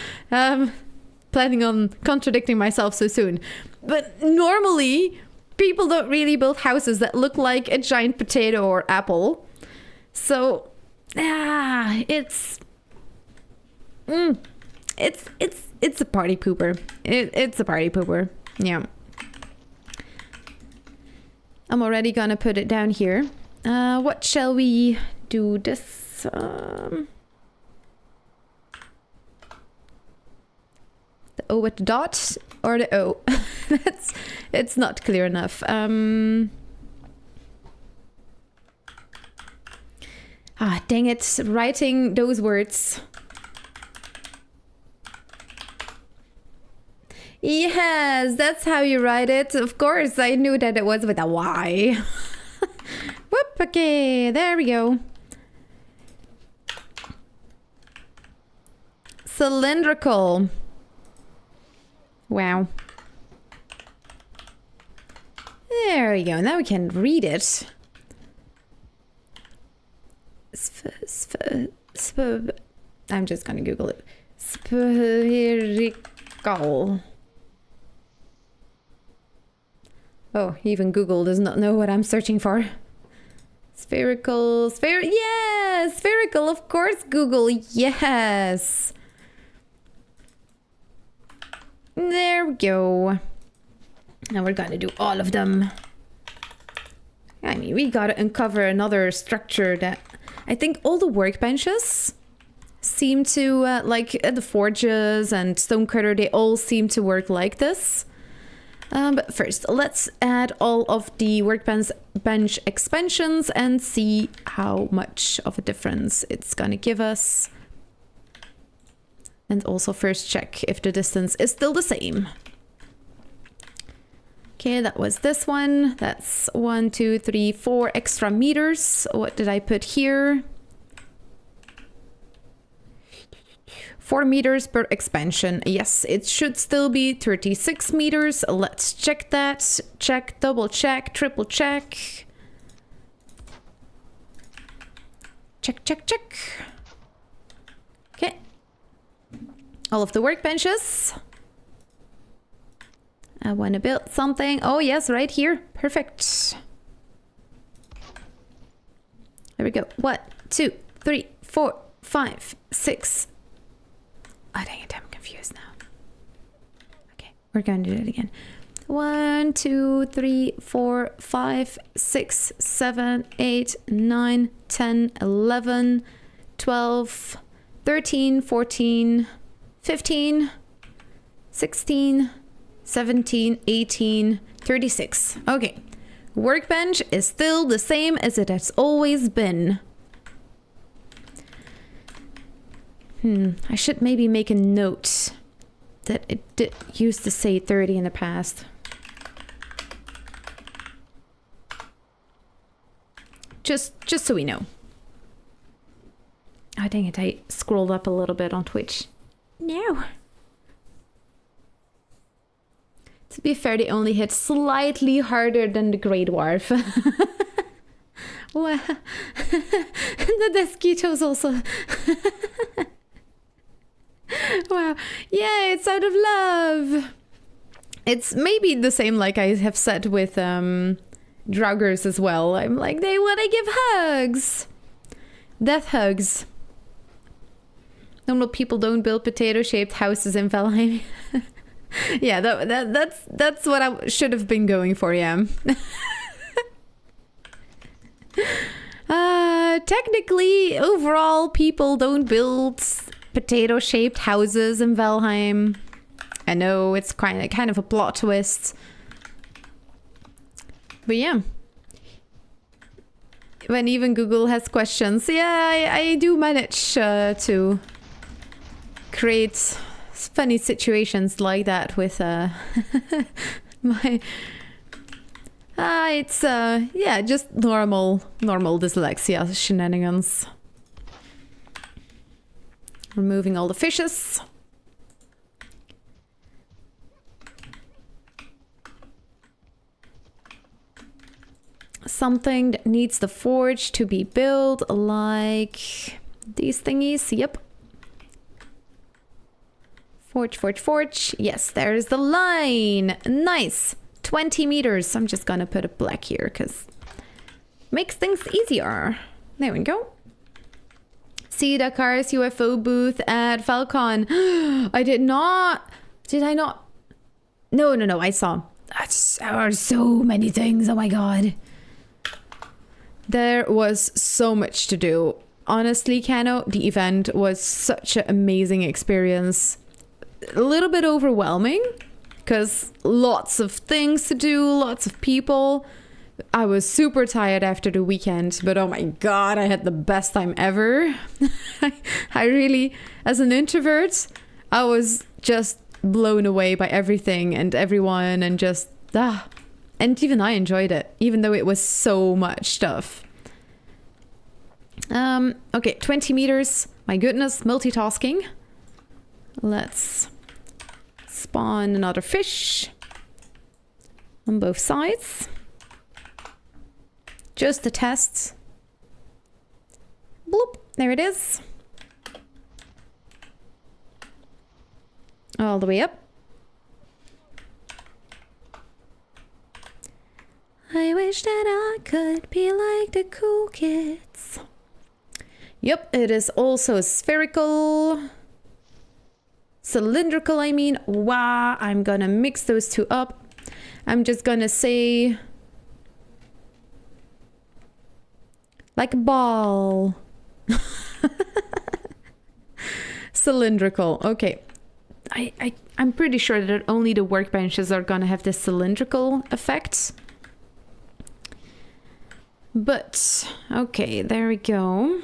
planning on contradicting myself so soon. But normally, people don't really build houses that look like a giant potato or apple. So, it's a party pooper. It's a party pooper. Yeah. I'm already gonna put it down here. What shall we do this? The O with the dot or the O? It's not clear enough. Dang it, writing those words. Yes, that's how you write it. Of course, I knew that it was with a Y. Whoop, okay, there we go. Cylindrical. Wow. There we go. Now we can read it. I'm just gonna Google it. Spherical. Oh, even Google does not know what I'm searching for. Spherical. Yes! Spherical, of course, Google. Yes! There we go. Now we're gonna do all of them. I mean, we gotta uncover another structure that... I think all the workbenches seem to, like the forges and stonecutter, they all seem to work like this. But first, let's add all of the workbench expansions and see how much of a difference it's gonna give us. And also first check if the distance is still the same. Okay, that was this one. That's 1, 2, 3, 4 extra meters. What did I put here? 4 meters per expansion. Yes, it should still be 36 meters. Let's check that. Check, double check, triple check. Check, check, check. Okay. All of the workbenches. I want to build something. Oh, yes, right here. Perfect. There we go. 1, 2, 3, 4, 5, 6. Oh, dang it. I'm confused now. Okay, we're going to do it again. 1, 2, 3, 4, 5, 6, 7, 8, 9, 10, 11, 12, 13, 14, 15, 16, 17, 18, 36. Okay. Workbench is still the same as it has always been. I should maybe make a note that it did used to say 30 in the past. Just so we know. Oh, dang it. I scrolled up a little bit on Twitch. No. To be fair, they only hit slightly harder than the Great Dwarf. Wow. The mosquitoes also. Wow. Yeah, it's out of love. It's maybe the same like I have said with Draugrs as well. I'm like, they want to give hugs. Death hugs. Normal people don't build potato-shaped houses in Valheim. Yeah, that's what I should have been going for, yeah. Technically, overall, people don't build potato-shaped houses in Valheim. I know it's kind of a plot twist. But yeah. When even Google has questions, yeah, I do manage to create funny situations like that with my it's yeah, just normal dyslexia shenanigans. Removing all the fishes. Something that needs the forge to be built, like these thingies. Yep. Forge. Yes, there's the line. Nice. 20 meters. I'm just gonna put a black here because makes things easier. There we go. See Dakar's UFO booth at Falcon. I did not. Did I not? No. I saw. There are so many things. Oh my god. There was so much to do. Honestly, Kano, the event was such an amazing experience. A little bit overwhelming because lots of things to do, lots of people. I was super tired after the weekend, but oh my god, I had the best time ever. I really, as an introvert, I was just blown away by everything and everyone and just, and even I enjoyed it, even though it was so much stuff. Okay, 20 meters. My goodness, multitasking. Let's spawn another fish on both sides. Just the tests. Bloop, there it is. All the way up. I wish that I could be like the cool kids. Yep, it is also spherical. Cylindrical, I mean. Wow, I'm gonna mix those two up. I'm just gonna say... like a ball. Cylindrical, okay. I'm pretty sure that only the workbenches are gonna have this cylindrical effect. But, okay, there we go.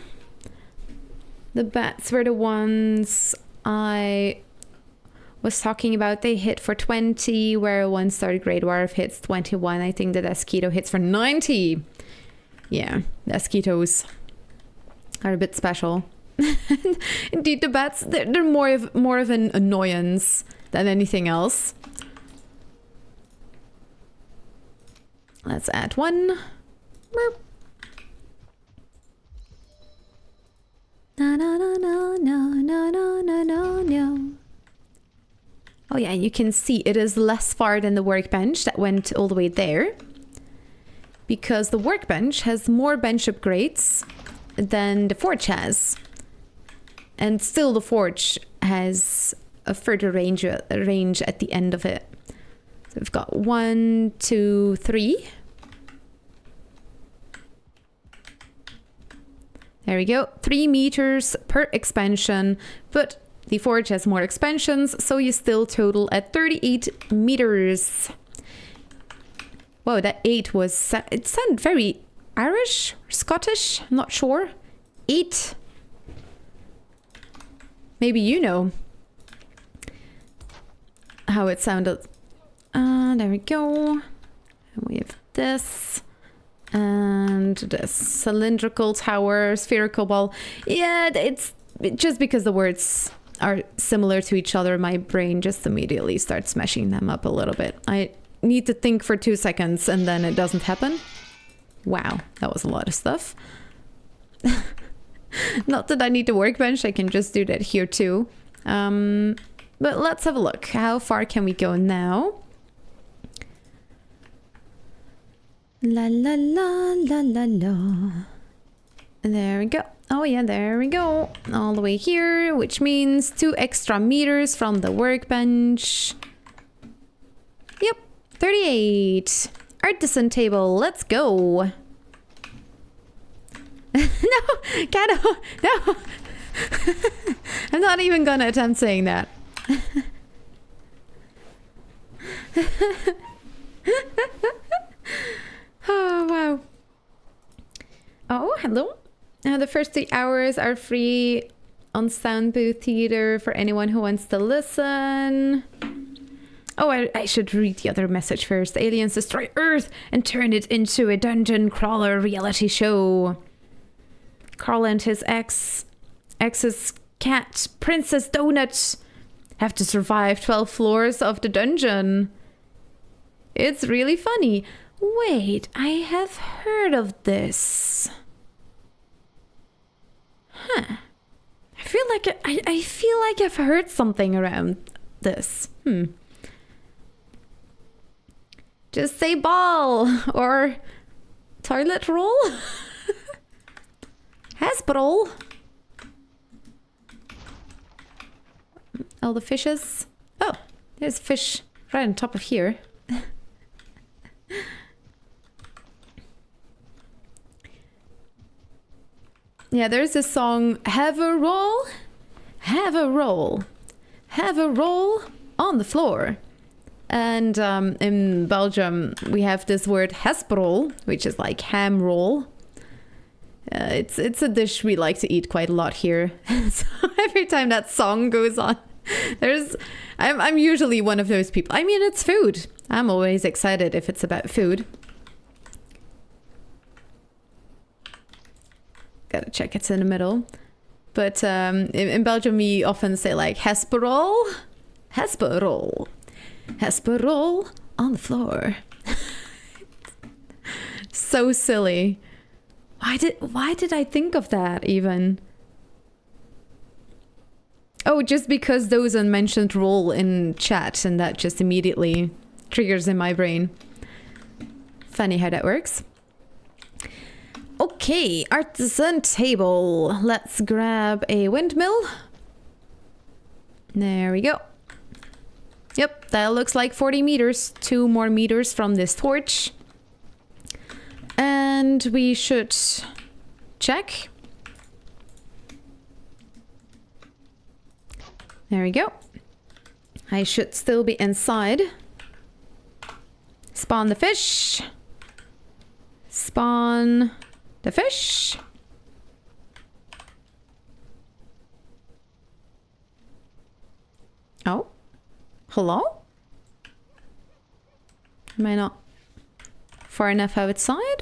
The bats were the ones I was talking about. They hit for 20, where one started Great Dwarf hits 21. I think the Mosquito hits for 90. Yeah, mosquitoes are a bit special. Indeed, the bats, they're more of an annoyance than anything else. Let's add one. Boop. No, no, no, no, no, no, no, no, no, no. Oh yeah, you can see it is less far than the workbench that went all the way there. Because the workbench has more bench upgrades than the forge has. And still the forge has a further range at the end of it. So we've got 1, 2, 3. There we go, 3 meters per expansion, but the forge has more expansions, so you still total at 38 meters. Whoa, that 8 was, it sounded very Irish, Scottish, I'm not sure. 8. Maybe you know how it sounded. There we go. And we have this. And this cylindrical tower, spherical ball. Yeah, it's just because the words are similar to each other, my brain just immediately starts smashing them up a little bit. I need to think for 2 seconds and then it doesn't happen. Wow, that was a lot of stuff. Not that I need the workbench, I can just do that here too. But let's have a look. How far can we go now? La la la la la la. There we go. Oh yeah, there we go. All the way here, which means 2 extra meters from the workbench. Yep, 38. Artisan table, let's go. No, Kato, no. I'm not even gonna attempt saying that. Oh, wow. Oh, hello. The first 3 hours are free on Sound Booth Theater for anyone who wants to listen. Oh, I should read the other message first. Aliens destroy Earth and turn it into a dungeon crawler reality show. Carl and his ex's cat, Princess Donut, have to survive 12 floors of the dungeon. It's really funny. Wait, I have heard of this. Huh. I feel like I've heard something around this. Just say ball or toilet roll. Hospital. All the fishes. Oh, there's a fish right on top of here. Yeah, there's this song, have a roll, have a roll, have a roll on the floor. And in Belgium, we have this word hesperol, which is like ham roll. It's a dish we like to eat quite a lot here. So every time that song goes on, I'm usually one of those people. I mean, it's food. I'm always excited if it's about food. Gotta check it's in the middle. But in Belgium, we often say like Hesperol. Hesperol. Hesperol on the floor. So silly. Why did I think of that even? Oh, just because those mentioned roll in chat and that just immediately triggers in my brain. Funny how that works. Okay, artisan table. Let's grab a windmill. There we go. Yep, that looks like 40 meters. 2 more meters from this torch. And we should check. There we go. I should still be inside. Spawn the fish. Spawn the fish. Oh. Hello? Am I not far enough outside?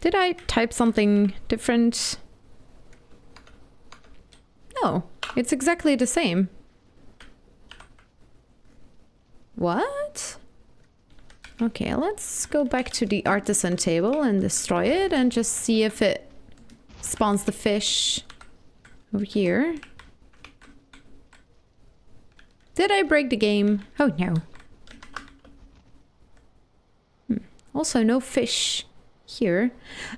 Did I type something different? No, it's exactly the same. What? Okay, let's go back to the artisan table and destroy it and just see if it spawns the fish over here. Did I break the game? Oh no. Also no fish here.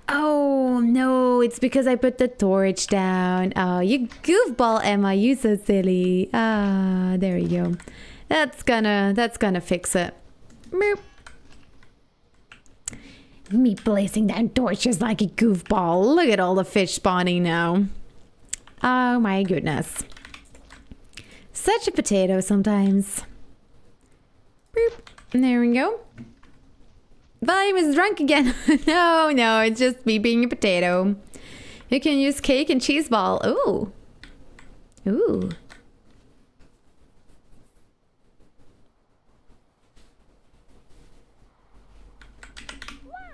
Oh no, it's because I put the torch down. Oh, you goofball, Emma, you so silly. Ah, there you go. That's gonna fix it. Boop. Me placing down torches like a goofball. Look at all the fish spawning now. Oh my goodness. Such a potato sometimes. Boop. There we go. Valheim is drunk again. No, it's just me being a potato. You can use cake and cheese ball. Ooh. Ooh.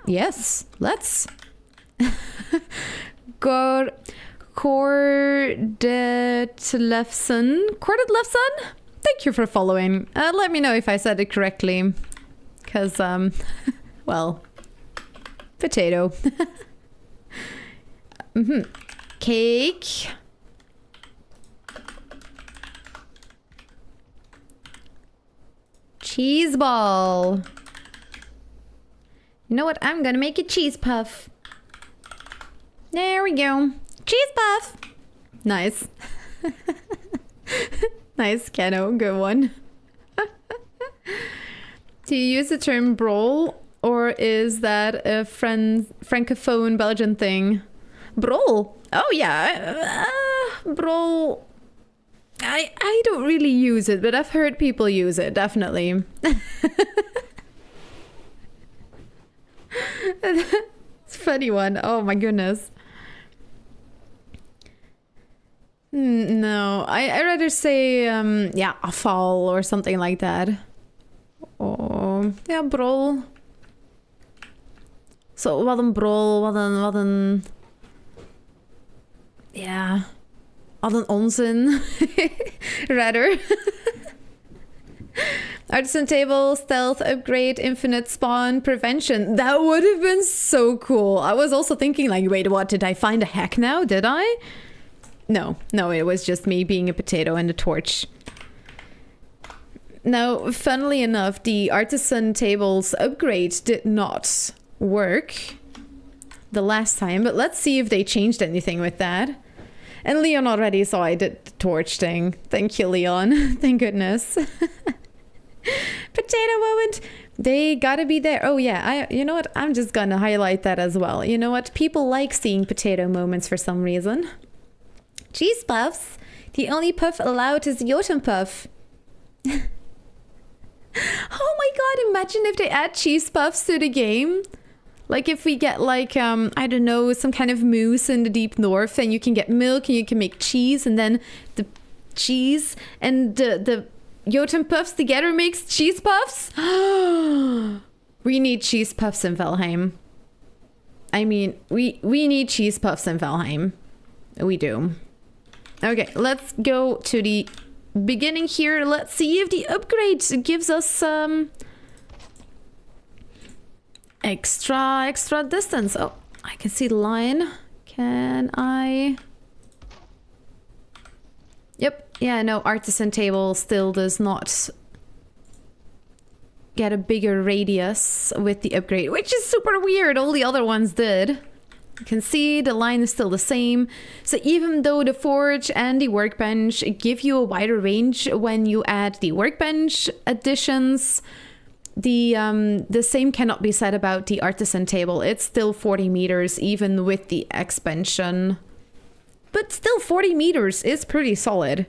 Yes, let's. Kordetlefsen? Thank you for following. Let me know if I said it correctly. Because, well, potato. Cake. Cheese ball. You know what? I'm gonna make a cheese puff. There we go. Cheese puff. Nice. Nice, Keno. Good one. Do you use the term brawl, or is that a francophone Belgian thing? Brawl. Oh yeah. Brawl. I don't really use it, but I've heard people use it, definitely. It's a funny one. Oh my goodness. No, I rather say yeah, afval or something like that. Or yeah, brol. So wat een brol, wat een ja, wat een onzin. Rather. Artisan table, stealth, upgrade, infinite spawn, prevention. That would have been so cool. I was also thinking like, wait, what? Did I find a hack now? Did I? No, it was just me being a potato and a torch. Now, funnily enough, the artisan table's upgrade did not work the last time, but let's see if they changed anything with that. And Leon already saw I did the torch thing. Thank you, Leon. Thank goodness. Potato moment. They gotta be there. Oh yeah, you know what? I'm just gonna highlight that as well. You know what? People like seeing potato moments for some reason. Cheese puffs. The only puff allowed is the autumn puff. Oh my god, imagine if they add cheese puffs to the game. Like if we get like, I don't know, some kind of moose in the deep north and you can get milk and you can make cheese and then the cheese and the Jotun puffs together makes cheese puffs. We need cheese puffs in Valheim. I mean, we need cheese puffs in Valheim. We do. Okay, let's go to the beginning here. Let's see if the upgrade gives us extra distance. Oh, I can see the line. Can I? Yep. Yeah, no, artisan table still does not get a bigger radius with the upgrade, which is super weird. All the other ones did. You can see the line is still the same. So even though the forge and the workbench give you a wider range when you add the workbench additions, the same cannot be said about the artisan table. It's still 40 meters even with the expansion. But still 40 meters is pretty solid.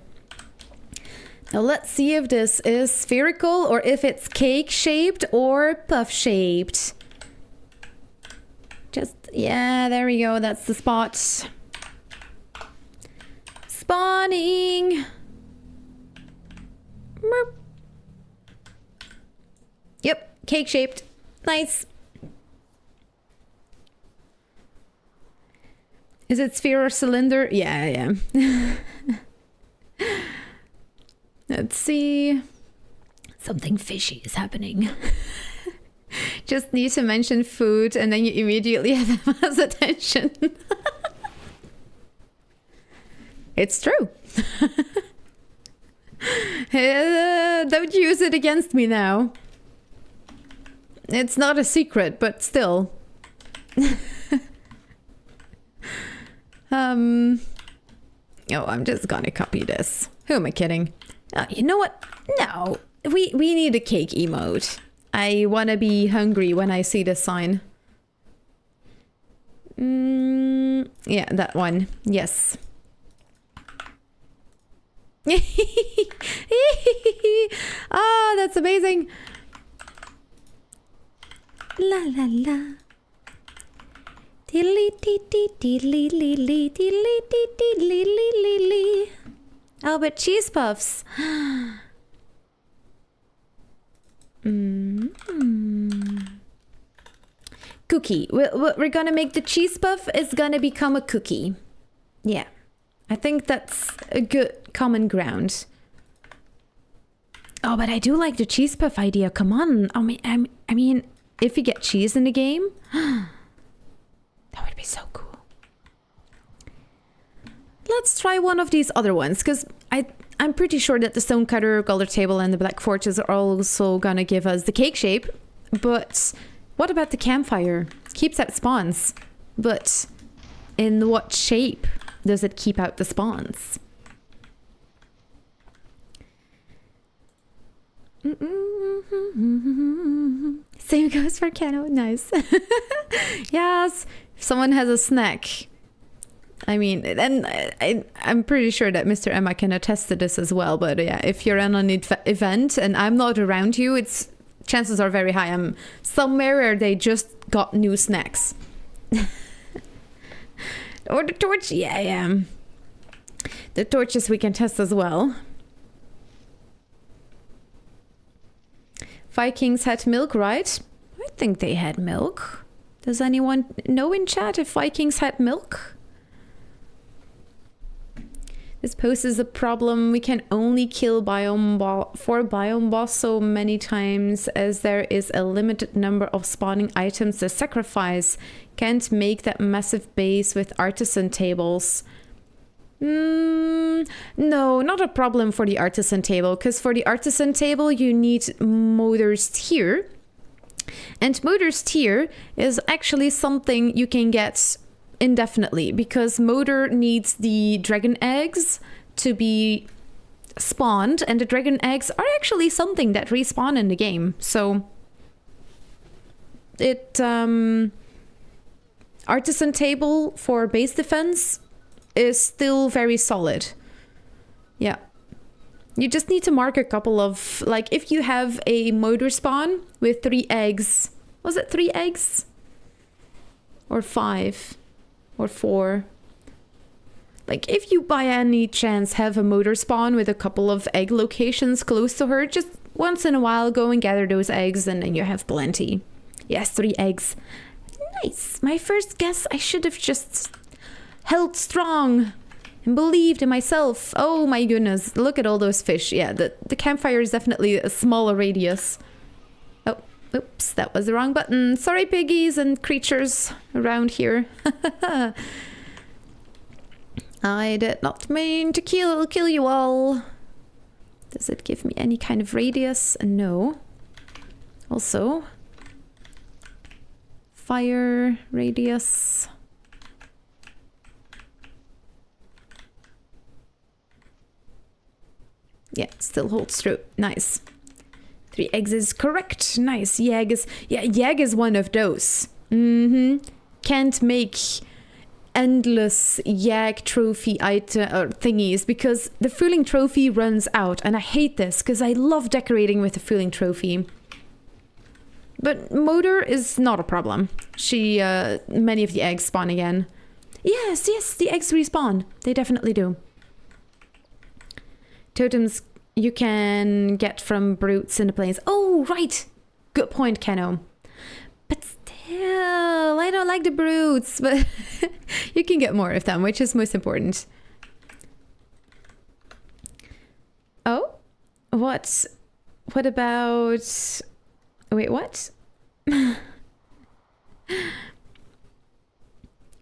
Now let's see if this is spherical or if it's cake shaped or puff shaped. Just, yeah, there we go. That's the spot. Spawning. Merp. Yep, cake shaped. Nice. Is it sphere or cylinder? Yeah. Let's see. Something fishy is happening. Just need to mention food and then you immediately have Emma's attention. It's true. Don't use it against me now. It's not a secret, but still. Oh, I'm just gonna copy this. Who am I kidding? You know what? No, we need a cake emote. I wanna be hungry when I see this sign. Yeah, that one. Yes. Oh, that's amazing. La la la. Oh, but cheese puffs. Cookie. We're gonna make the cheese puff is gonna become a cookie. Yeah. I think that's a good common ground. Oh, but I do like the cheese puff idea. Come on. I mean, if you get cheese in the game, that would be so cool. Let's try one of these other ones, because I'm pretty sure that the stonecutter, golden table, and the black forges are also gonna give us the cake shape. But what about the campfire? Keeps out spawns, but in what shape does it keep out the spawns? Same goes for Cano. Nice. Yes, if someone has a snack. I mean, and I'm pretty sure that Mr. Emma can attest to this as well. But yeah, if you're in an event and I'm not around you, chances are very high I'm somewhere where they just got new snacks. Or the torch. Yeah. The torches we can test as well. Vikings had milk, right? I think they had milk. Does anyone know in chat if Vikings had milk? This poses a problem. We can only kill biome boss so many times as there is a limited number of spawning items to sacrifice. Can't make that massive base with artisan tables. No, not a problem for the artisan table, because for the artisan table you need Mother's Tear. And Mother's Tear is actually something you can get indefinitely, because Motor needs the dragon eggs to be spawned, and the dragon eggs are actually something that respawn in the game. So it artisan table for base defense is still very solid. Yeah, You just need to mark a couple of, like, if you have a motor spawn with 3 eggs. Was it 3 eggs? Or 5? Or 4? Like, if you by any chance have a motor spawn with a couple of egg locations close to her, just once in a while go and gather those eggs and then you have plenty. Yes, 3 eggs. Nice. My first guess, I should have just held strong and believed in myself. Oh my goodness, look at all those fish. Yeah, the campfire is definitely a smaller radius. Oh, oops, that was the wrong button. Sorry, piggies and creatures around here. I did not mean to kill you all. Does it give me any kind of radius? No. Also, fire radius. Yeah, still holds true. Nice. 3 eggs is correct. Nice. Yag is one of those. Can't make endless Yag trophy item or thingies because the Fooling trophy runs out, and I hate this because I love decorating with the Fooling trophy. But motor is not a problem. Many of the eggs spawn again. Yes, the eggs respawn. They definitely do. Totems you can get from brutes in the plains. Oh, right. Good point, Keno. But still, I don't like the brutes, but you can get more of them, which is most important. Oh, what about... Wait, what?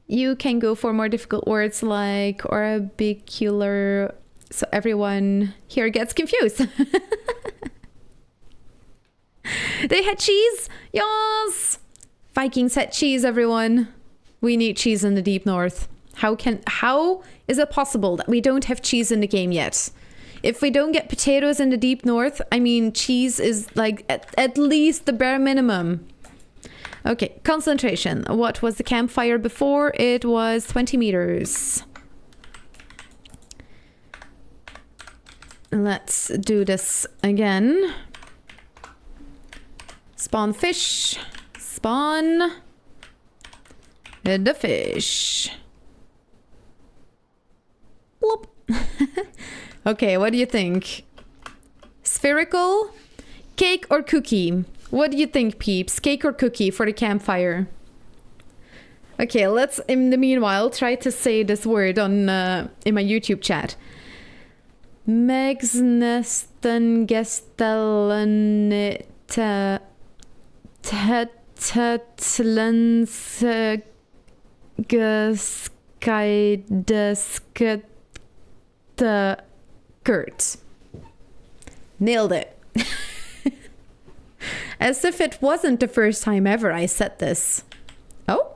You can go for more difficult words like orbicular, so everyone here gets confused. They had cheese? Yes! Vikings had cheese, everyone. We need cheese in the deep north. How is it possible that we don't have cheese in the game yet? If we don't get potatoes in the deep north, I mean, cheese is like at least the bare minimum. Okay, concentration. What was the campfire before? It was 20 meters. Let's do this again. Spawn fish. Spawn the fish. Bloop. Okay, what do you think? Spherical? Cake or cookie? What do you think, peeps? Cake or cookie for the campfire? Okay, let's, in the meanwhile, try to say this word on in my YouTube chat. Megsnesten gestelanita Gert. Nailed it. As if it wasn't the first time ever I said this. Oh?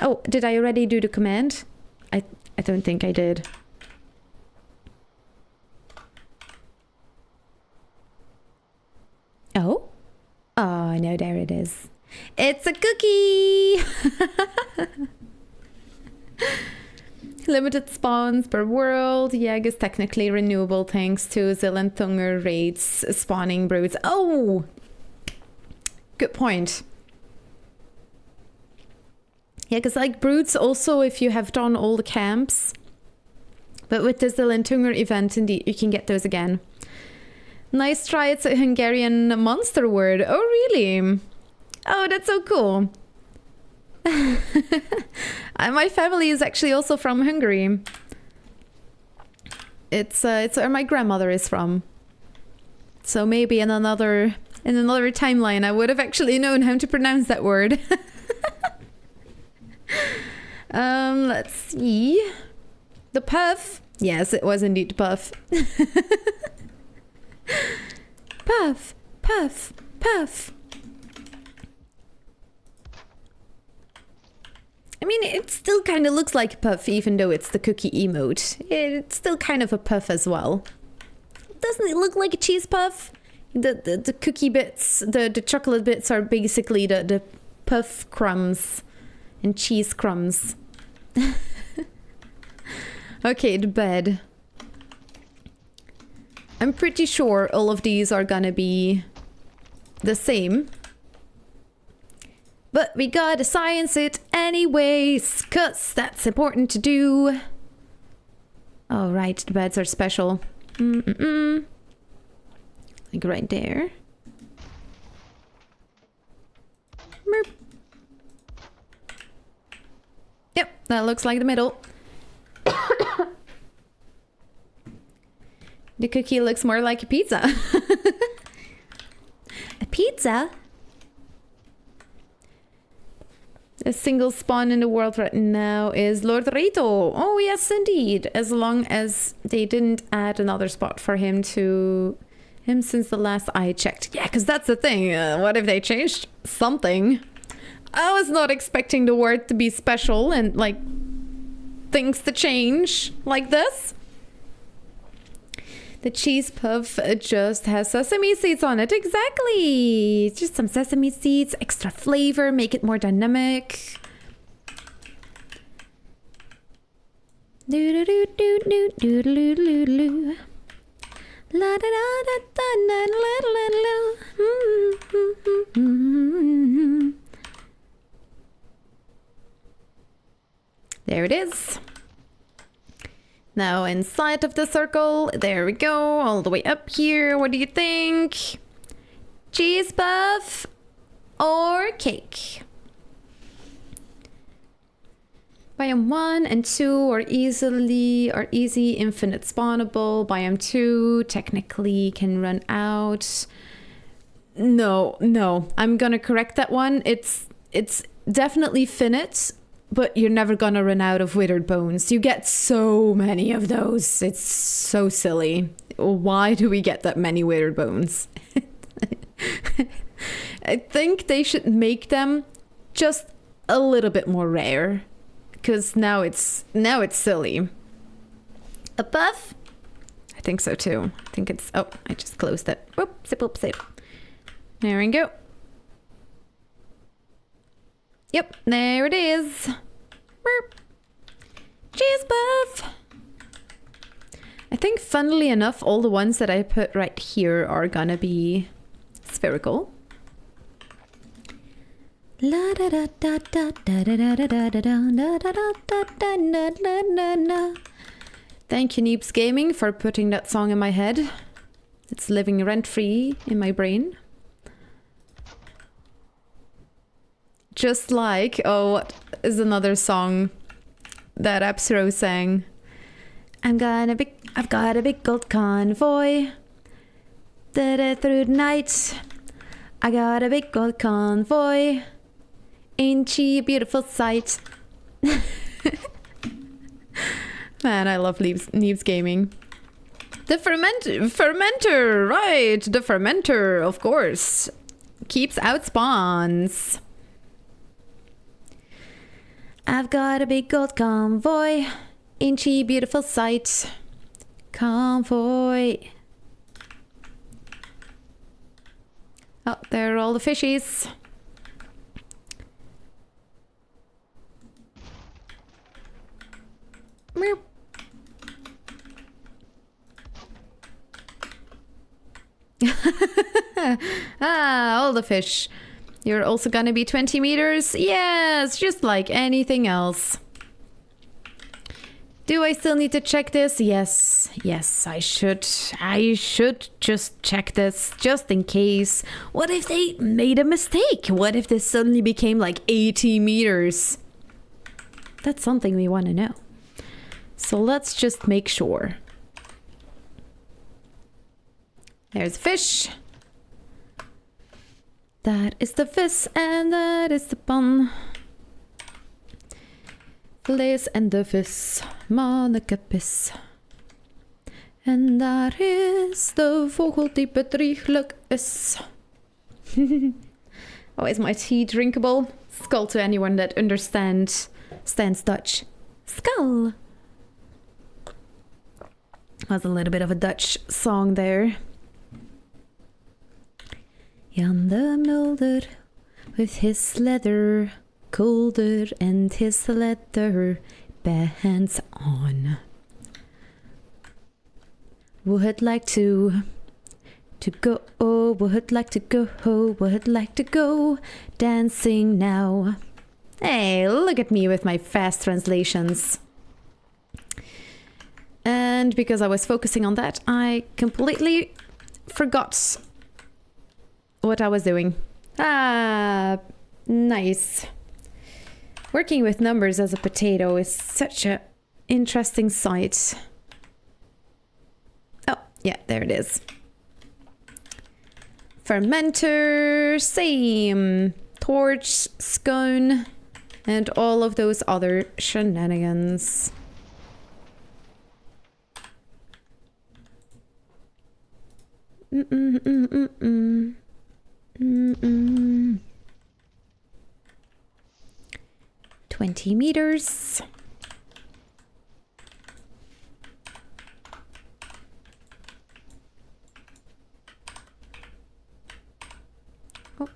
Oh, did I already do the command? I don't think I did. Oh? Oh, no, there it is. It's a cookie! Limited spawns per world. Yag is technically renewable thanks to Zillentunger raids spawning broods. Oh! Good point. Yeah, because like broods also, if you have done all the camps. But with the Zillentunger event, indeed, you can get those again. Nice try, it's a Hungarian monster word. Oh, really? Oh, that's so cool. My family is actually also from Hungary. It's where my grandmother is from. So maybe in another timeline I would have actually known how to pronounce that word. Let's see. The puff. Yes, it was indeed puff. Puff, puff, puff. I mean, it still kind of looks like a puff, even though it's the cookie emote. It's still kind of a puff as well. Doesn't it look like a cheese puff? The cookie bits, the chocolate bits are basically the puff crumbs and cheese crumbs. Okay, the bed. I'm pretty sure all of these are gonna be the same. But we gotta science it anyways, cause that's important to do. Oh right, the beds are special. Like right there. Merp. Yep, that looks like the middle. The cookie looks more like a pizza. A pizza? A single spawn in the world right now is Lord Rito. Oh yes, indeed. As long as they didn't add another spot for him since the last I checked. Yeah, because that's the thing. What if they changed something? I was not expecting the word to be special and like things to change like this. The cheese puff just has sesame seeds on it. Exactly. Just some sesame seeds, extra flavor, make it more dynamic. Do do do do do do do do do. La da da da da da la la la. There it is. Now inside of the circle, there we go, all the way up here. What do you think? Cheese puff or cake? Biome 1 and 2 are easy, infinite spawnable. Biome 2 technically can run out. No, I'm gonna correct that one. It's definitely finite. But you're never gonna run out of withered bones. You get so many of those. It's so silly. Why do we get that many withered bones? I think they should make them just a little bit more rare. Because now it's silly. A buff? I think so too. I think it's... Oh, I just closed it. Whoopsie. There we go. Yep, there it is. Burp. Cheese buff. I think, funnily enough, all the ones that I put right here are gonna be spherical. La da da da da da da da da da da da da da. Thank you, Neebs Gaming, for putting that song in my head. It's living rent-free in my brain. Just like, oh, what is another song that Absro sang? I've got a big gold convoy. Through the night. I got a big gold convoy. Ain't she a beautiful sight? Man, I love Neebs Gaming. The fermenter, right? The fermenter, of course. Keeps out spawns. I've got a big gold convoy. Ain't she a beautiful sight? Convoy. Oh, there are all the fishies. Meow. All the fish. You're also gonna be 20 meters? Yes, just like anything else. Do I still need to check this? Yes, I should. I should just check this, just in case. What if they made a mistake? What if this suddenly became like 80 meters? That's something we want to know. So let's just make sure. There's fish. That is the fish and that is the bun. Vlees en de vis, mannekepis. En daar is de vogel die bedrieglijk is. Oh, is my tea drinkable? Skull to anyone that understands Dutch. Skull! That's a little bit of a Dutch song there. Jan de Mulder with his leather colder and his leather bands on. Would like to go, would like to go, would like to go dancing now. Hey, look at me with my fast translations. And because I was focusing on that, I completely forgot what I was doing. Ah, nice. Working with numbers as a potato is such a interesting sight. Oh, yeah, there it is. Fermenter, same. Torch, scone, and all of those other shenanigans. Mm-mm-mm-mm-mm. Mm-mm. 20 meters. Oh.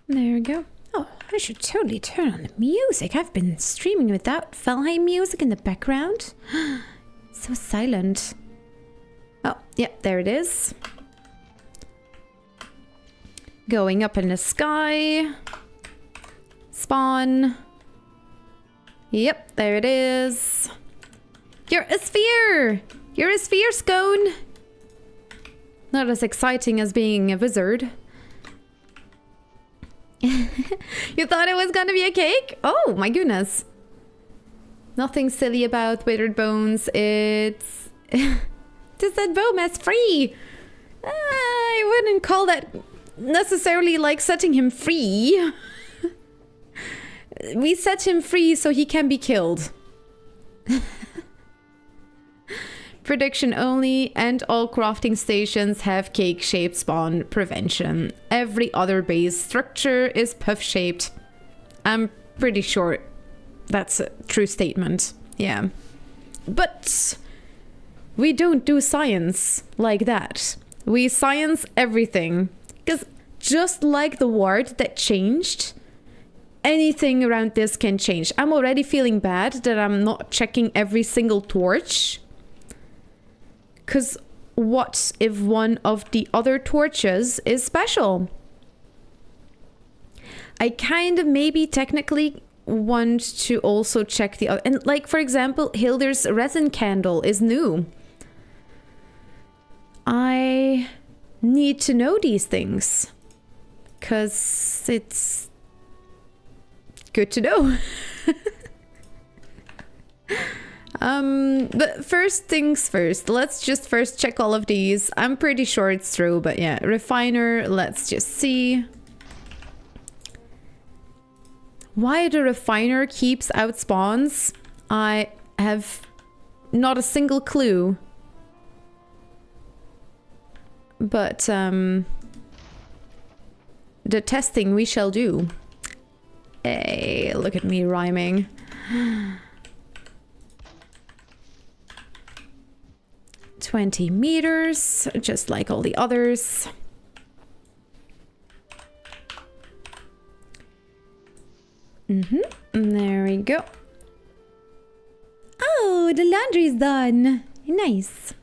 There we go. Oh, I should totally turn on the music. I've been streaming without Valheim music in the background. So silent. Oh, yeah, there it is. Going up in the sky. Spawn. Yep, there it is. You're a sphere! You're a sphere, Scone! Not as exciting as being a wizard. You thought it was gonna be a cake? Oh my goodness. Nothing silly about withered bones. It's... Just that bone is free. I wouldn't call that necessarily like setting him free. We set him free so he can be killed. Prediction only, and all crafting stations have cake-shaped spawn prevention. Every other base structure is puff-shaped. I'm pretty sure that's a true statement. Yeah. But we don't do science like that. We science everything. Because just like the ward that changed, anything around this can change. I'm already feeling bad that I'm not checking every single torch. Because what if one of the other torches is special? I kind of maybe technically want to also check the other. And like, for example, Hilder's resin candle is new. I need to know these things. Because it's good to know. But first things first, let's just first check all of these. I'm pretty sure it's true, but yeah, refiner, let's just see. Why the refiner keeps out spawns, I have not a single clue. But, the testing we shall do. Hey, look at me rhyming. 20 meters, just like all the others. There we go. Oh, the laundry's done. Nice.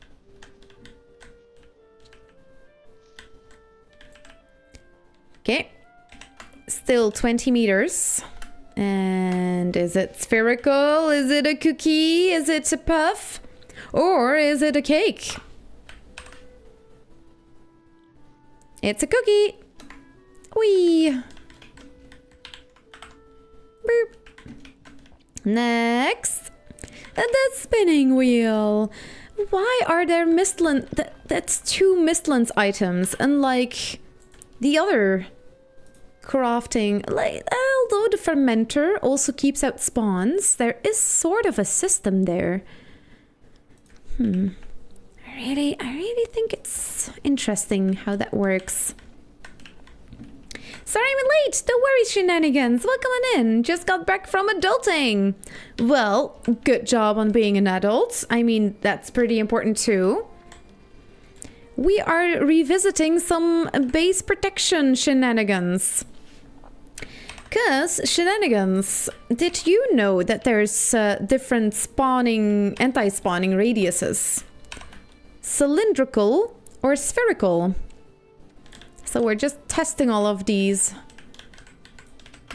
Okay. Still 20 meters. And is it spherical? Is it a cookie? Is it a puff? Or is it a cake? It's a cookie. Whee! Boop. Next. The spinning wheel. Why are there Mistland? That's 2 Mistlands items, unlike the other crafting. Like, although the fermenter also keeps out spawns, there is sort of a system there. I really think it's interesting how that works. Sorry I'm late! Don't worry, shenanigans! Welcome on in! Just got back from adulting! Well, good job on being an adult. I mean, that's pretty important too. We are revisiting some base protection shenanigans. Cause, shenanigans, did you know that there's different spawning, anti-spawning radiuses? cylindrical, or spherical. So we're just testing all of these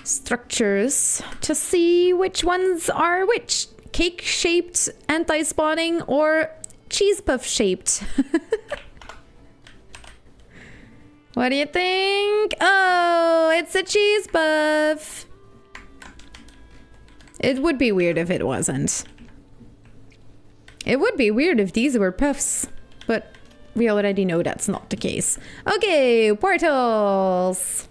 structures to see which ones are which. Cake-shaped anti-spawning or cheese puff-shaped. What do you think? Oh, it's a cheese puff. It would be weird if it wasn't. It would be weird if these were puffs, but we already know that's not the case. Okay, portals.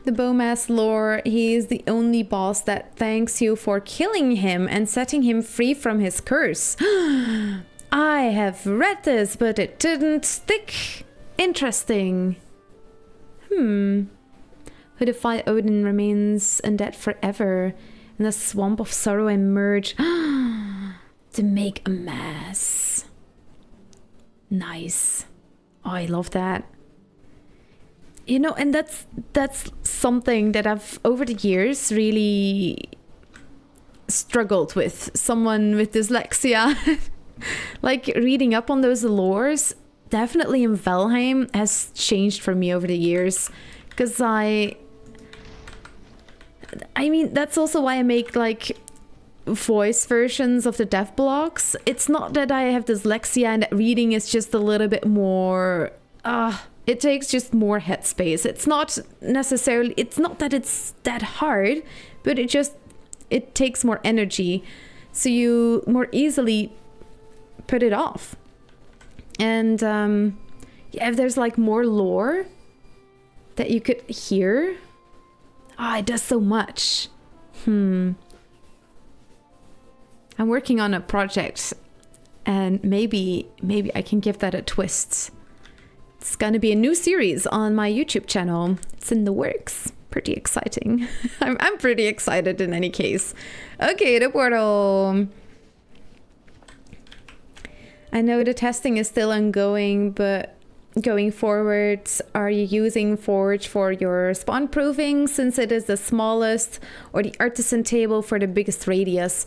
The Bowmass lore, he is the only boss that thanks you for killing him and setting him free from his curse. I have read this, but it didn't stick. Interesting. Who defy Odin remains undead forever in the swamp of sorrow and merge to make a mess. Nice. Oh, I love that. You know, and that's something that I've over the years really struggled with. Someone with dyslexia, like reading up on those lores, definitely in Valheim has changed for me over the years, because I mean, that's also why I make like voice versions of the dev blogs. It's not that I have dyslexia and that reading is just a little bit more it takes just more headspace. It's not necessarily, it's not that it's that hard, but it takes more energy, so you more easily put it off. And yeah, if there's like more lore that you could hear, it does so much. I'm working on a project, and maybe I can give that a twist. It's gonna be a new series on my YouTube channel. It's in the works. Pretty exciting. I'm pretty excited in any case. Okay, the portal. I know the testing is still ongoing, but going forward, are you using Forge for your spawn proofing since it is the smallest, or the artisan table for the biggest radius?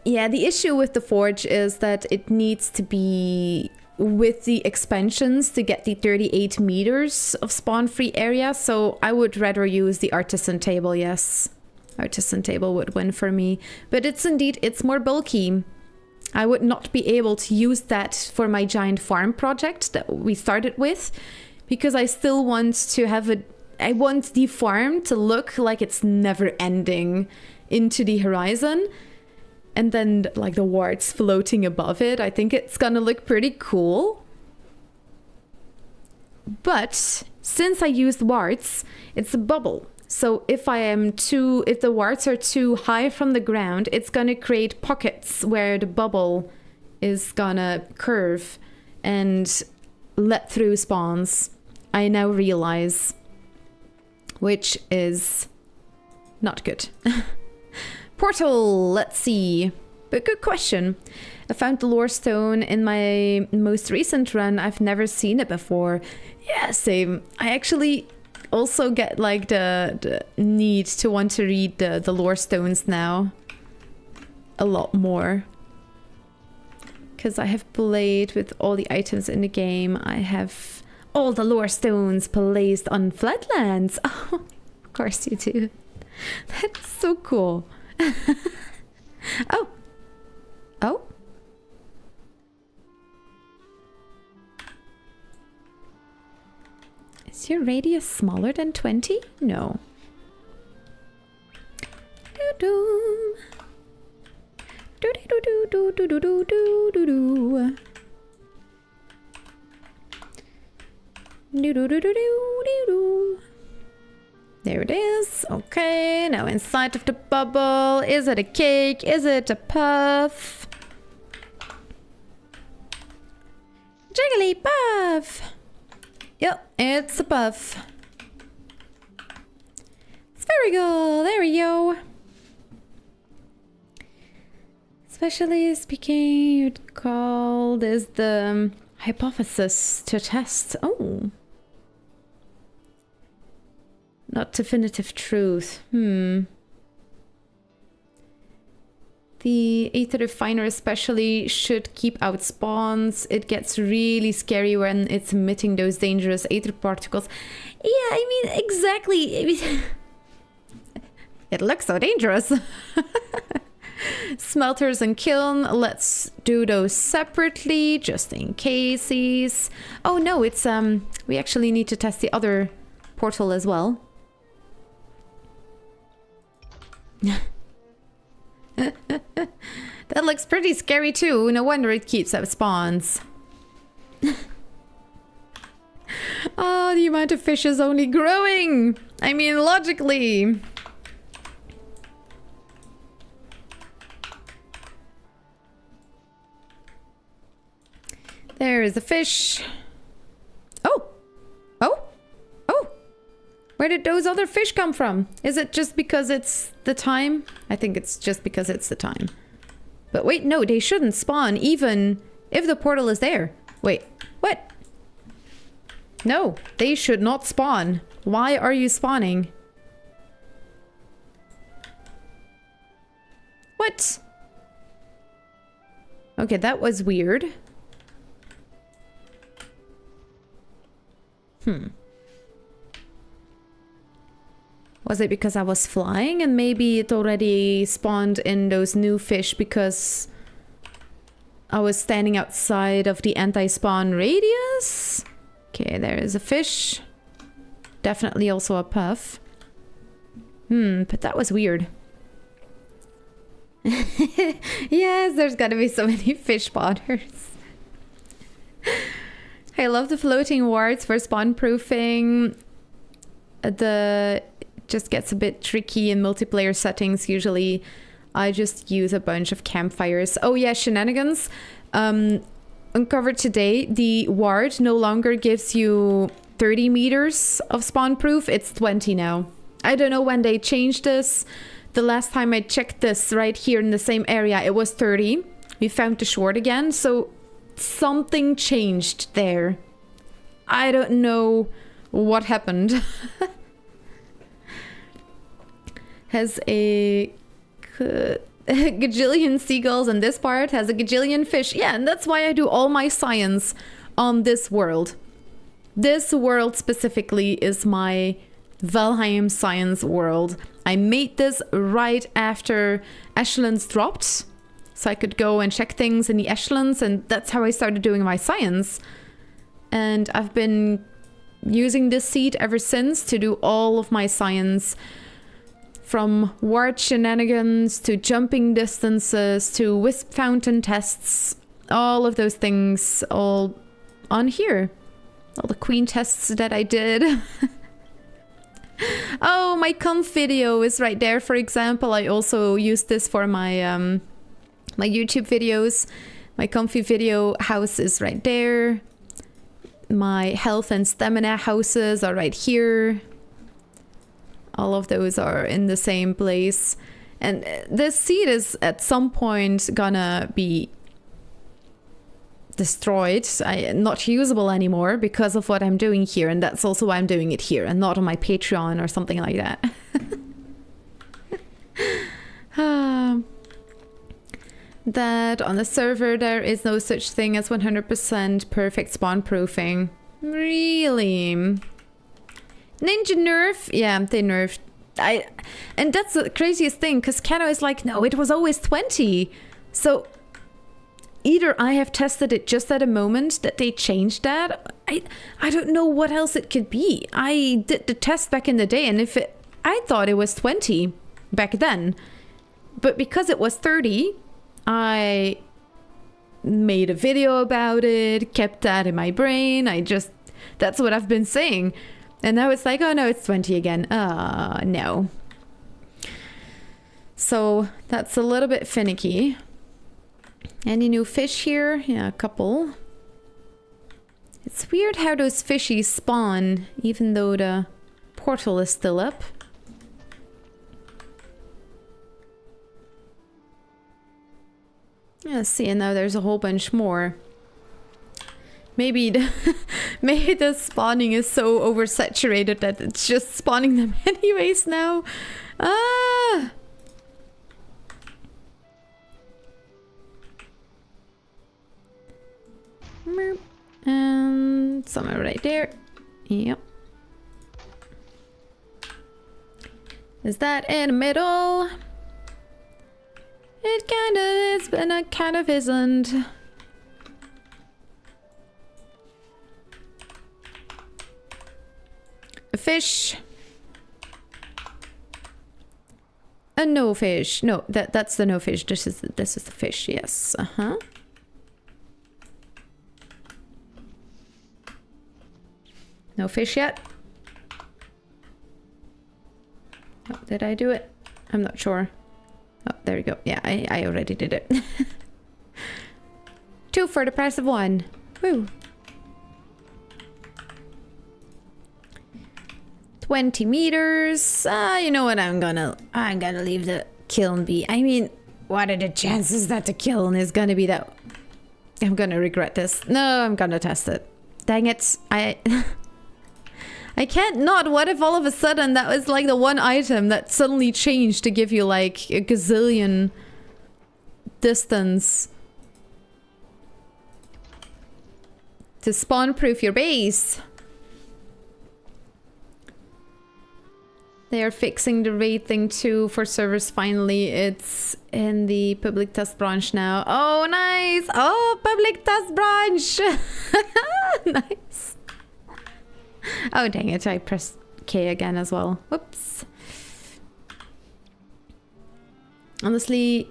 Yeah, the issue with the Forge is that it needs to be with the expansions to get the 38 meters of spawn-free area, so I would rather use the artisan table, yes. Artisan table would win for me. But it's more bulky. I would not be able to use that for my giant farm project that we started with, because I still want to have I want the farm to look like it's never ending into the horizon. And then like the warts floating above it. I think it's gonna look pretty cool. But since I used warts, it's a bubble. So if the warts are too high from the ground, it's gonna create pockets where the bubble is gonna curve and let through spawns. I now realize, which is not good. Portal, let's see. But good question. I found the lore stone in my most recent run. I've never seen it before. Yeah, same. I actually also get like the need to want to read the lore stones now a lot more, because I have played with all the items in the game. I have all the lore stones placed on flatlands. Oh, of course you do. That's so cool. Oh. Is your radius smaller than 20? No. Do-do. Do-do-do-do-do-do-do-do-do-do. Do-do-do-do-do-do-do. There it is. Okay, now inside of the bubble. Is it a cake? Is it a puff? Jiggly puff! Yep, it's a puff. Spherical! There we go. Especially speaking, you'd call this the hypothesis to test. Oh. Not definitive truth. The The Aether Refiner especially should keep out spawns. It gets really scary when it's emitting those dangerous aether particles. Yeah, I mean, exactly. I mean, it looks so dangerous. Smelters and kiln, let's do those separately, just in cases. Oh no, it's, we actually need to test the other portal as well. That looks pretty scary too. No wonder it keeps out spawns. Oh, the amount of fish is only growing. I mean, logically. There is a fish. Oh! Oh! Oh! Where did those other fish come from? Is it just because it's the time? I think it's just because it's the time. But wait, no, they shouldn't spawn even if the portal is there. Wait, what? No, they should not spawn. Why are you spawning? What? Okay, that was weird. Was it because I was flying and maybe it already spawned in those new fish because I was standing outside of the anti-spawn radius? Okay, there is a fish. Definitely also a puff. But that was weird. Yes, there's gotta be so many fish spawners. I love the floating wards for spawn proofing. The just gets a bit tricky in multiplayer settings. Usually I just use a bunch of campfires. Oh yeah, shenanigans. Uncovered today, the ward no longer gives you 30 meters of spawn proof. It's 20 now. I don't know when they changed this. The last time I checked this right here in the same area, it was 30. We found the short again, so something changed there. I don't know what happened. Has a gajillion seagulls, and this part has a gajillion fish. Yeah, and that's why I do all my science on this world. This world specifically is my Valheim Science world. I made this right after echelons dropped, so I could go and check things in the echelons, and that's how I started doing my science. And I've been using this seed ever since to do all of my science, from ward shenanigans to jumping distances to wisp fountain tests, all of those things all on here. All the queen tests that I did. Oh, my conf video is right there, for example. I also use this for my my YouTube videos. My comfy video house is right there. My health and stamina houses are right here. All of those are in the same place. And this seed is at some point gonna be destroyed, not usable anymore because of what I'm doing here. And that's also why I'm doing it here and not on my Patreon or something like that. That on the server there is no such thing as 100% perfect spawn proofing. Really? Ninja nerf? Yeah, they nerfed. And that's the craziest thing, because Kano is like, no, it was always 20. So either I have tested it just at a moment that they changed that. I don't know what else it could be. I did the test back in the day, and I thought it was 20 back then. But because it was 30, I made a video about it, kept that in my brain. That's what I've been saying. And now it's like, oh no, it's 20 again. No. So that's a little bit finicky. Any new fish here? Yeah, a couple. It's weird how those fishies spawn, even though the portal is still up. Yeah, see, and now there's a whole bunch more. Maybe the spawning is so oversaturated that it's just spawning them anyways now. Ah! And somewhere right there. Yep. Is that in the middle? It kind of is, but it kind of isn't. A fish. A no fish. No, that's the no fish. This is the fish. Yes. Uh-huh. No fish yet? Oh, did I do it? I'm not sure. Oh, there we go. Yeah, I already did it. 2 for the price of 1. Woo. 20 meters. You know what? I'm gonna leave the kiln be. I mean, what are the chances that the kiln is gonna be that? I'm gonna regret this. No, I'm gonna test it. Dang it! I can't not. What if all of a sudden that was like the one item that suddenly changed to give you like a gazillion distance to spawn proof your base? They are fixing the raid thing too for servers finally. It's in the public test branch now. Oh, nice! Oh, public test branch! Nice. Oh, dang it. I pressed K again as well. Whoops. Honestly,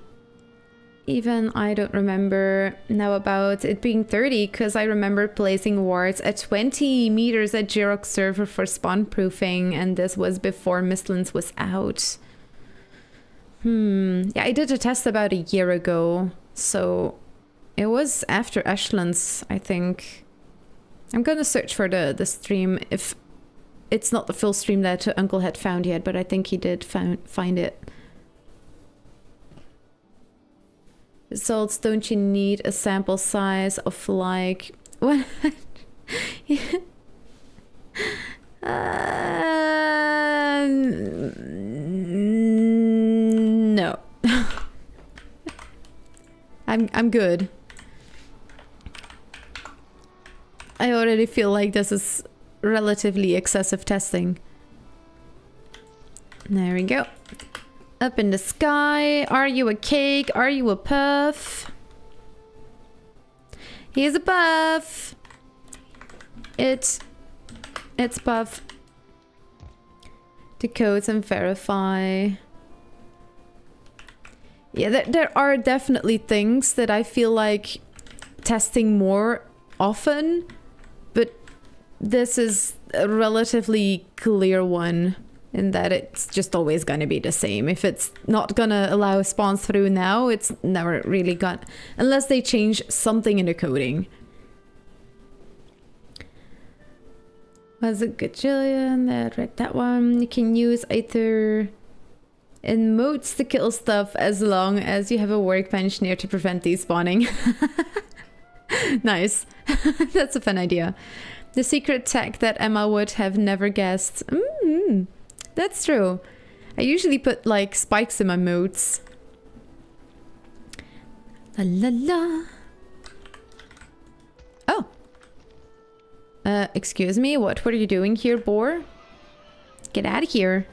even I don't remember now about it being 30 because I remember placing wards at 20 meters at Jirok's server for spawn proofing, and this was before Mistlands was out. Yeah, I did a test about a year ago, so it was after Ashlands, I think. I'm gonna search for the stream if it's not the full stream that Uncle had found yet, but I think he did find it. Results, don't you need a sample size of like what? No. I'm good. I already feel like this is relatively excessive testing. There we go. Up in the sky. Are you a cake? Are you a puff? He's a puff. It's puff. Decode and verify. Yeah, there are definitely things that I feel like testing more often. But this is a relatively clear one in that it's just always going to be the same. If it's not going to allow spawns through now, it's never really gone. Unless they change something in the coding. Was it good, Jillian? That read that one. You can use either in modes to kill stuff as long as you have a workbench near to prevent despawning. Nice. That's a fun idea. The secret tech that Emma would have never guessed. That's true. I usually put like spikes in my modes. La la la. Oh. Excuse me, what were you doing here, boar? Get out of here.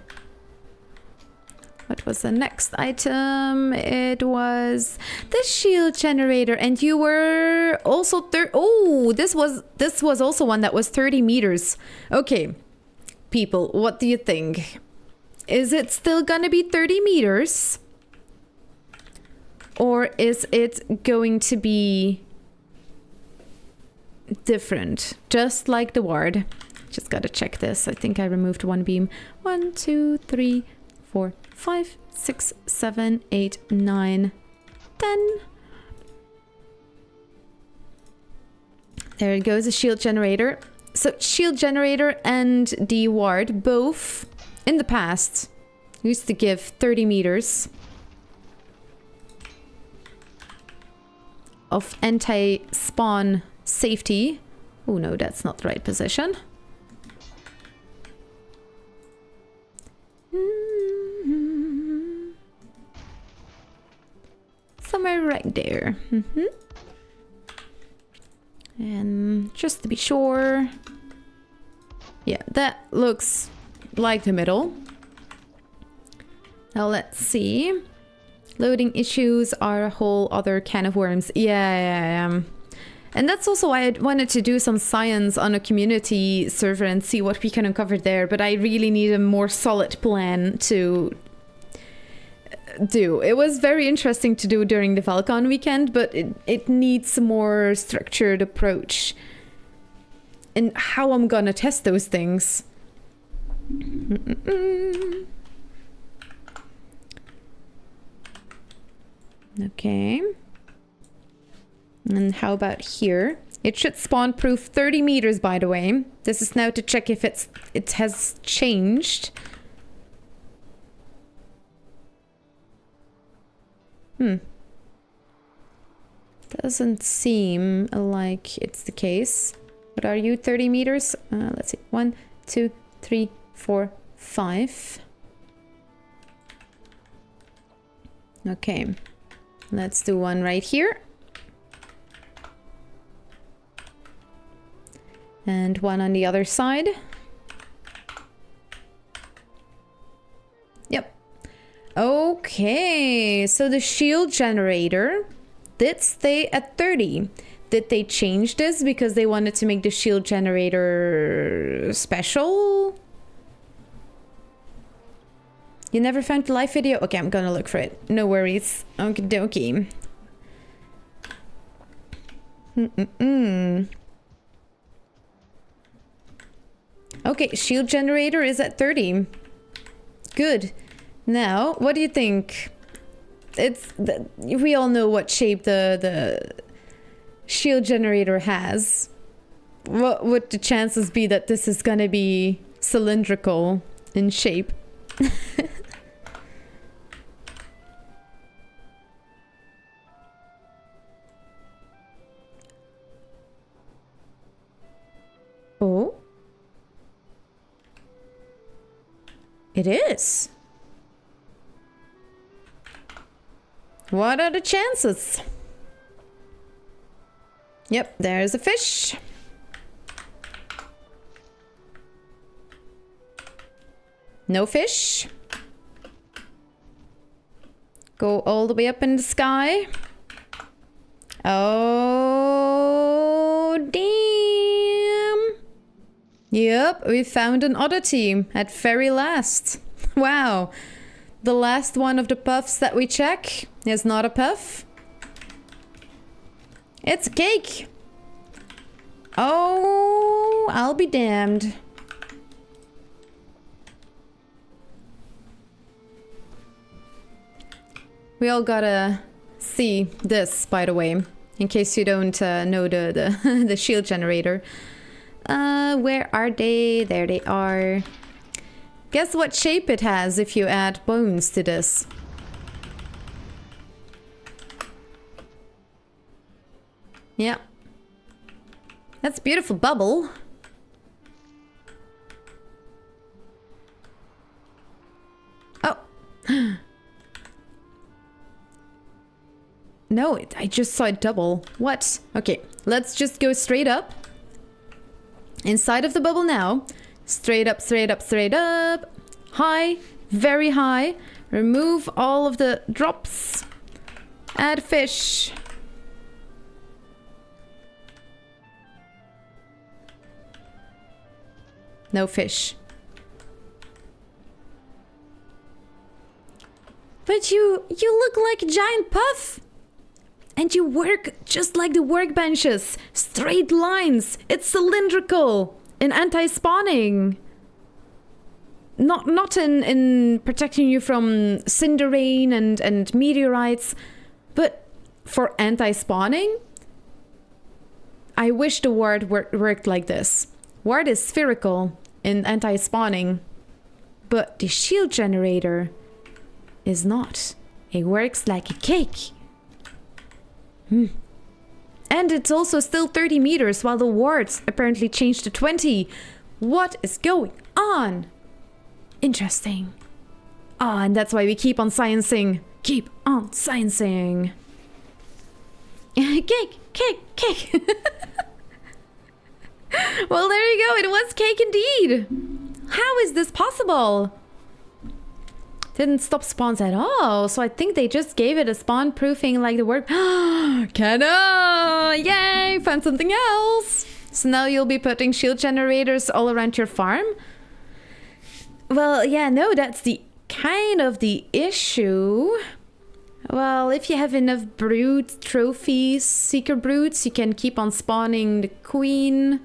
What was the next item? It was the shield generator, and you were also oh, this was also one that was 30 meters. Okay, people, what do you think? Is it still gonna be 30 meters? Or is it going to be different? Just like the ward. Just gotta check this. I think I removed one beam. 1, 2, 3, 4, 5, 6, 7, 8, 9, 10. There it goes, a shield generator. So shield generator and the ward both in the past used to give 30 meters of anti-spawn safety. Oh no, that's not the right position. Somewhere right there. And just to be sure... Yeah, that looks like the middle. Now let's see. Loading issues are a whole other can of worms. Yeah. And that's also why I wanted to do some science on a community server and see what we can uncover there. But I really need a more solid plan to do. It was very interesting to do during the Valcon weekend, but it needs a more structured approach. And how I'm gonna test those things. Okay. And how about here? It should spawn proof 30 meters, by the way. This is now to check if it has changed. Doesn't seem like it's the case. What are you, 30 meters? Let's see. 1, 2, 3, 4, 5. Okay. Let's do one right here. And one on the other side. Yep. Okay, so the shield generator did stay at 30. Did they change this because they wanted to make the shield generator special? You never found the live video? Okay, I'm gonna look for it. No worries. Okie dokie. Okay, shield generator is at 30. Good. Now, what do you think? We all know what shape the shield generator has. What would the chances be that this is gonna be cylindrical in shape? Oh? It is. What are the chances? Yep, there's a fish. No fish. Go all the way up in the sky. Oh, damn. Yep, we found an oddity at very last. Wow. The last one of the puffs that we check is not a puff. It's a cake. Oh, I'll be damned. We all gotta see this, by the way, in case you don't know the shield generator. Where are they? There they are. Guess what shape it has if you add bones to this? Yeah. That's a beautiful bubble. Oh. No, I just saw it double. What? Okay, let's just go straight up. Inside of the bubble now. Straight up, straight up, straight up. High, very high. Remove all of the drops. Add fish. No fish. But you look like a giant puff. And you work just like the workbenches. Straight lines. It's cylindrical. In anti-spawning. Not in protecting you from cinder rain and meteorites. But for anti-spawning, I wish the ward worked like this. Ward is spherical in anti-spawning. But the shield generator is not. It works like a cake. And it's also still 30 meters while the wards apparently changed to 20. What is going on? Interesting. Ah, and that's why we keep on sciencing. Keep on sciencing. Cake, cake, cake. Well, there you go. It was cake indeed. How is this possible? Didn't stop spawns at all. So I think they just gave it a spawn proofing like the work. Cannon! Yay! Found something else. So now you'll be putting shield generators all around your farm? Well, yeah, no, that's the kind of the issue. Well, if you have enough brood trophies, seeker broods, you can keep on spawning the queen.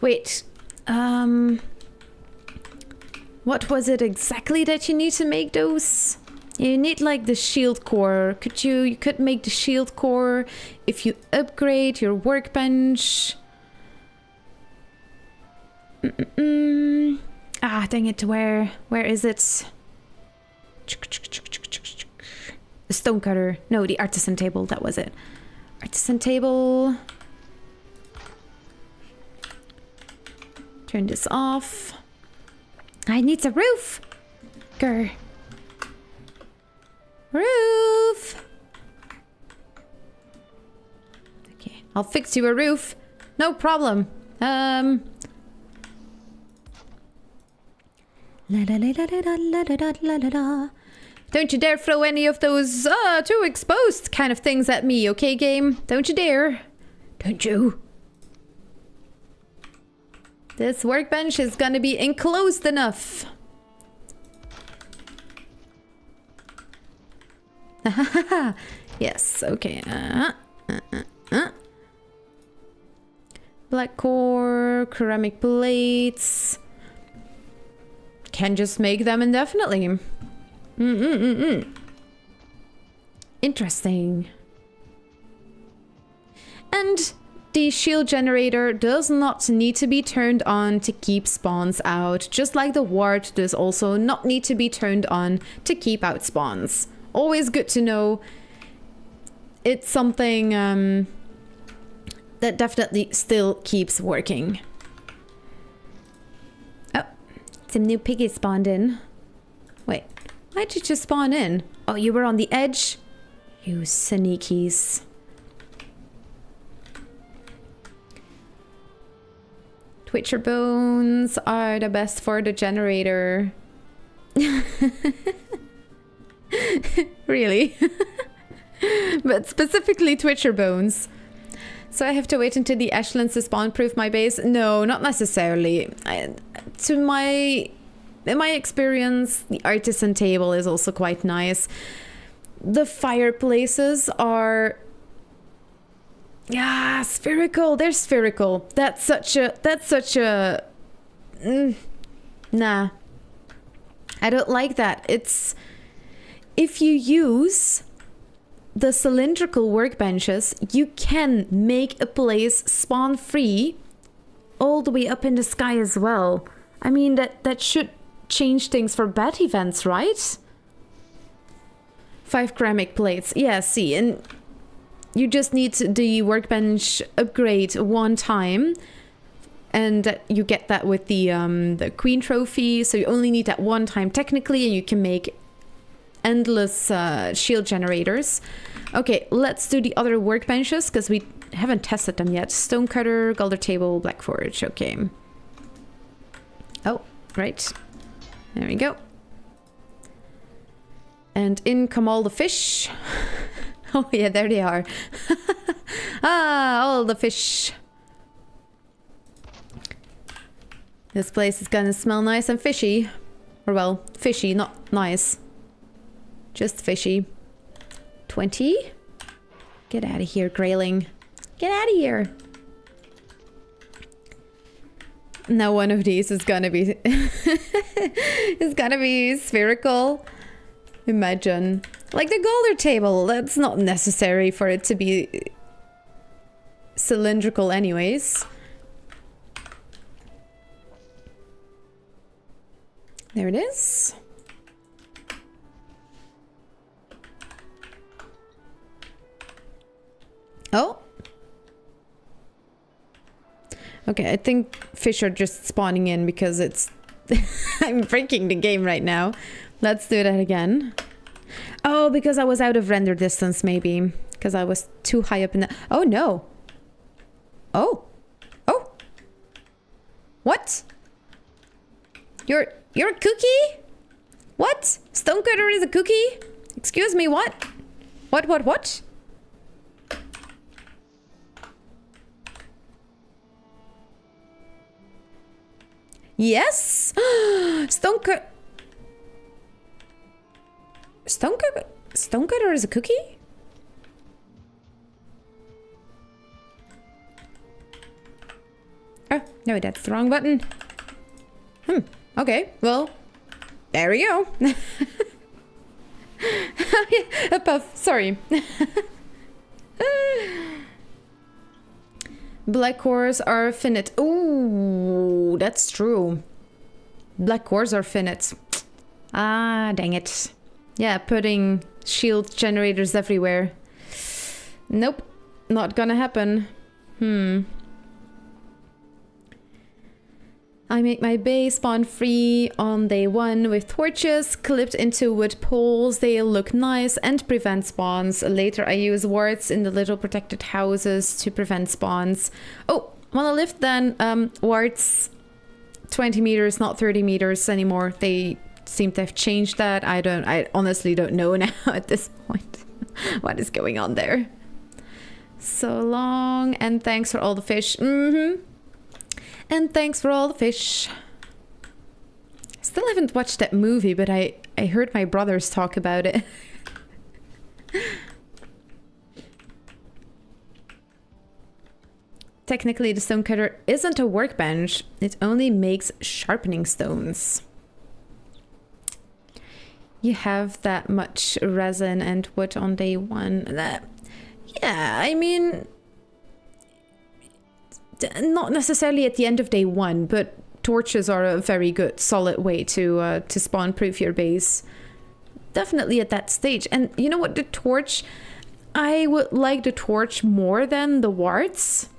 Wait, what was it exactly that you need to make those? You need like the shield core. You could make the shield core if you upgrade your workbench. Ah, dang it, where is it? The stone cutter. No, the artisan table, that was it. Artisan table. Turn this off. I need a roof. Grr. Roof. Okay, I'll fix you a roof. No problem. La la la la la la la la la la. Don't you dare throw any of those too exposed kind of things at me, okay, game? Don't you dare. Don't you? This workbench is gonna be enclosed enough. Yes, okay. Black core, ceramic plates. Can just make them indefinitely. Interesting. And the shield generator does not need to be turned on to keep spawns out, just like the ward does also not need to be turned on to keep out spawns. Always good to know. It's something that definitely still keeps working. Oh, some new piggies spawned in. Wait, why did you spawn in? Oh, you were on the edge? You sneakies. Twitcher bones are the best for the generator. Really? But specifically Twitcher bones. So I have to wait until the ashlands to spawn proof my base? No, not necessarily. In my experience, the artisan table is also quite nice. The fireplaces are... yeah, spherical. They're spherical. That's such a... nah. I don't like that. It's... if you use the cylindrical workbenches, you can make a place spawn free all the way up in the sky as well. I mean, that should change things for bat events, right? 5 ceramic plates. Yeah, see, and you just need the workbench upgrade one time, and you get that with the queen trophy. So you only need that one time technically, and you can make endless shield generators. Okay, let's do the other workbenches because we haven't tested them yet. Stone cutter, galder table, black forge. Okay. Oh, right. There we go. And in come all the fish. Oh yeah, there they are. Ah, all the fish. This place is gonna smell nice and fishy. Or well, fishy, not nice. Just fishy. 20? Get out of here, grayling. Get out of here. Now one of these is gonna be... is gonna be spherical. Imagine. Like the galder table, that's not necessary for it to be cylindrical anyways. There it is. Oh. Okay, I think fish are just spawning in because it's... I'm breaking the game right now. Let's do that again. Oh, because I was out of render distance, maybe. Because I was too high up in the... Oh, no. Oh. Oh. What? You're a cookie? What? Stonecutter is a cookie? Excuse me, what? What? Yes? Stonecutter is a cookie? Oh, no, that's the wrong button. Okay, well, there we go. A puff, sorry. Black cores are finite. Ooh, that's true. Black cores are finite. Ah, dang it. Yeah, putting shield generators everywhere. Nope, not gonna happen. I make my base spawn free on day 1 with torches clipped into wood poles. They look nice and prevent spawns. Later I use wards in the little protected houses to prevent spawns. Oh, wanna lift then? Wards 20 meters, not 30 meters anymore. They seem to have changed that. I honestly don't know now at this point what is going on there. So long, and thanks for all the fish. And thanks for all the fish. Still haven't watched that movie, but I heard my brothers talk about it. Technically, the stonecutter isn't a workbench. It only makes sharpening stones. You have that much resin and wood on day 1. Yeah, I mean, not necessarily at the end of day 1, but torches are a very good, solid way to spawn-proof your base. Definitely at that stage. And you know what, the torch, I would like the torch more than the wards.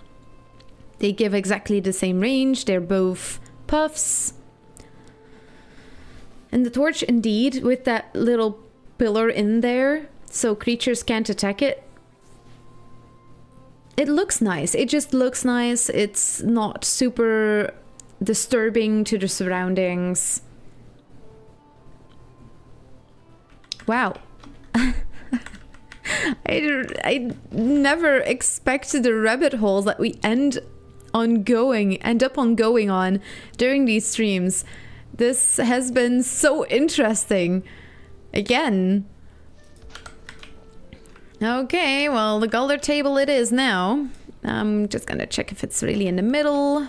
They give exactly the same range. They're both puffs. And the torch, indeed, with that little pillar in there, so creatures can't attack it. It looks nice. It just looks nice. It's not super disturbing to the surroundings. Wow. I never expected the rabbit holes that we end up on going on during these streams. This has been so interesting. Again. Okay, well, the Gulder table it is now. I'm just gonna check if it's really in the middle.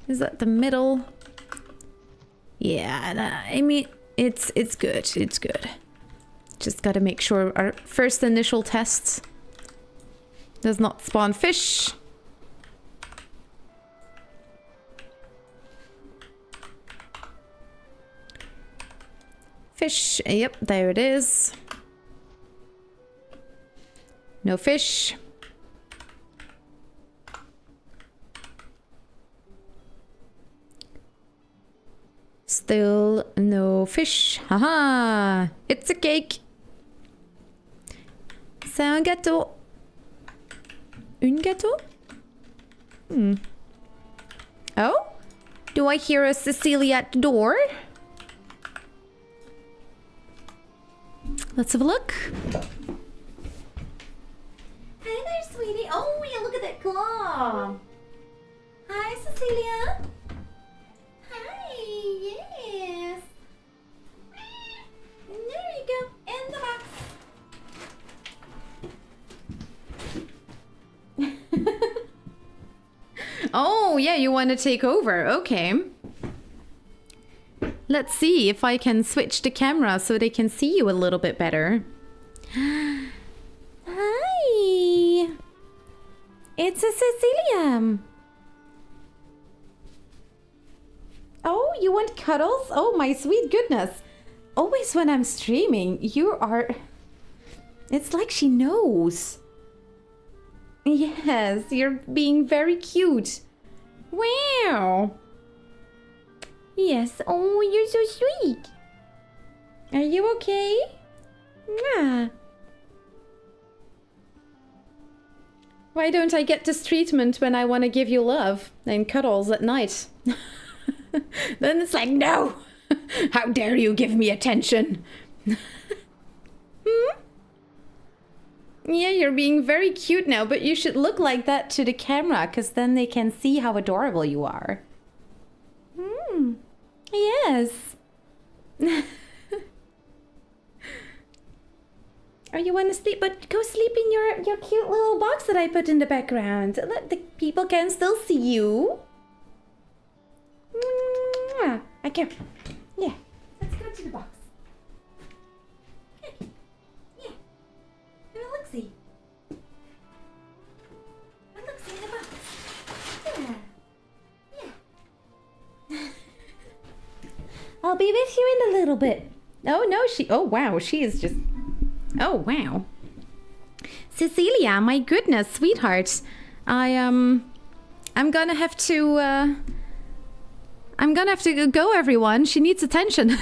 Is that the middle? Yeah, I mean, it's good. It's good. Just gotta make sure our first initial test does not spawn fish. Fish, yep, there it is. No fish. Still no fish. Haha! It's a cake! C'est un gâteau. Un gâteau? Oh? Do I hear a Cecilia at the door? Let's have a look. Hi there, sweetie. Oh, yeah, look at that claw. Hi, Cecilia. Hi, yes. And there you go, in the box. Oh, yeah, you want to take over. Okay. Let's see if I can switch the camera so they can see you a little bit better. Hi. It's a Cecilia. Oh, you want cuddles? Oh, my sweet goodness. Always when I'm streaming, you are... It's like she knows. Yes, you're being very cute. Wow. Yes, oh, you're so sweet. Are you okay? Yeah. Why don't I get this treatment when I want to give you love and cuddles at night? Then it's like, no! How dare you give me attention? Hmm? Yeah, you're being very cute now, but you should look like that to the camera, because then they can see how adorable you are. Hmm. Yes. Or you want to sleep, but go sleep in your cute little box that I put in the background. Look, the people can still see you. Okay. Yeah. Let's go to the box. Okay. Yeah. Have a look-see. A look-see in the box. Yeah. Yeah. I'll be with you in a little bit. Oh no, oh wow, she is just, oh wow. Cecilia, my goodness, sweetheart. I'm gonna have to go, everyone. She needs attention.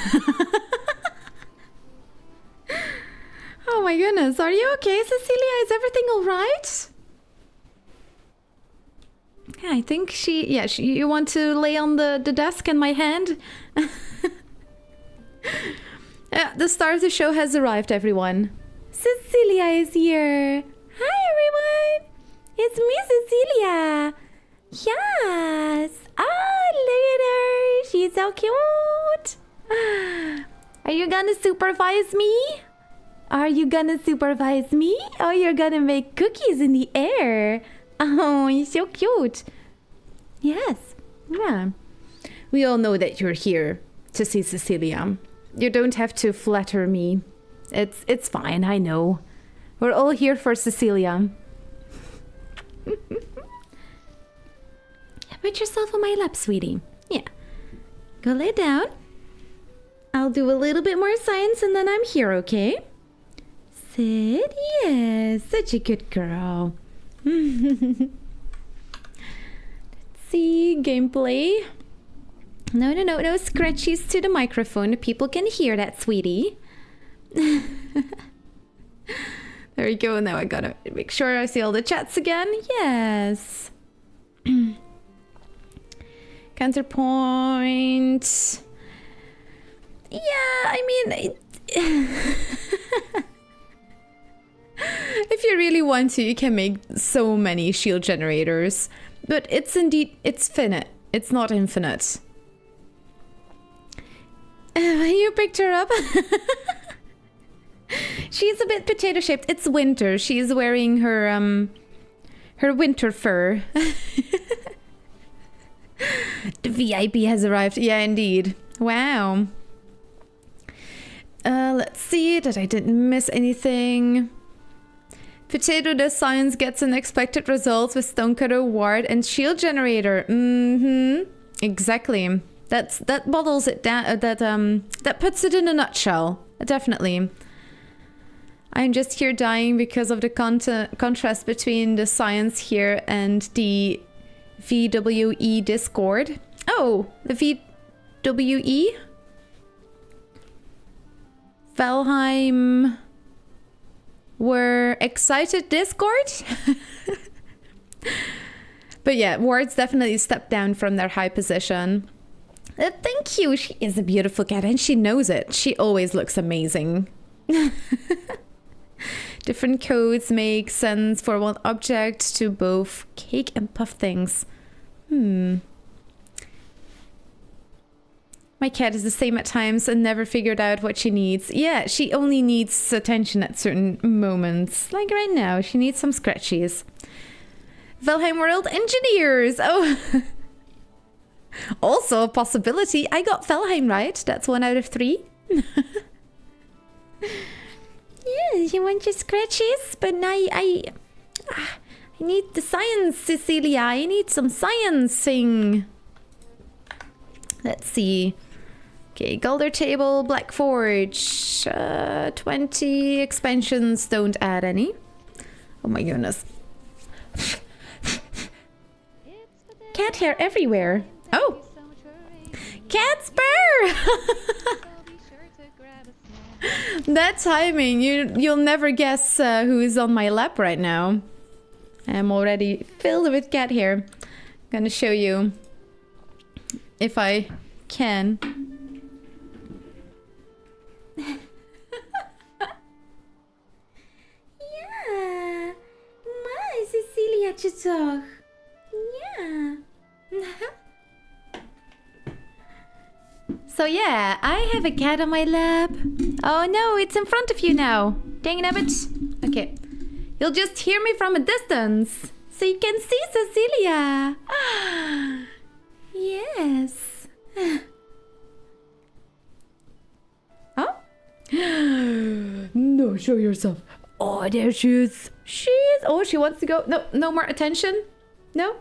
Oh my goodness, are you okay, Cecilia? Is everything all right? Yeah, I think you want to lay on the desk in my hand? The star of the show has arrived, everyone. Cecilia is here. Hi, everyone. It's me, Cecilia. Yes. Oh, look at her. She's so cute. Are you gonna supervise me? Are you gonna supervise me? Oh, you're gonna make cookies in the air. Oh, you're so cute. Yes. Yeah. We all know that you're here to see Cecilia. You don't have to flatter me. It's fine, I know. We're all here for Cecilia. Put yourself on my lap, sweetie. Yeah. Go lay down. I'll do a little bit more science and then I'm here, okay? Sit. Yes, such a good girl. Let's see, gameplay. No scratchies to the microphone. People can hear that, sweetie. There we go. Now I gotta make sure I see all the chats again. Yes. Counterpoint. Yeah, I mean... if you really want to, you can make so many shield generators. But it's finite. It's not infinite. You picked her up. She's a bit potato shaped. It's winter. She's wearing her winter fur. The VIP has arrived. Yeah, indeed. Wow. Let's see that I didn't miss anything. Potato does science, gets unexpected results with Stonecutter Ward and shield generator. Exactly. That bottles it down. That puts it in a nutshell. Definitely. I'm just here dying because of the contrast between the science here and the VWE Discord. Oh, the VWE? Valheim were excited Discord? But yeah, Wards definitely stepped down from their high position. Thank you. She is a beautiful cat and she knows it. She always looks amazing. Different codes make sense for one object to both cake and puff things. My cat is the same at times and never figured out what she needs. Yeah, she only needs attention at certain moments. Like right now, she needs some scratchies. Valheim World Engineers! Oh! Also a possibility. I got Valheim right. That's 1 out of 3. Yeah, you want your scratches? But I need the science, Cecilia. I need some sciencing. Let's see. Okay, Galder Table, Black Forge. 20 expansions don't add any. Oh my goodness. Cat hair everywhere. Oh! Cat spur! That timing, you'll never guess who is on my lap right now. I'm already filled with cat hair. I'm gonna show you if I can. Ja, maar Cecilia'tje toch? Ja. So yeah, I have a cat on my lap. Oh no, it's in front of you now. Dang it. Okay. You'll just hear me from a distance. So you can see Cecilia. Yes. Oh? No, show yourself. Oh, there she is. She is. Oh, she wants to go. No, no more attention. No?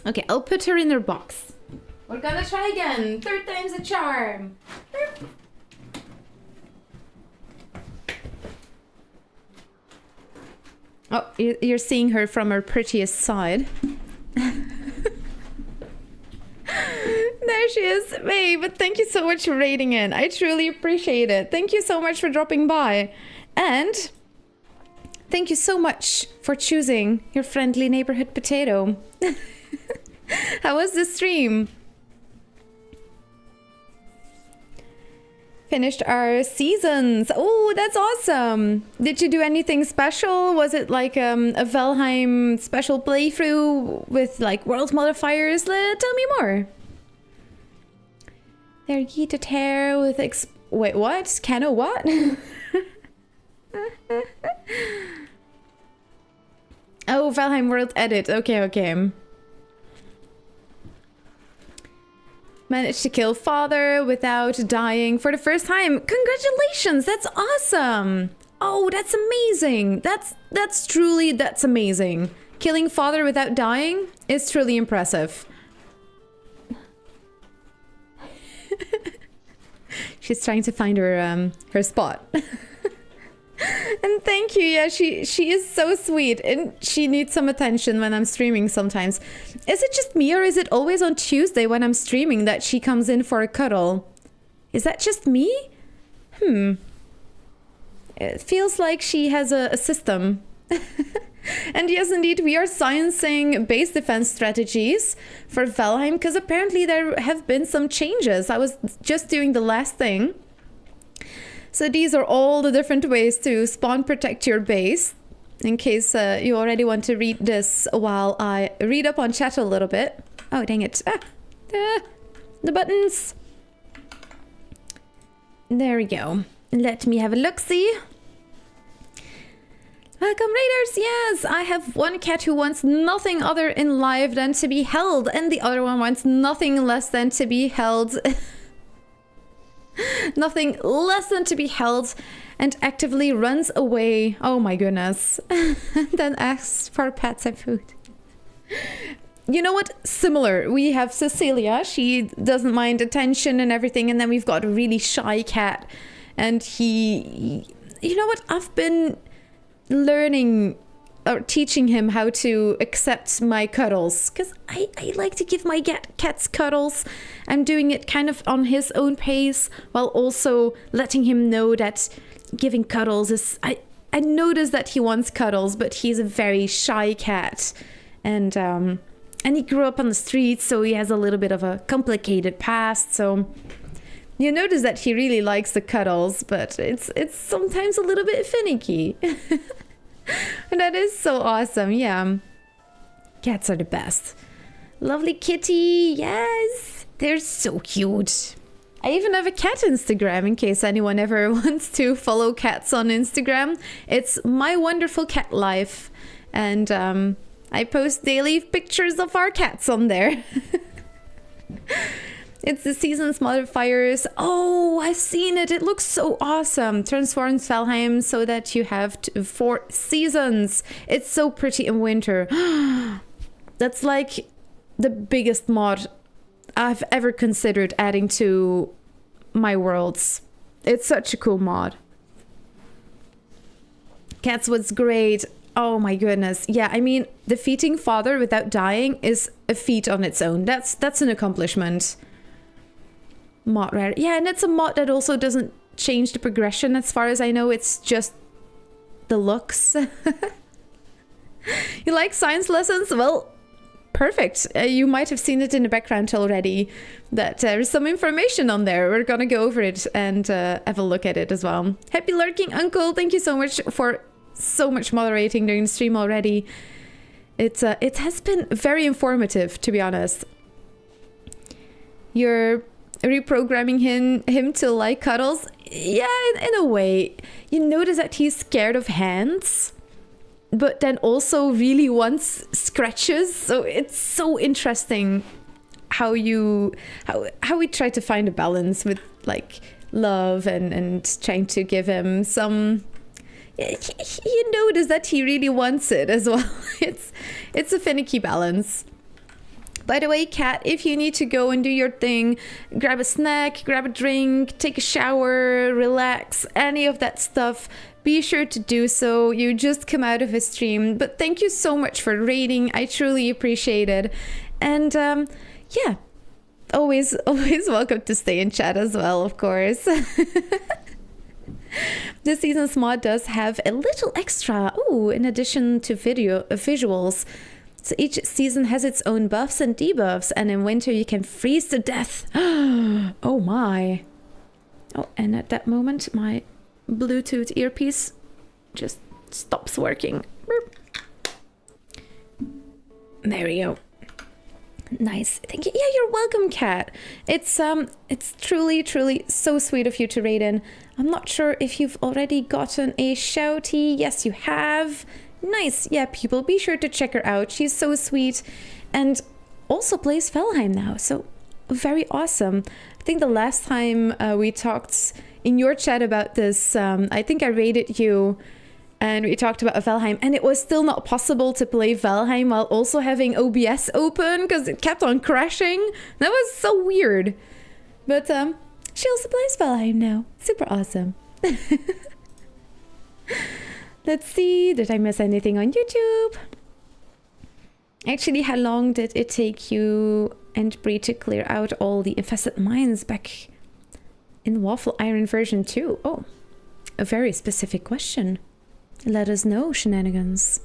Okay, I'll put her in her box. We're gonna try again. Third time's a charm. Oh, you're seeing her from her prettiest side. There she is. Babe, but thank you so much for rating in. I truly appreciate it. Thank you so much for dropping by. And thank you so much for choosing your friendly neighborhood potato. How was the stream? Finished our seasons. Oh, that's awesome. Did you do anything special? Was it like a Valheim special playthrough with like world modifiers? Tell me more. There, yeeted hair with wait, what? Cano what? Oh, Valheim World Edit. Okay. Managed to kill father without dying for the first time. Congratulations, that's awesome. Oh, that's amazing. That's amazing. Killing father without dying is truly impressive. She's trying to find her her spot. And thank you. Yeah, she is so sweet, and she needs some attention when I'm streaming sometimes. Is it just me, or is it always on Tuesday when I'm streaming that she comes in for a cuddle? Is that just me? It feels like she has a system. And yes, indeed, we are sciencing base defense strategies for Valheim, because apparently there have been some changes. I was just doing the last thing. So these are all the different ways to spawn protect your base. In case you already want to read this while I read up on chat a little bit. Oh, dang it. The buttons. There we go. Let me have a look-see. Welcome, Raiders! Yes, I have one cat who wants nothing other in life than to be held, and the other one wants nothing less than to be held. Nothing less than to be held, and actively runs away. Oh my goodness. Then asks for pets and food. You know what? Similar. We have Cecilia. She doesn't mind attention and everything. And then we've got a really shy cat. And he... You know what? I've been learning or teaching him how to accept my cuddles, because I like to give my cats cuddles. I'm doing it kind of on his own pace, while also letting him know that giving cuddles is... I notice that he wants cuddles, but he's a very shy cat, and he grew up on the streets, so he has a little bit of a complicated past. So you notice that he really likes the cuddles, but it's sometimes a little bit finicky. And that is so awesome. Yeah, cats are the best. Lovely kitty. Yes, they're so cute. I even have a cat Instagram in case anyone ever wants to follow cats on Instagram. It's My Wonderful Cat Life, and I post daily pictures of our cats on there. It's the season's modifiers. Oh, I've seen it. It looks so awesome. Transforms Valheim so that you have 4 seasons. It's so pretty in winter. That's like the biggest mod I've ever considered adding to my worlds. It's such a cool mod. Cats was great. Oh my goodness. Yeah, I mean, defeating father without dying is a feat on its own. That's an accomplishment. Mod rare. Yeah, and it's a mod that also doesn't change the progression as far as I know. It's just the looks. You like science lessons? Well, perfect. You might have seen it in the background already, that there's some information on there. We're gonna go over it and have a look at it as well. Happy lurking, Uncle. Thank you so much for so much moderating during the stream already. It has been very informative, to be honest. You're reprogramming him to like cuddles. Yeah, in a way. You notice that he's scared of hands, but then also really wants scratches. So it's so interesting how we try to find a balance with like love and trying to give him some. You notice that he really wants it as well. It's a finicky balance. By the way, Kat, if you need to go and do your thing, grab a snack, grab a drink, take a shower, relax, any of that stuff, be sure to do so. You just come out of a stream. But thank you so much for raiding. I truly appreciate it. And yeah, always welcome to stay in chat as well, of course. This season's mod does have a little extra, in addition to visuals. So each season has its own buffs and debuffs, and in winter you can freeze to death. Oh my. Oh, and at that moment my Bluetooth earpiece just stops working. There we go. Nice. Thank you. Yeah, you're welcome, Kat. It's truly so sweet of you to raid in. I'm not sure if you've already gotten a shouty. Yes, you have. Nice. Yeah, people, be sure to check her out. She's so sweet and also plays Valheim now. So very awesome. I think the last time we talked in your chat about this, I think I raided you and we talked about Valheim, and it was still not possible to play Valheim while also having OBS open because it kept on crashing. That was so weird. But she also plays Valheim now. Super awesome. Let's see, did I miss anything on YouTube? Actually, how long did it take you and Bree to clear out all the infested mines back in Waffle Iron version 2? Oh, a very specific question. Let us know, shenanigans.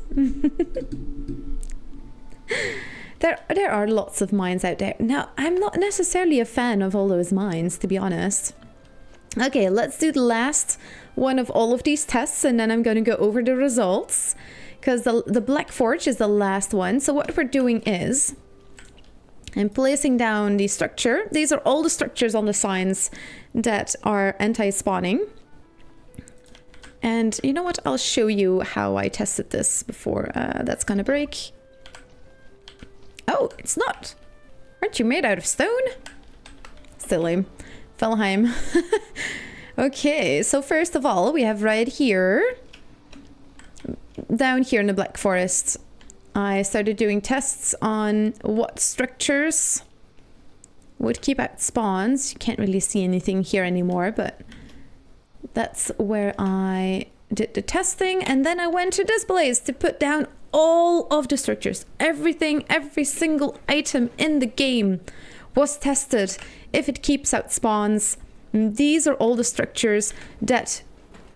There are lots of mines out there. Now, I'm not necessarily a fan of all those mines, to be honest. Okay, let's do the last one of all of these tests, and then I'm going to go over the results, because the Black Forge is the last one. So what we're doing is I'm placing down the structure. These are all the structures on the signs that are anti-spawning. And you know what? I'll show you how I tested this before that's gonna break. Oh, it's not. Aren't you made out of stone? Silly. Valheim. Okay, so first of all, we have right here, down here in the Black Forest, I started doing tests on what structures would keep out spawns. You can't really see anything here anymore, but that's where I did the testing. And then I went to this place to put down all of the structures. Everything, every single item in the game was tested if it keeps out spawns. These are all the structures that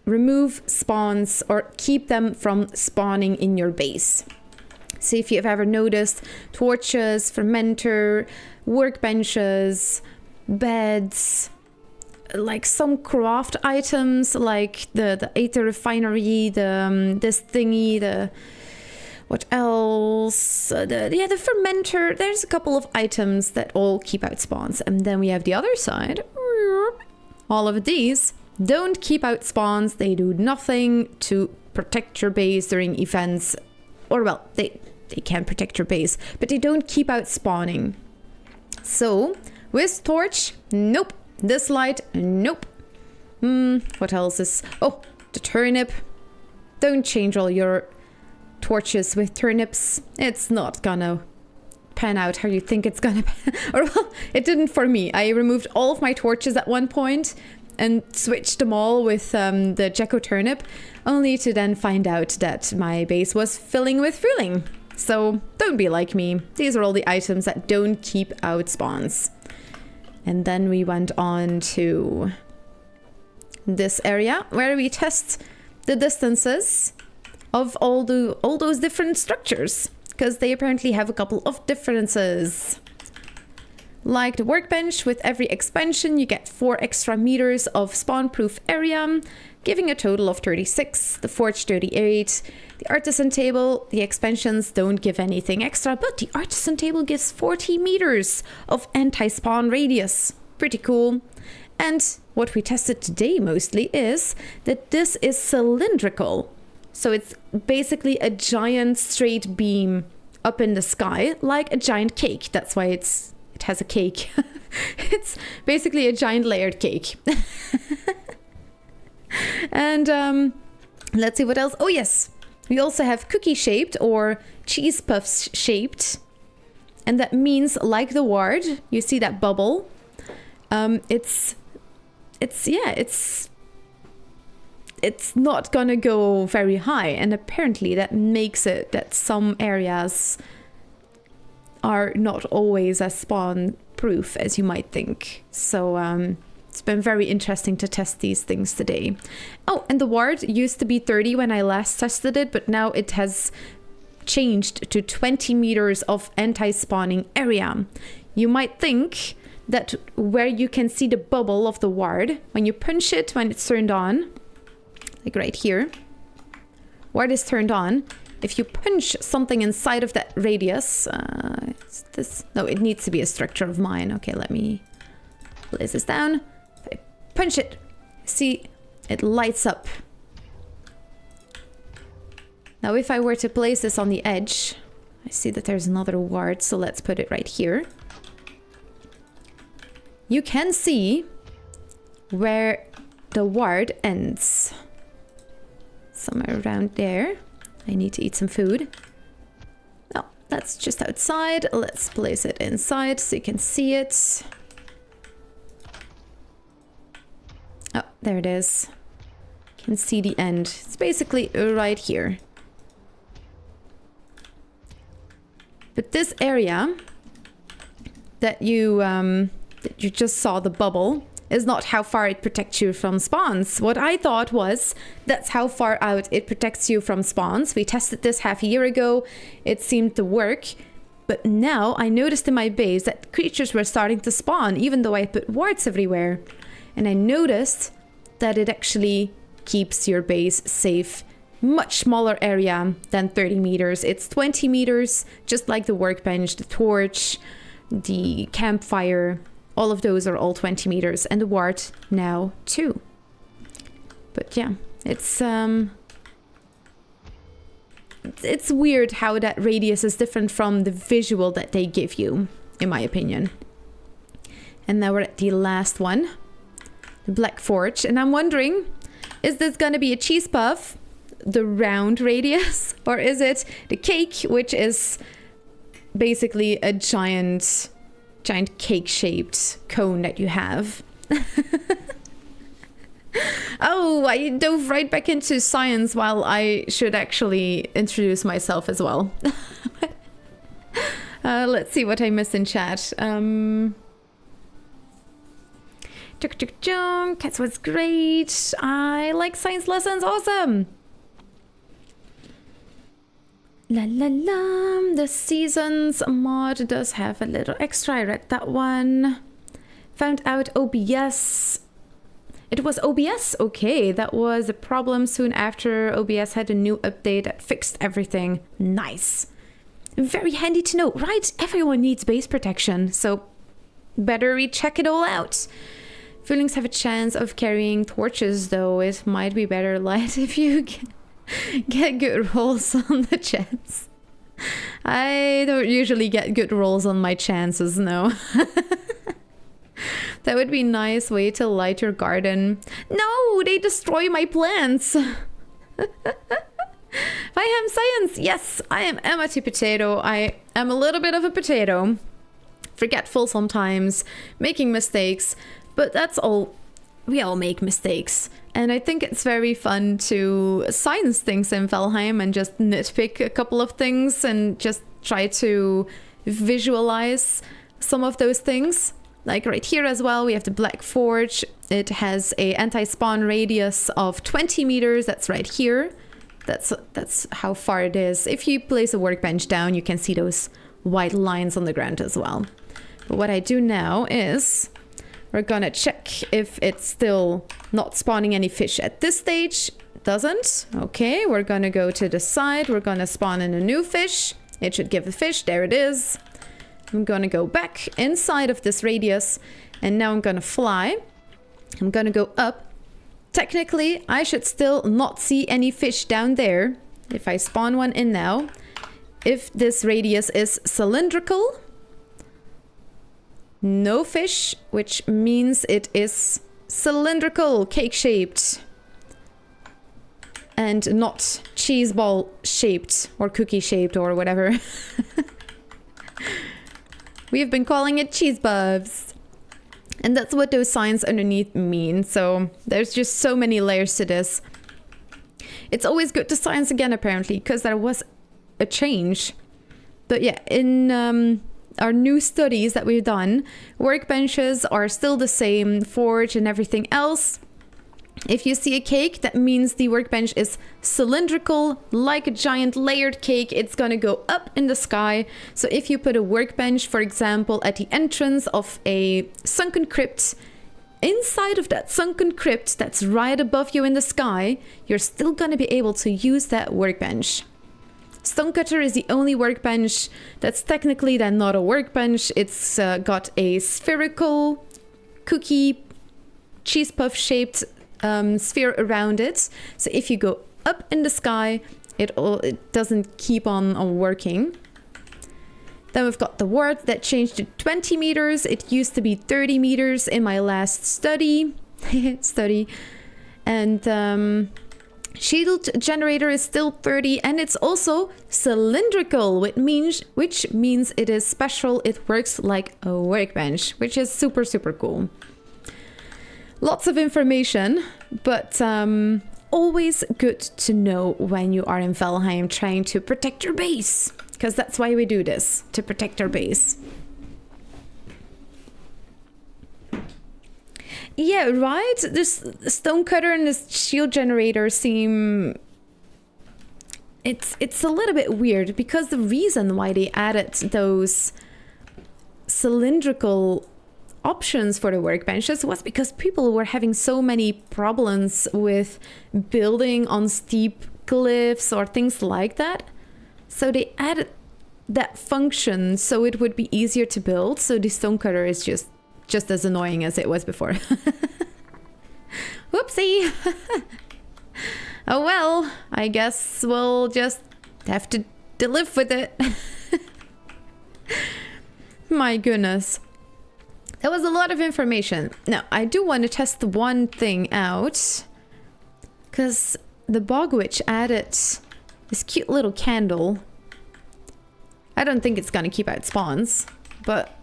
remove spawns or keep them from spawning in your base. So if you've ever noticed, torches, fermenter, workbenches, beds, like some craft items, like the Aether refinery, this thingy, the what else? The fermenter. There's a couple of items that all keep out spawns, and then we have the other side. All of these don't keep out spawns. They do nothing to protect your base during events, or well, they can protect your base, but they don't keep out spawning. So with torch, nope. This light, nope. What else is... Oh, the turnip. Don't change all your torches with turnips. It's not gonna pan out how you think it's gonna pan. Or well, it didn't for me. I removed all of my torches at one point and switched them all with the Jekko turnip, only to then find out that my base was filling with fueling. So don't be like me. These are all the items that don't keep out spawns. And then we went on to this area where we test the distances of all those different structures, because they apparently have a couple of differences. Like the workbench, with every expansion you get 4 extra meters of spawn-proof area, giving a total of 36, the forge 38, the artisan table, the expansions don't give anything extra, but the artisan table gives 40 meters of anti-spawn radius. Pretty cool. And what we tested today mostly is that this is cylindrical. So it's basically a giant straight beam up in the sky, like a giant cake. That's why it has a cake. It's basically a giant layered cake. And let's see what else. Oh yes, we also have cookie shaped or cheese puffs shaped. And that means, like the ward, you see that bubble. It's not gonna go very high, and apparently that makes it that some areas are not always as spawn proof as you might think. So it's been very interesting to test these things today. Oh, and the ward used to be 30 when I last tested it, but now it has changed to 20 meters of anti-spawning area. You might think that where you can see the bubble of the ward, when you punch it, when it's turned on, like right here, ward is turned on, if you punch something inside of that radius, no, it needs to be a structure of mine. Okay, let me place this down. If I punch it, see, it lights up. Now, if I were to place this on the edge, I see that there's another ward, so let's put it right here. You can see where the ward ends. Somewhere around there. I need to eat some food. No, that's just outside. Let's place it inside so you can see it. Oh, there it is. You can see the end. It's basically right here. But this area that you just saw, the bubble, is not how far it protects you from spawns. What I thought was that's how far out it protects you from spawns. We tested this half a year ago. It seemed to work. But now I noticed in my base that creatures were starting to spawn, even though I put wards everywhere. And I noticed that it actually keeps your base safe. Much smaller area than 30 meters. It's 20 meters, just like the workbench, the torch, the campfire. All of those are all 20 meters, and the ward now too. But yeah, it's weird how that radius is different from the visual that they give you, in my opinion. And now we're at the last one, the Black Forge, and I'm wondering, is this gonna be a cheese puff, the round radius, or is it the cake, which is basically a giant cake-shaped cone that you have? Oh, I dove right back into science while I should actually introduce myself as well. Let's see what I missed in chat. Cats was great. I like science lessons. Awesome. La la la, the seasons mod does have a little extra. I read that one. Found out OBS. It was OBS? Okay, that was a problem soon after OBS had a new update that fixed everything. Nice. Very handy to know, right? Everyone needs base protection, so better recheck it all out. Feelings have a chance of carrying torches, though. It might be better light if you get good rolls on the chance. I don't usually get good rolls on my chances, no. That would be a nice way to light your garden. No, they destroy my plants. Valheim Science, yes, I am Amity Potato. I am a little bit of a potato. Forgetful sometimes, making mistakes, but that's all. We all make mistakes. And I think it's very fun to science things in Valheim and just nitpick a couple of things and just try to visualize some of those things. Like right here as well, we have the Black Forge. It has a anti-spawn radius of 20 meters. That's right here. That's how far it is. If you place a workbench down, you can see those white lines on the ground as well. But what I do now is we're gonna check if it's still not spawning any fish at this stage. Doesn't. Okay, we're gonna go to the side. We're gonna spawn in a new fish. It should give a fish. There it is. I'm gonna go back inside of this radius, and now I'm gonna fly. I'm gonna go up. Technically, I should still not see any fish down there if I spawn one in now. If this radius is cylindrical, no fish, which means it is cylindrical, cake-shaped, and not cheese ball shaped or cookie shaped or whatever. We've been calling it cheese puffs. And that's what those signs underneath mean. So there's just so many layers to this. It's always good to science again, apparently, because there was a change. But yeah, in our new studies that we've done, workbenches are still the same, forge and everything else. If you see a cake, that means the workbench is cylindrical, like a giant layered cake. It's gonna go up in the sky. So if you put a workbench, for example, at the entrance of a sunken crypt, inside of that sunken crypt that's right above you in the sky, you're still gonna be able to use that workbench. Stonecutter is the only workbench that's technically then not a workbench. It's got a spherical cookie cheese puff shaped sphere around it. So if you go up in the sky, it doesn't keep on working. Then we've got the ward that changed to 20 meters. It used to be 30 meters in my last study. And shield generator is still 30, and it's also cylindrical, which means it is special. It works like a workbench, which is super, super cool. Lots of information, but always good to know when you are in Valheim trying to protect your base, because that's why we do this, to protect our base. Yeah, right? This stonecutter and this shield generator seem... It's a little bit weird, because the reason why they added those cylindrical options for the workbenches was because people were having so many problems with building on steep cliffs or things like that. So they added that function so it would be easier to build. So the stonecutter is just as annoying as it was before. Whoopsie. Oh well, I guess we'll just have to live with it. My goodness. That was a lot of information. Now, I do want to test one thing out, because the Bog Witch added this cute little candle. I don't think it's gonna keep out spawns, but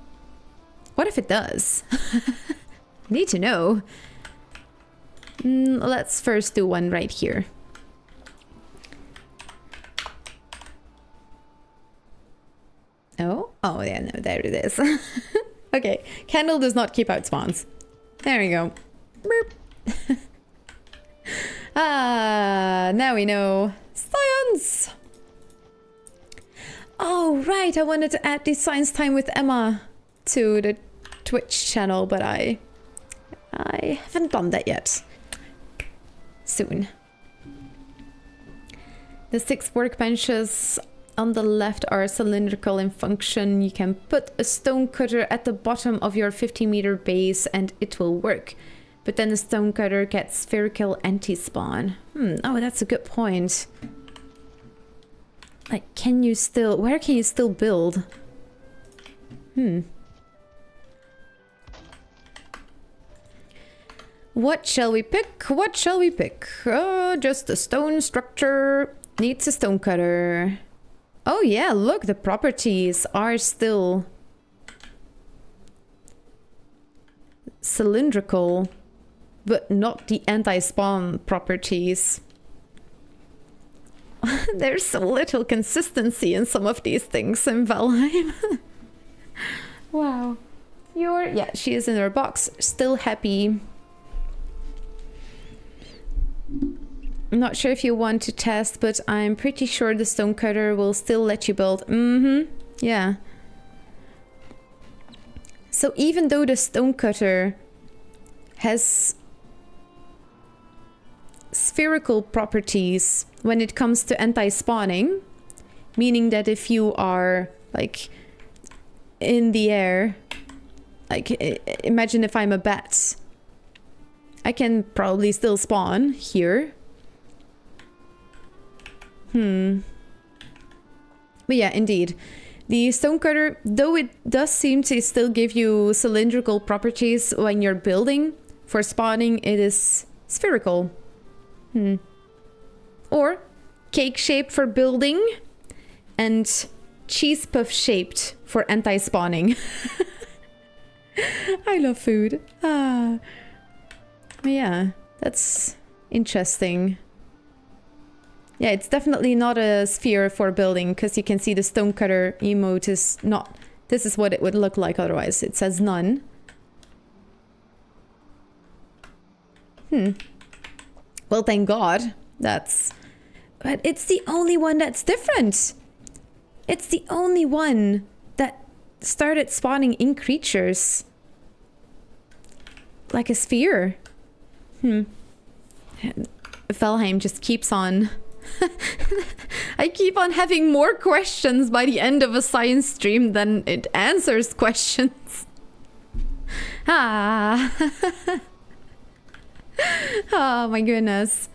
what if it does? Need to know. Let's first do one right here. Oh, yeah, no, there it is. Okay, candle does not keep out spawns. There we go. Boop. Now we know. Science! Oh, right, I wanted to add this science time with Emma to the Twitch channel, but I haven't done that yet. Soon. The 6 workbenches on the left are cylindrical in function. You can put a stonecutter at the bottom of your 50-meter base and it will work. But then the stonecutter gets spherical anti-spawn. Oh, that's a good point. Like, where can you still build? What shall we pick? What shall we pick? Just a stone structure. Needs a stonecutter. Oh yeah, look, the properties are still cylindrical, but not the anti-spawn properties. There's so little consistency in some of these things in Valheim. Wow. You're stonecutter, yeah, she is in her box, still happy. I'm not sure if you want to test, but I'm pretty sure the stonecutter will still let you build. Yeah. So even though the stonecutter has spherical properties when it comes to anti-spawning, meaning that if you are like in the air, like imagine if I'm a bat, I can probably still spawn here. But yeah, indeed. The stonecutter, though it does seem to still give you cylindrical properties when you're building, for spawning it is spherical. Or cake shape for building and cheese puff shaped for anti-spawning. I love food. But yeah, that's interesting. Yeah, it's definitely not a sphere for building, because you can see the stonecutter emote is not... This is what it would look like otherwise. It says none. Well, thank God. That's... But it's the only one that's different. It's the only one that started spawning in creatures. Like a sphere. Valheim just keeps on... I keep on having more questions by the end of a science stream than it answers questions. Oh my goodness.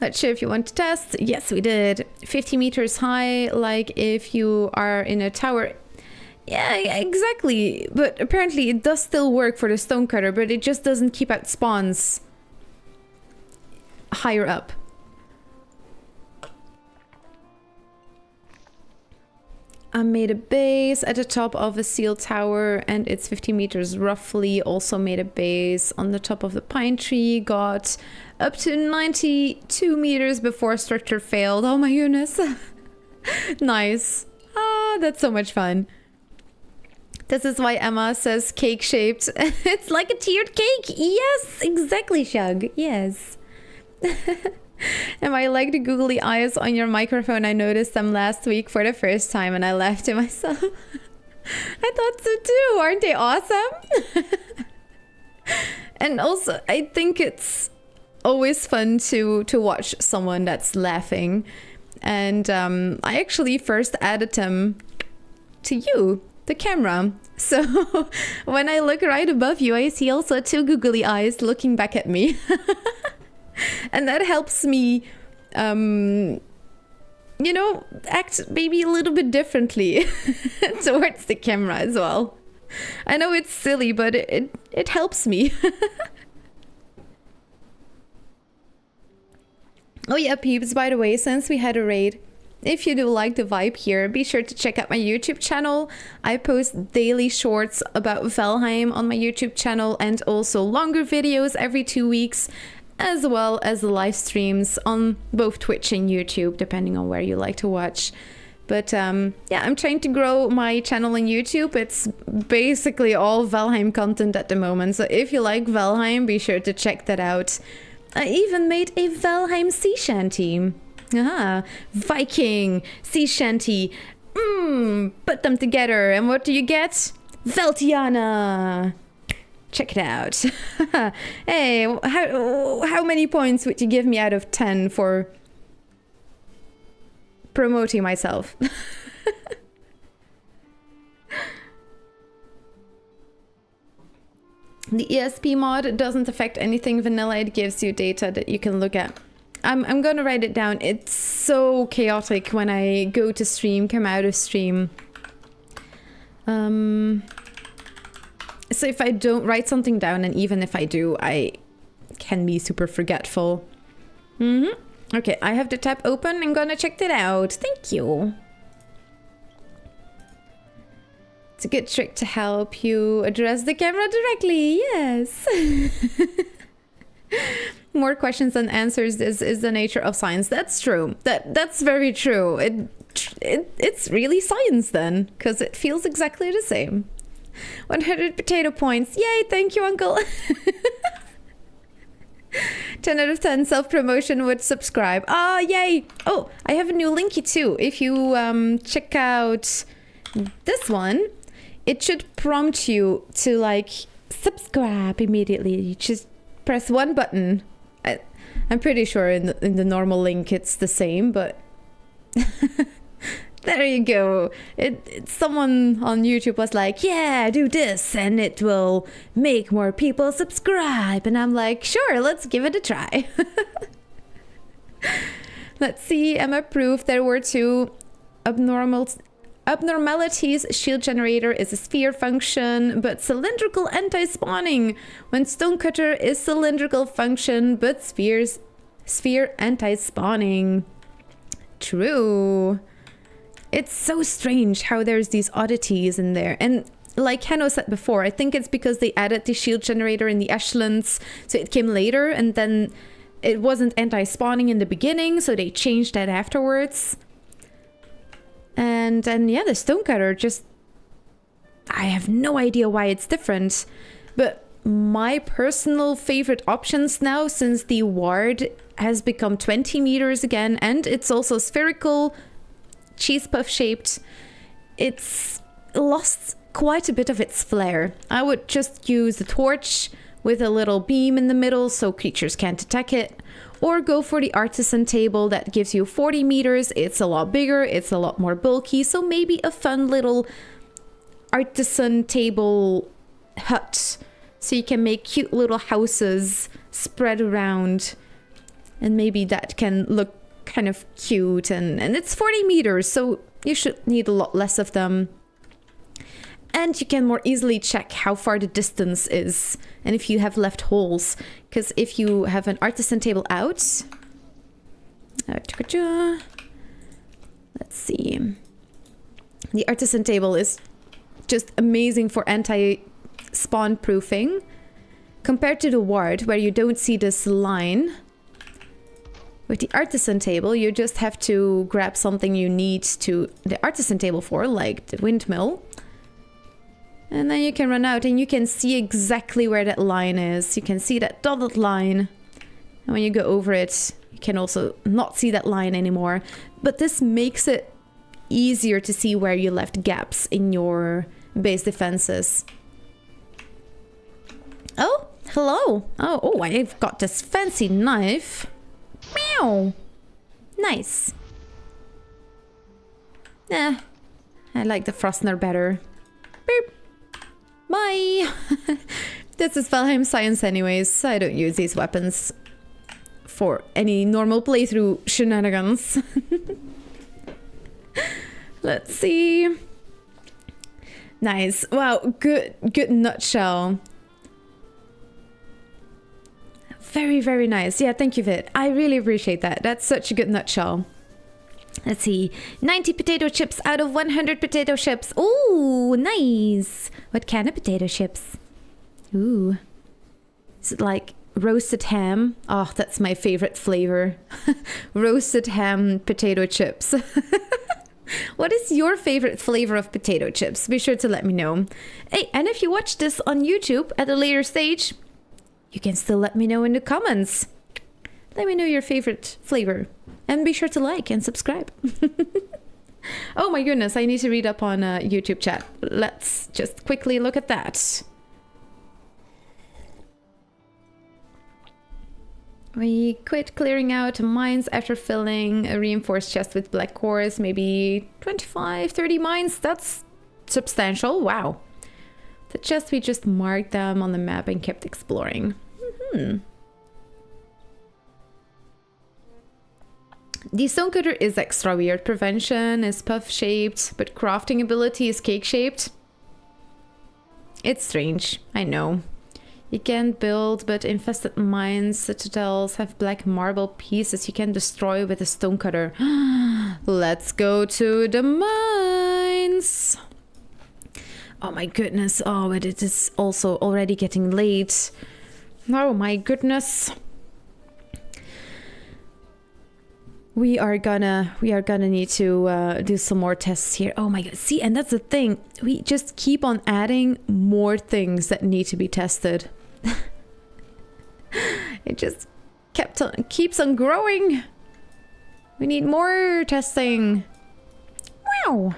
Not sure if you want to test. Yes, we did. 50 meters high, like if you are in a tower. Yeah, exactly. But apparently it does still work for the stonecutter, but it just doesn't keep out spawns higher up. I made a base at the top of a seal tower, and it's 50 meters roughly. Also made a base on the top of the pine tree. Got up to 92 meters before structure failed. Oh my goodness. Nice. That's so much fun. This is why Emma says cake shaped. It's like a tiered cake. Yes, exactly, Shug. Yes. And I like the googly eyes on your microphone. I noticed them last week for the first time and I laughed to myself. I thought so too. Aren't they awesome? And also, I think it's always fun to watch someone that's laughing. And I actually first added them to you, the camera. So when I look right above you, I see also two googly eyes looking back at me. And that helps me, you know, act maybe a little bit differently towards the camera as well. I know it's silly, but it helps me. Oh yeah, peeps, by the way, since we had a raid, if you do like the vibe here, be sure to check out my YouTube channel. I post daily shorts about Valheim on my YouTube channel and also longer videos every 2 weeks, as well as live streams on both Twitch and YouTube, depending on where you like to watch. But yeah, I'm trying to grow my channel on YouTube. It's basically all Valheim content at the moment. So if you like Valheim, be sure to check that out. I even made a Valheim sea shanty. Viking, sea shanty. Put them together and what do you get? Veltiana. Check it out. Hey, how many points would you give me out of 10 for promoting myself? The ESP mod doesn't affect anything vanilla. It gives you data that you can look at. I'm gonna write it down. It's so chaotic when I go to stream, come out of stream. So if I don't write something down, and even if I do, I can be super forgetful. Okay, I have the tab open. I'm gonna check that out. Thank you. It's a good trick to help you address the camera directly. Yes. More questions than answers is the nature of science. That's true. That's very true. It's really science then, because it feels exactly the same. 100 potato points. Yay, thank you, Uncle. 10 out of 10 self-promotion would subscribe. Ah, yay. Oh, I have a new linky too. If you check out this one, it should prompt you to like subscribe immediately. You just press one button. I'm pretty sure in the normal link it's the same, but there you go. Someone on YouTube was like, yeah, do this and it will make more people subscribe. And I'm like, sure, let's give it a try. Let's see, Emma proved there were two abnormalities. Shield generator is a sphere function, but cylindrical anti-spawning. When stonecutter is cylindrical function, but sphere anti-spawning. True. It's so strange how there's these oddities in there. And like Hanno said before, I think it's because they added the shield generator in the echelons, so it came later, and then it wasn't anti-spawning in the beginning, so they changed that afterwards. And yeah, the stonecutter just... I have no idea why it's different. But my personal favorite options now, since the ward has become 20 meters again, and it's also spherical, cheese puff shaped, it's lost quite a bit of its flair. I would just use the torch with a little beam in the middle so creatures can't attack it, or go for the artisan table that gives you 40 meters. It's a lot bigger, it's a lot more bulky, so maybe a fun little artisan table hut so you can make cute little houses spread around, and maybe that can look kind of cute, and it's 40 meters, so you should need a lot less of them. And you can more easily check how far the distance is and if you have left holes, because if you have an artisan table out, let's see, the artisan table is just amazing for anti-spawn proofing compared to the ward where you don't see this line. With the artisan table, you just have to grab something you need to the artisan table for, like the windmill. And then you can run out and you can see exactly where that line is. You can see that dotted line. And when you go over it, you can also not see that line anymore. But this makes it easier to see where you left gaps in your base defenses. Oh, hello. Oh, I've got this fancy knife. Meow. Nice. I like the Frostner better. Beep. Bye. This is Valheim Science anyways. I don't use these weapons for any normal playthrough shenanigans. Let's see. Nice. Wow, good nutshell. Very, very nice. Yeah, thank you, Vit. I really appreciate that. That's such a good nutshell. Let's see. 90 potato chips out of 100 potato chips. Ooh, nice. What kind of potato chips? Ooh. Is it like roasted ham? Oh, that's my favorite flavor. Roasted ham potato chips. What is your favorite flavor of potato chips? Be sure to let me know. Hey, and if you watch this on YouTube at a later stage, you can still let me know in the comments. Let me know your favorite flavor. And be sure to like and subscribe. Oh my goodness, I need to read up on YouTube chat. Let's just quickly look at that. We quit clearing out mines after filling a reinforced chest with black cores. Maybe 25, 30 mines. That's substantial. Wow. The chest, we just marked them on the map and kept exploring. The stonecutter is extra weird. Prevention is puff-shaped, but crafting ability is cake-shaped. It's strange, I know. You can build, but infested mines, citadels have black marble pieces you can destroy with a stonecutter. Let's go to the mines! Oh my goodness, oh, but it is also already getting late. Oh my goodness. we are gonna need to do some more tests here. Oh my god, see, and that's the thing. We just keep on adding more things that need to be tested. It just keeps on growing. We need more testing. Wow.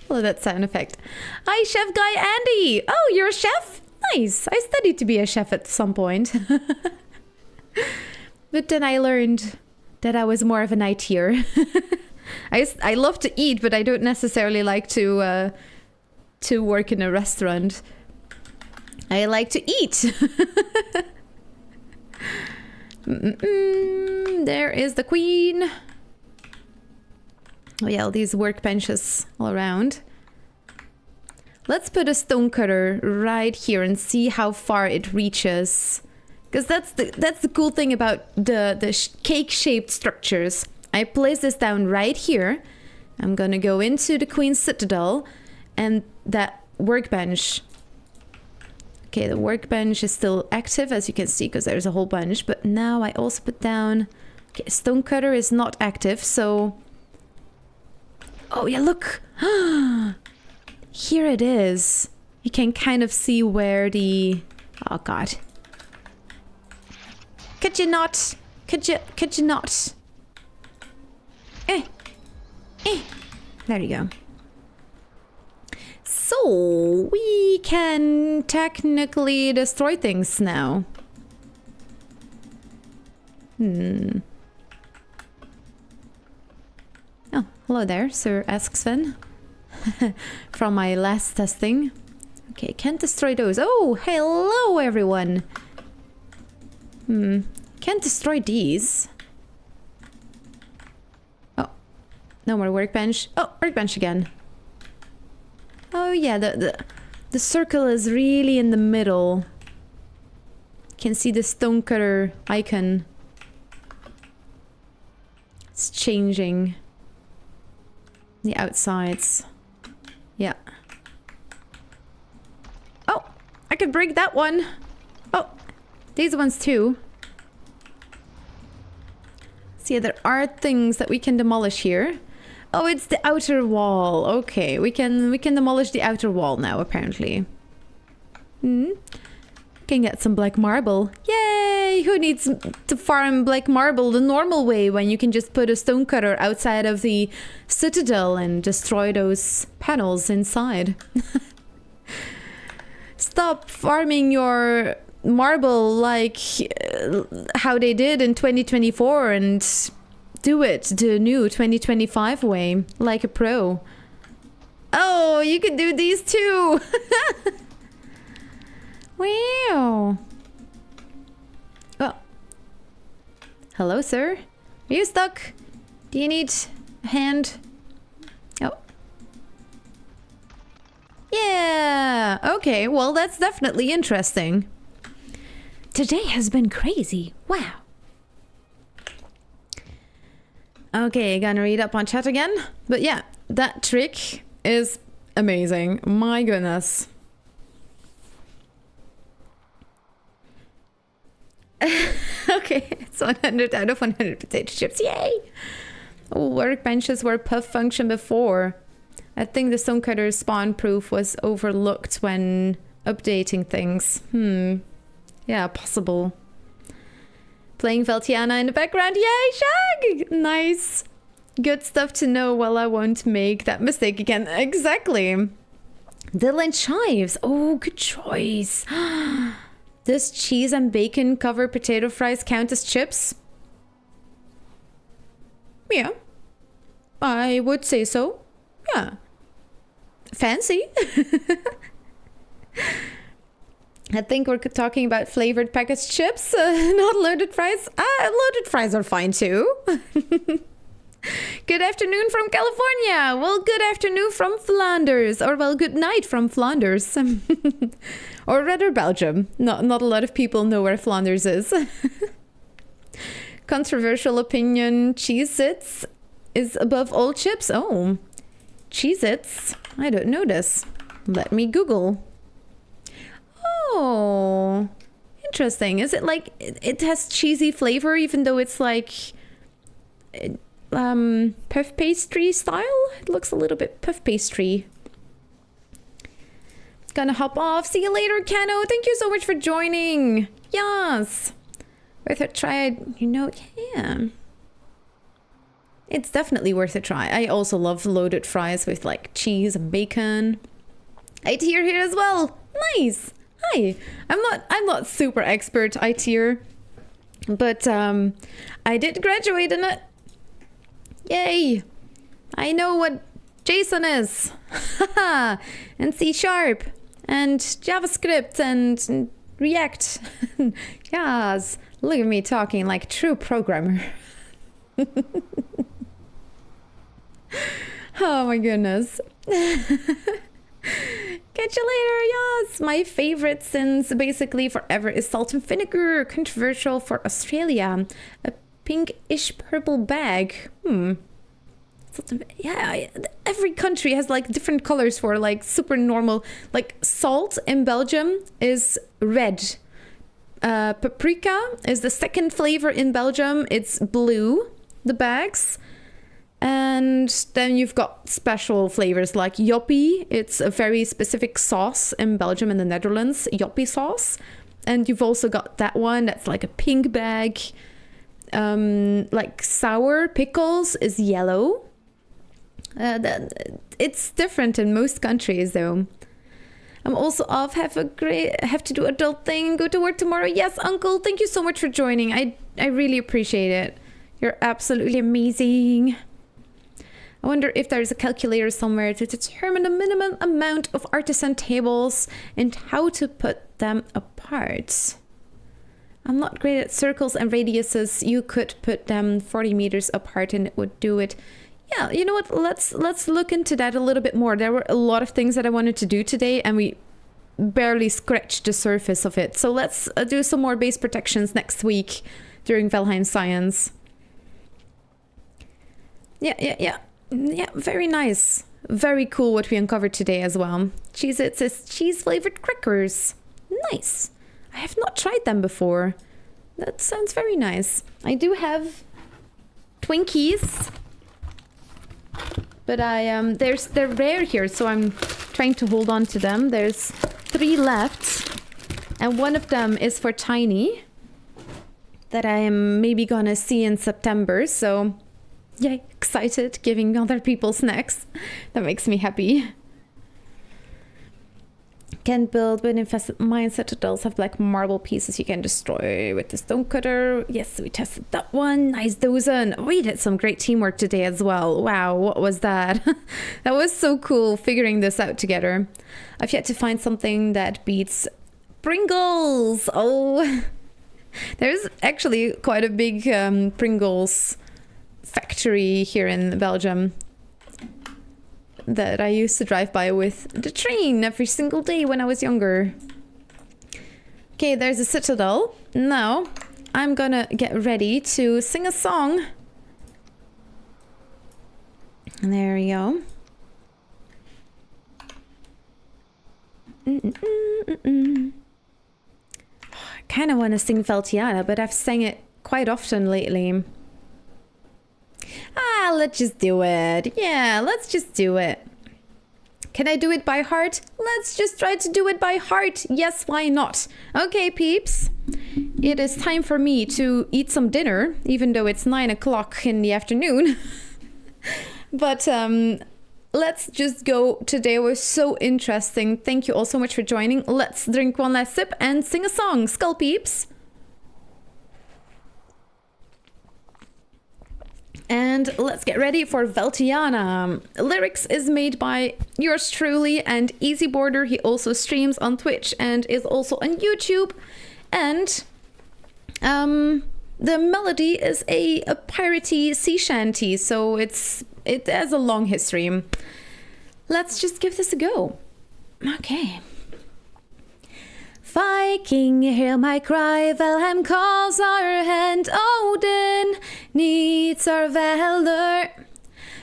Love that sound effect. Hi, Chef Guy Andy. Oh, you're a chef? Nice. I studied to be a chef at some point. But then I learned that I was more of an ITer. I love to eat, but I don't necessarily like to work in a restaurant. I like to eat. There is the queen. Oh yeah, all these workbenches all around. Let's put a stonecutter right here and see how far it reaches. Because that's the cool thing about the cake-shaped structures. I place this down right here. I'm gonna go into the Queen's Citadel and that workbench. Okay, the workbench is still active, as you can see, because there's a whole bunch. But now I also put down... Okay, stonecutter is not active, so... Oh yeah, look! Here it is. You can kind of see where the... Oh god. Could you not? Could you not? There you go. So, we can technically destroy things now. Oh, hello there, Sir Ask Sven. From my last testing. Okay, can't destroy those. Oh, hello everyone. Can't destroy these. Oh, no more workbench. Oh, workbench again. Oh yeah, the circle is really in the middle. Can see the stonecutter icon. It's changing. The outsides. Yeah. Oh, I could break that one. Oh, these ones too. See, there are things that we can demolish here. Oh, it's the outer wall. Okay, we can demolish the outer wall now, apparently. Can get some black marble. Yay! Who needs to farm black marble the normal way when you can just put a stonecutter outside of the citadel and destroy those panels inside? Stop farming your marble like how they did in 2024 and do it the new 2025 way, like a pro. Oh, you can do these too! Wow. Oh. Hello, sir. Are you stuck? Do you need a hand? Oh. Yeah. Okay, well, that's definitely interesting. Today has been crazy. Wow. Okay, gonna read up on chat again. But yeah, that trick is amazing. My goodness. Okay, it's 100 out of 100 potato chips. Yay! Oh, workbenches were puff function before. I think the stonecutter spawn proof was overlooked when updating things. Yeah, possible. Playing Veltiana in the background. Yay, Shag! Nice. Good stuff to know. Well, I won't make that mistake again. Exactly. Dylan Chives. Oh, good choice. Does cheese and bacon covered potato fries count as chips? Yeah. I would say so. Yeah. Fancy. I think we're talking about flavored packaged chips, not loaded fries. Loaded fries are fine too. Good afternoon from California. Well, good afternoon from Flanders. Or, well, good night from Flanders. Or rather Belgium. Not a lot of people know where Flanders is. Controversial opinion, Cheez-Its is above all chips. Oh, Cheez-Its. I don't know this. Let me Google. Oh, interesting. Is it like, it has cheesy flavor even though it's like puff pastry style. It looks a little bit puff pastry. Gonna hop off. See you later, Cano. Thank you so much for joining. Yes. Worth a try, you know, yeah. It's definitely worth a try. I also love loaded fries with like cheese and bacon. I tier here as well. Nice. Hi. I'm not super expert I tier, but I did graduate in it. Yay. I know what JSON is. And C# and JavaScript and React. Yes. Look at me talking like a true programmer. Oh my goodness. Catch you later, yes! My favorite since basically forever is salt and vinegar. Controversial for Australia. A pinkish purple bag. Yeah, every country has like different colors for like super normal. Like salt in Belgium is red. Paprika is the second flavor in Belgium. It's blue, the bags. And then you've got special flavors like Joppie. It's a very specific sauce in Belgium and the Netherlands, Joppie sauce. And you've also got that one that's like a pink bag. Like sour pickles is yellow. It's different in most countries though. I'm also off. Have to do adult thing. Go to work tomorrow. Yes, uncle. Thank you so much for joining. I really appreciate it. You're absolutely amazing. I wonder if there's a calculator somewhere to determine the minimum amount of artisan tables and how to put them apart. I'm not great at circles and radiuses. You could put them 40 meters apart and it would do it. Yeah, you know what? Let's look into that a little bit more. There were a lot of things that I wanted to do today and we barely scratched the surface of it. So let's do some more base protections next week during Valheim Science. Yeah, very nice. Very cool what we uncovered today as well. Cheez-Its is cheese-flavored crackers. Nice. I have not tried them before. That sounds very nice. I do have Twinkies. But they're rare here, so I'm trying to hold on to them. There's 3 left. And one of them is for Tiny. That I am maybe gonna see in September, so... Yay, excited, giving other people snacks. That makes me happy. Can build with infested mine. Citadels have black marble pieces you can destroy with the stone cutter. Yes, we tested that one. Nice dozen. We did some great teamwork today as well. Wow, what was that? That was so cool figuring this out together. I've yet to find something that beats Pringles. Oh, there's actually quite a big Pringles factory here in Belgium that I used to drive by with the train every single day when I was younger. Okay, there's a citadel. Now I'm gonna get ready to sing a song. And there we go. I kind of want to sing Veltiana, but I've sang it quite often lately. Let's just do it. Yeah, let's just do it. Can I do it by heart? Let's just try to do it by heart. Yes, why not? Okay, peeps. It is time for me to eat some dinner, even though it's 9 o'clock in the afternoon. But let's just go. Today was so interesting. Thank you all so much for joining. Let's drink one last sip and sing a song. Skull, peeps. And let's get ready for Veltiana. Lyrics is made by yours truly and Easy Border. He also streams on Twitch and is also on YouTube. And the melody is a piratey sea shanty, so it has a long history. Let's just give this a go. Okay. Viking, hear my cry, Valheim calls our hand, Odin needs our valor.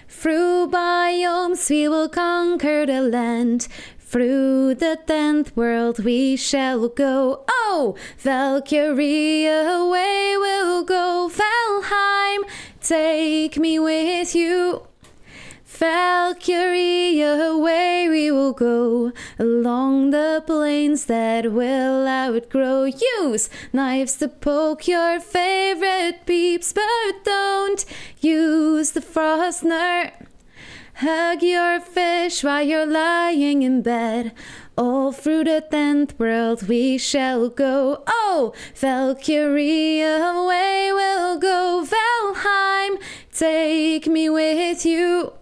Through biomes we will conquer the land, through the 10th world we shall go. Oh, Valkyrie, away we'll go, Valheim, take me with you. Valkyrie, away we will go, along the plains that will outgrow. Use knives to poke your favorite peeps, but don't use the Frostner. Hug your fish while you're lying in bed. All through the 10th world we shall go. Oh, Valkyrie, away we'll go. Valheim, take me with you.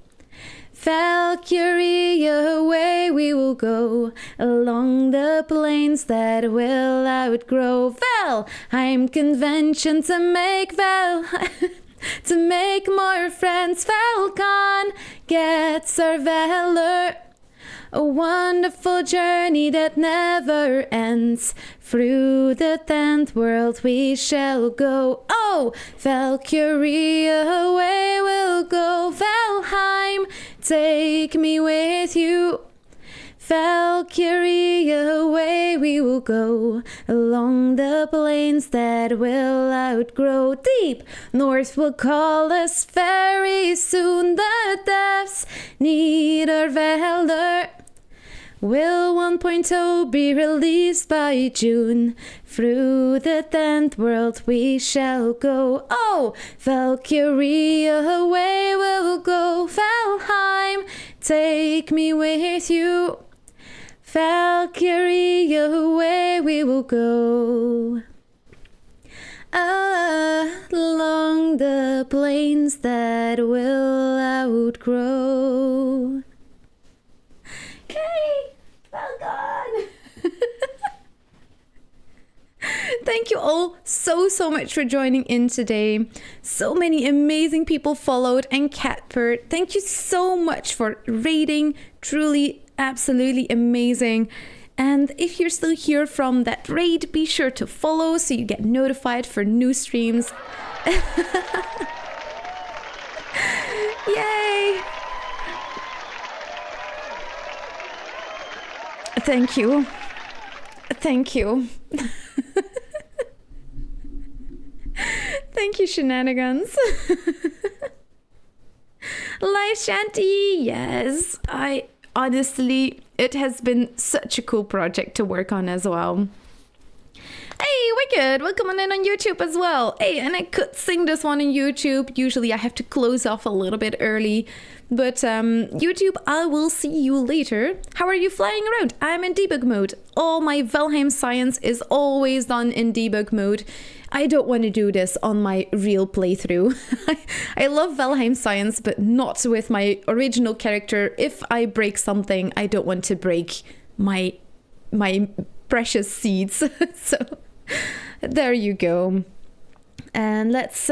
Valkyrie, away we will go, along the plains that will outgrow. Valheim convention to make to make more friends. Falcon gets our valor, a wonderful journey that never ends. Through the 10th world we shall go. Oh, Valkyrie, away we'll go. Valheim, take me with you. Valkyrie, away we will go, along the plains that will outgrow. Deep north will call us very soon. The depths need our valor. Will 1.0 be released by June? Through the 10th world we shall go. Oh, Valkyrie, away we'll go. Valheim, take me with you. Valkyrie, away we will go, along the plains that will outgrow. Yay! Well done! Thank you all so much for joining in today. So many amazing people followed, and Catbird, thank you so much for rating. Truly, absolutely amazing. And if you're still here from that raid, be sure to follow so you get notified for new streams. Yay! Thank you. Thank you. Thank you, Shenanigans. Live Shanty, yes. Honestly, it has been such a cool project to work on as well. Hey, Wicked, welcome on in on YouTube as well. Hey, and I could sing this one on YouTube. Usually I have to close off a little bit early. But YouTube, I will see you later. How are you flying around? I'm in debug mode. All my Valheim Science is always done in debug mode. I don't want to do this on my real playthrough. I love Valheim Science, but not with my original character. If I break something, I don't want to break my precious seeds. So there you go. And let's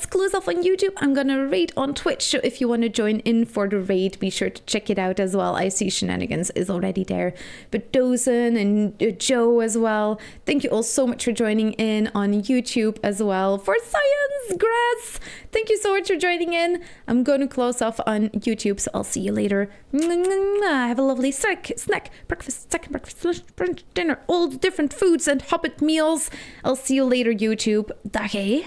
close off on YouTube. I'm gonna raid on Twitch, so if you want to join in for the raid, be sure to check it out as well. I see Shenanigans is already there, but Dozen and Joe as well. Thank you all so much for joining in on YouTube as well. For Science Grass, thank you so much for joining in. I'm gonna close off on YouTube, so I'll see you later. Have a lovely snack, breakfast, second breakfast, lunch, brunch, dinner, all the different foods and hobbit meals. I'll see you later, YouTube. Dag.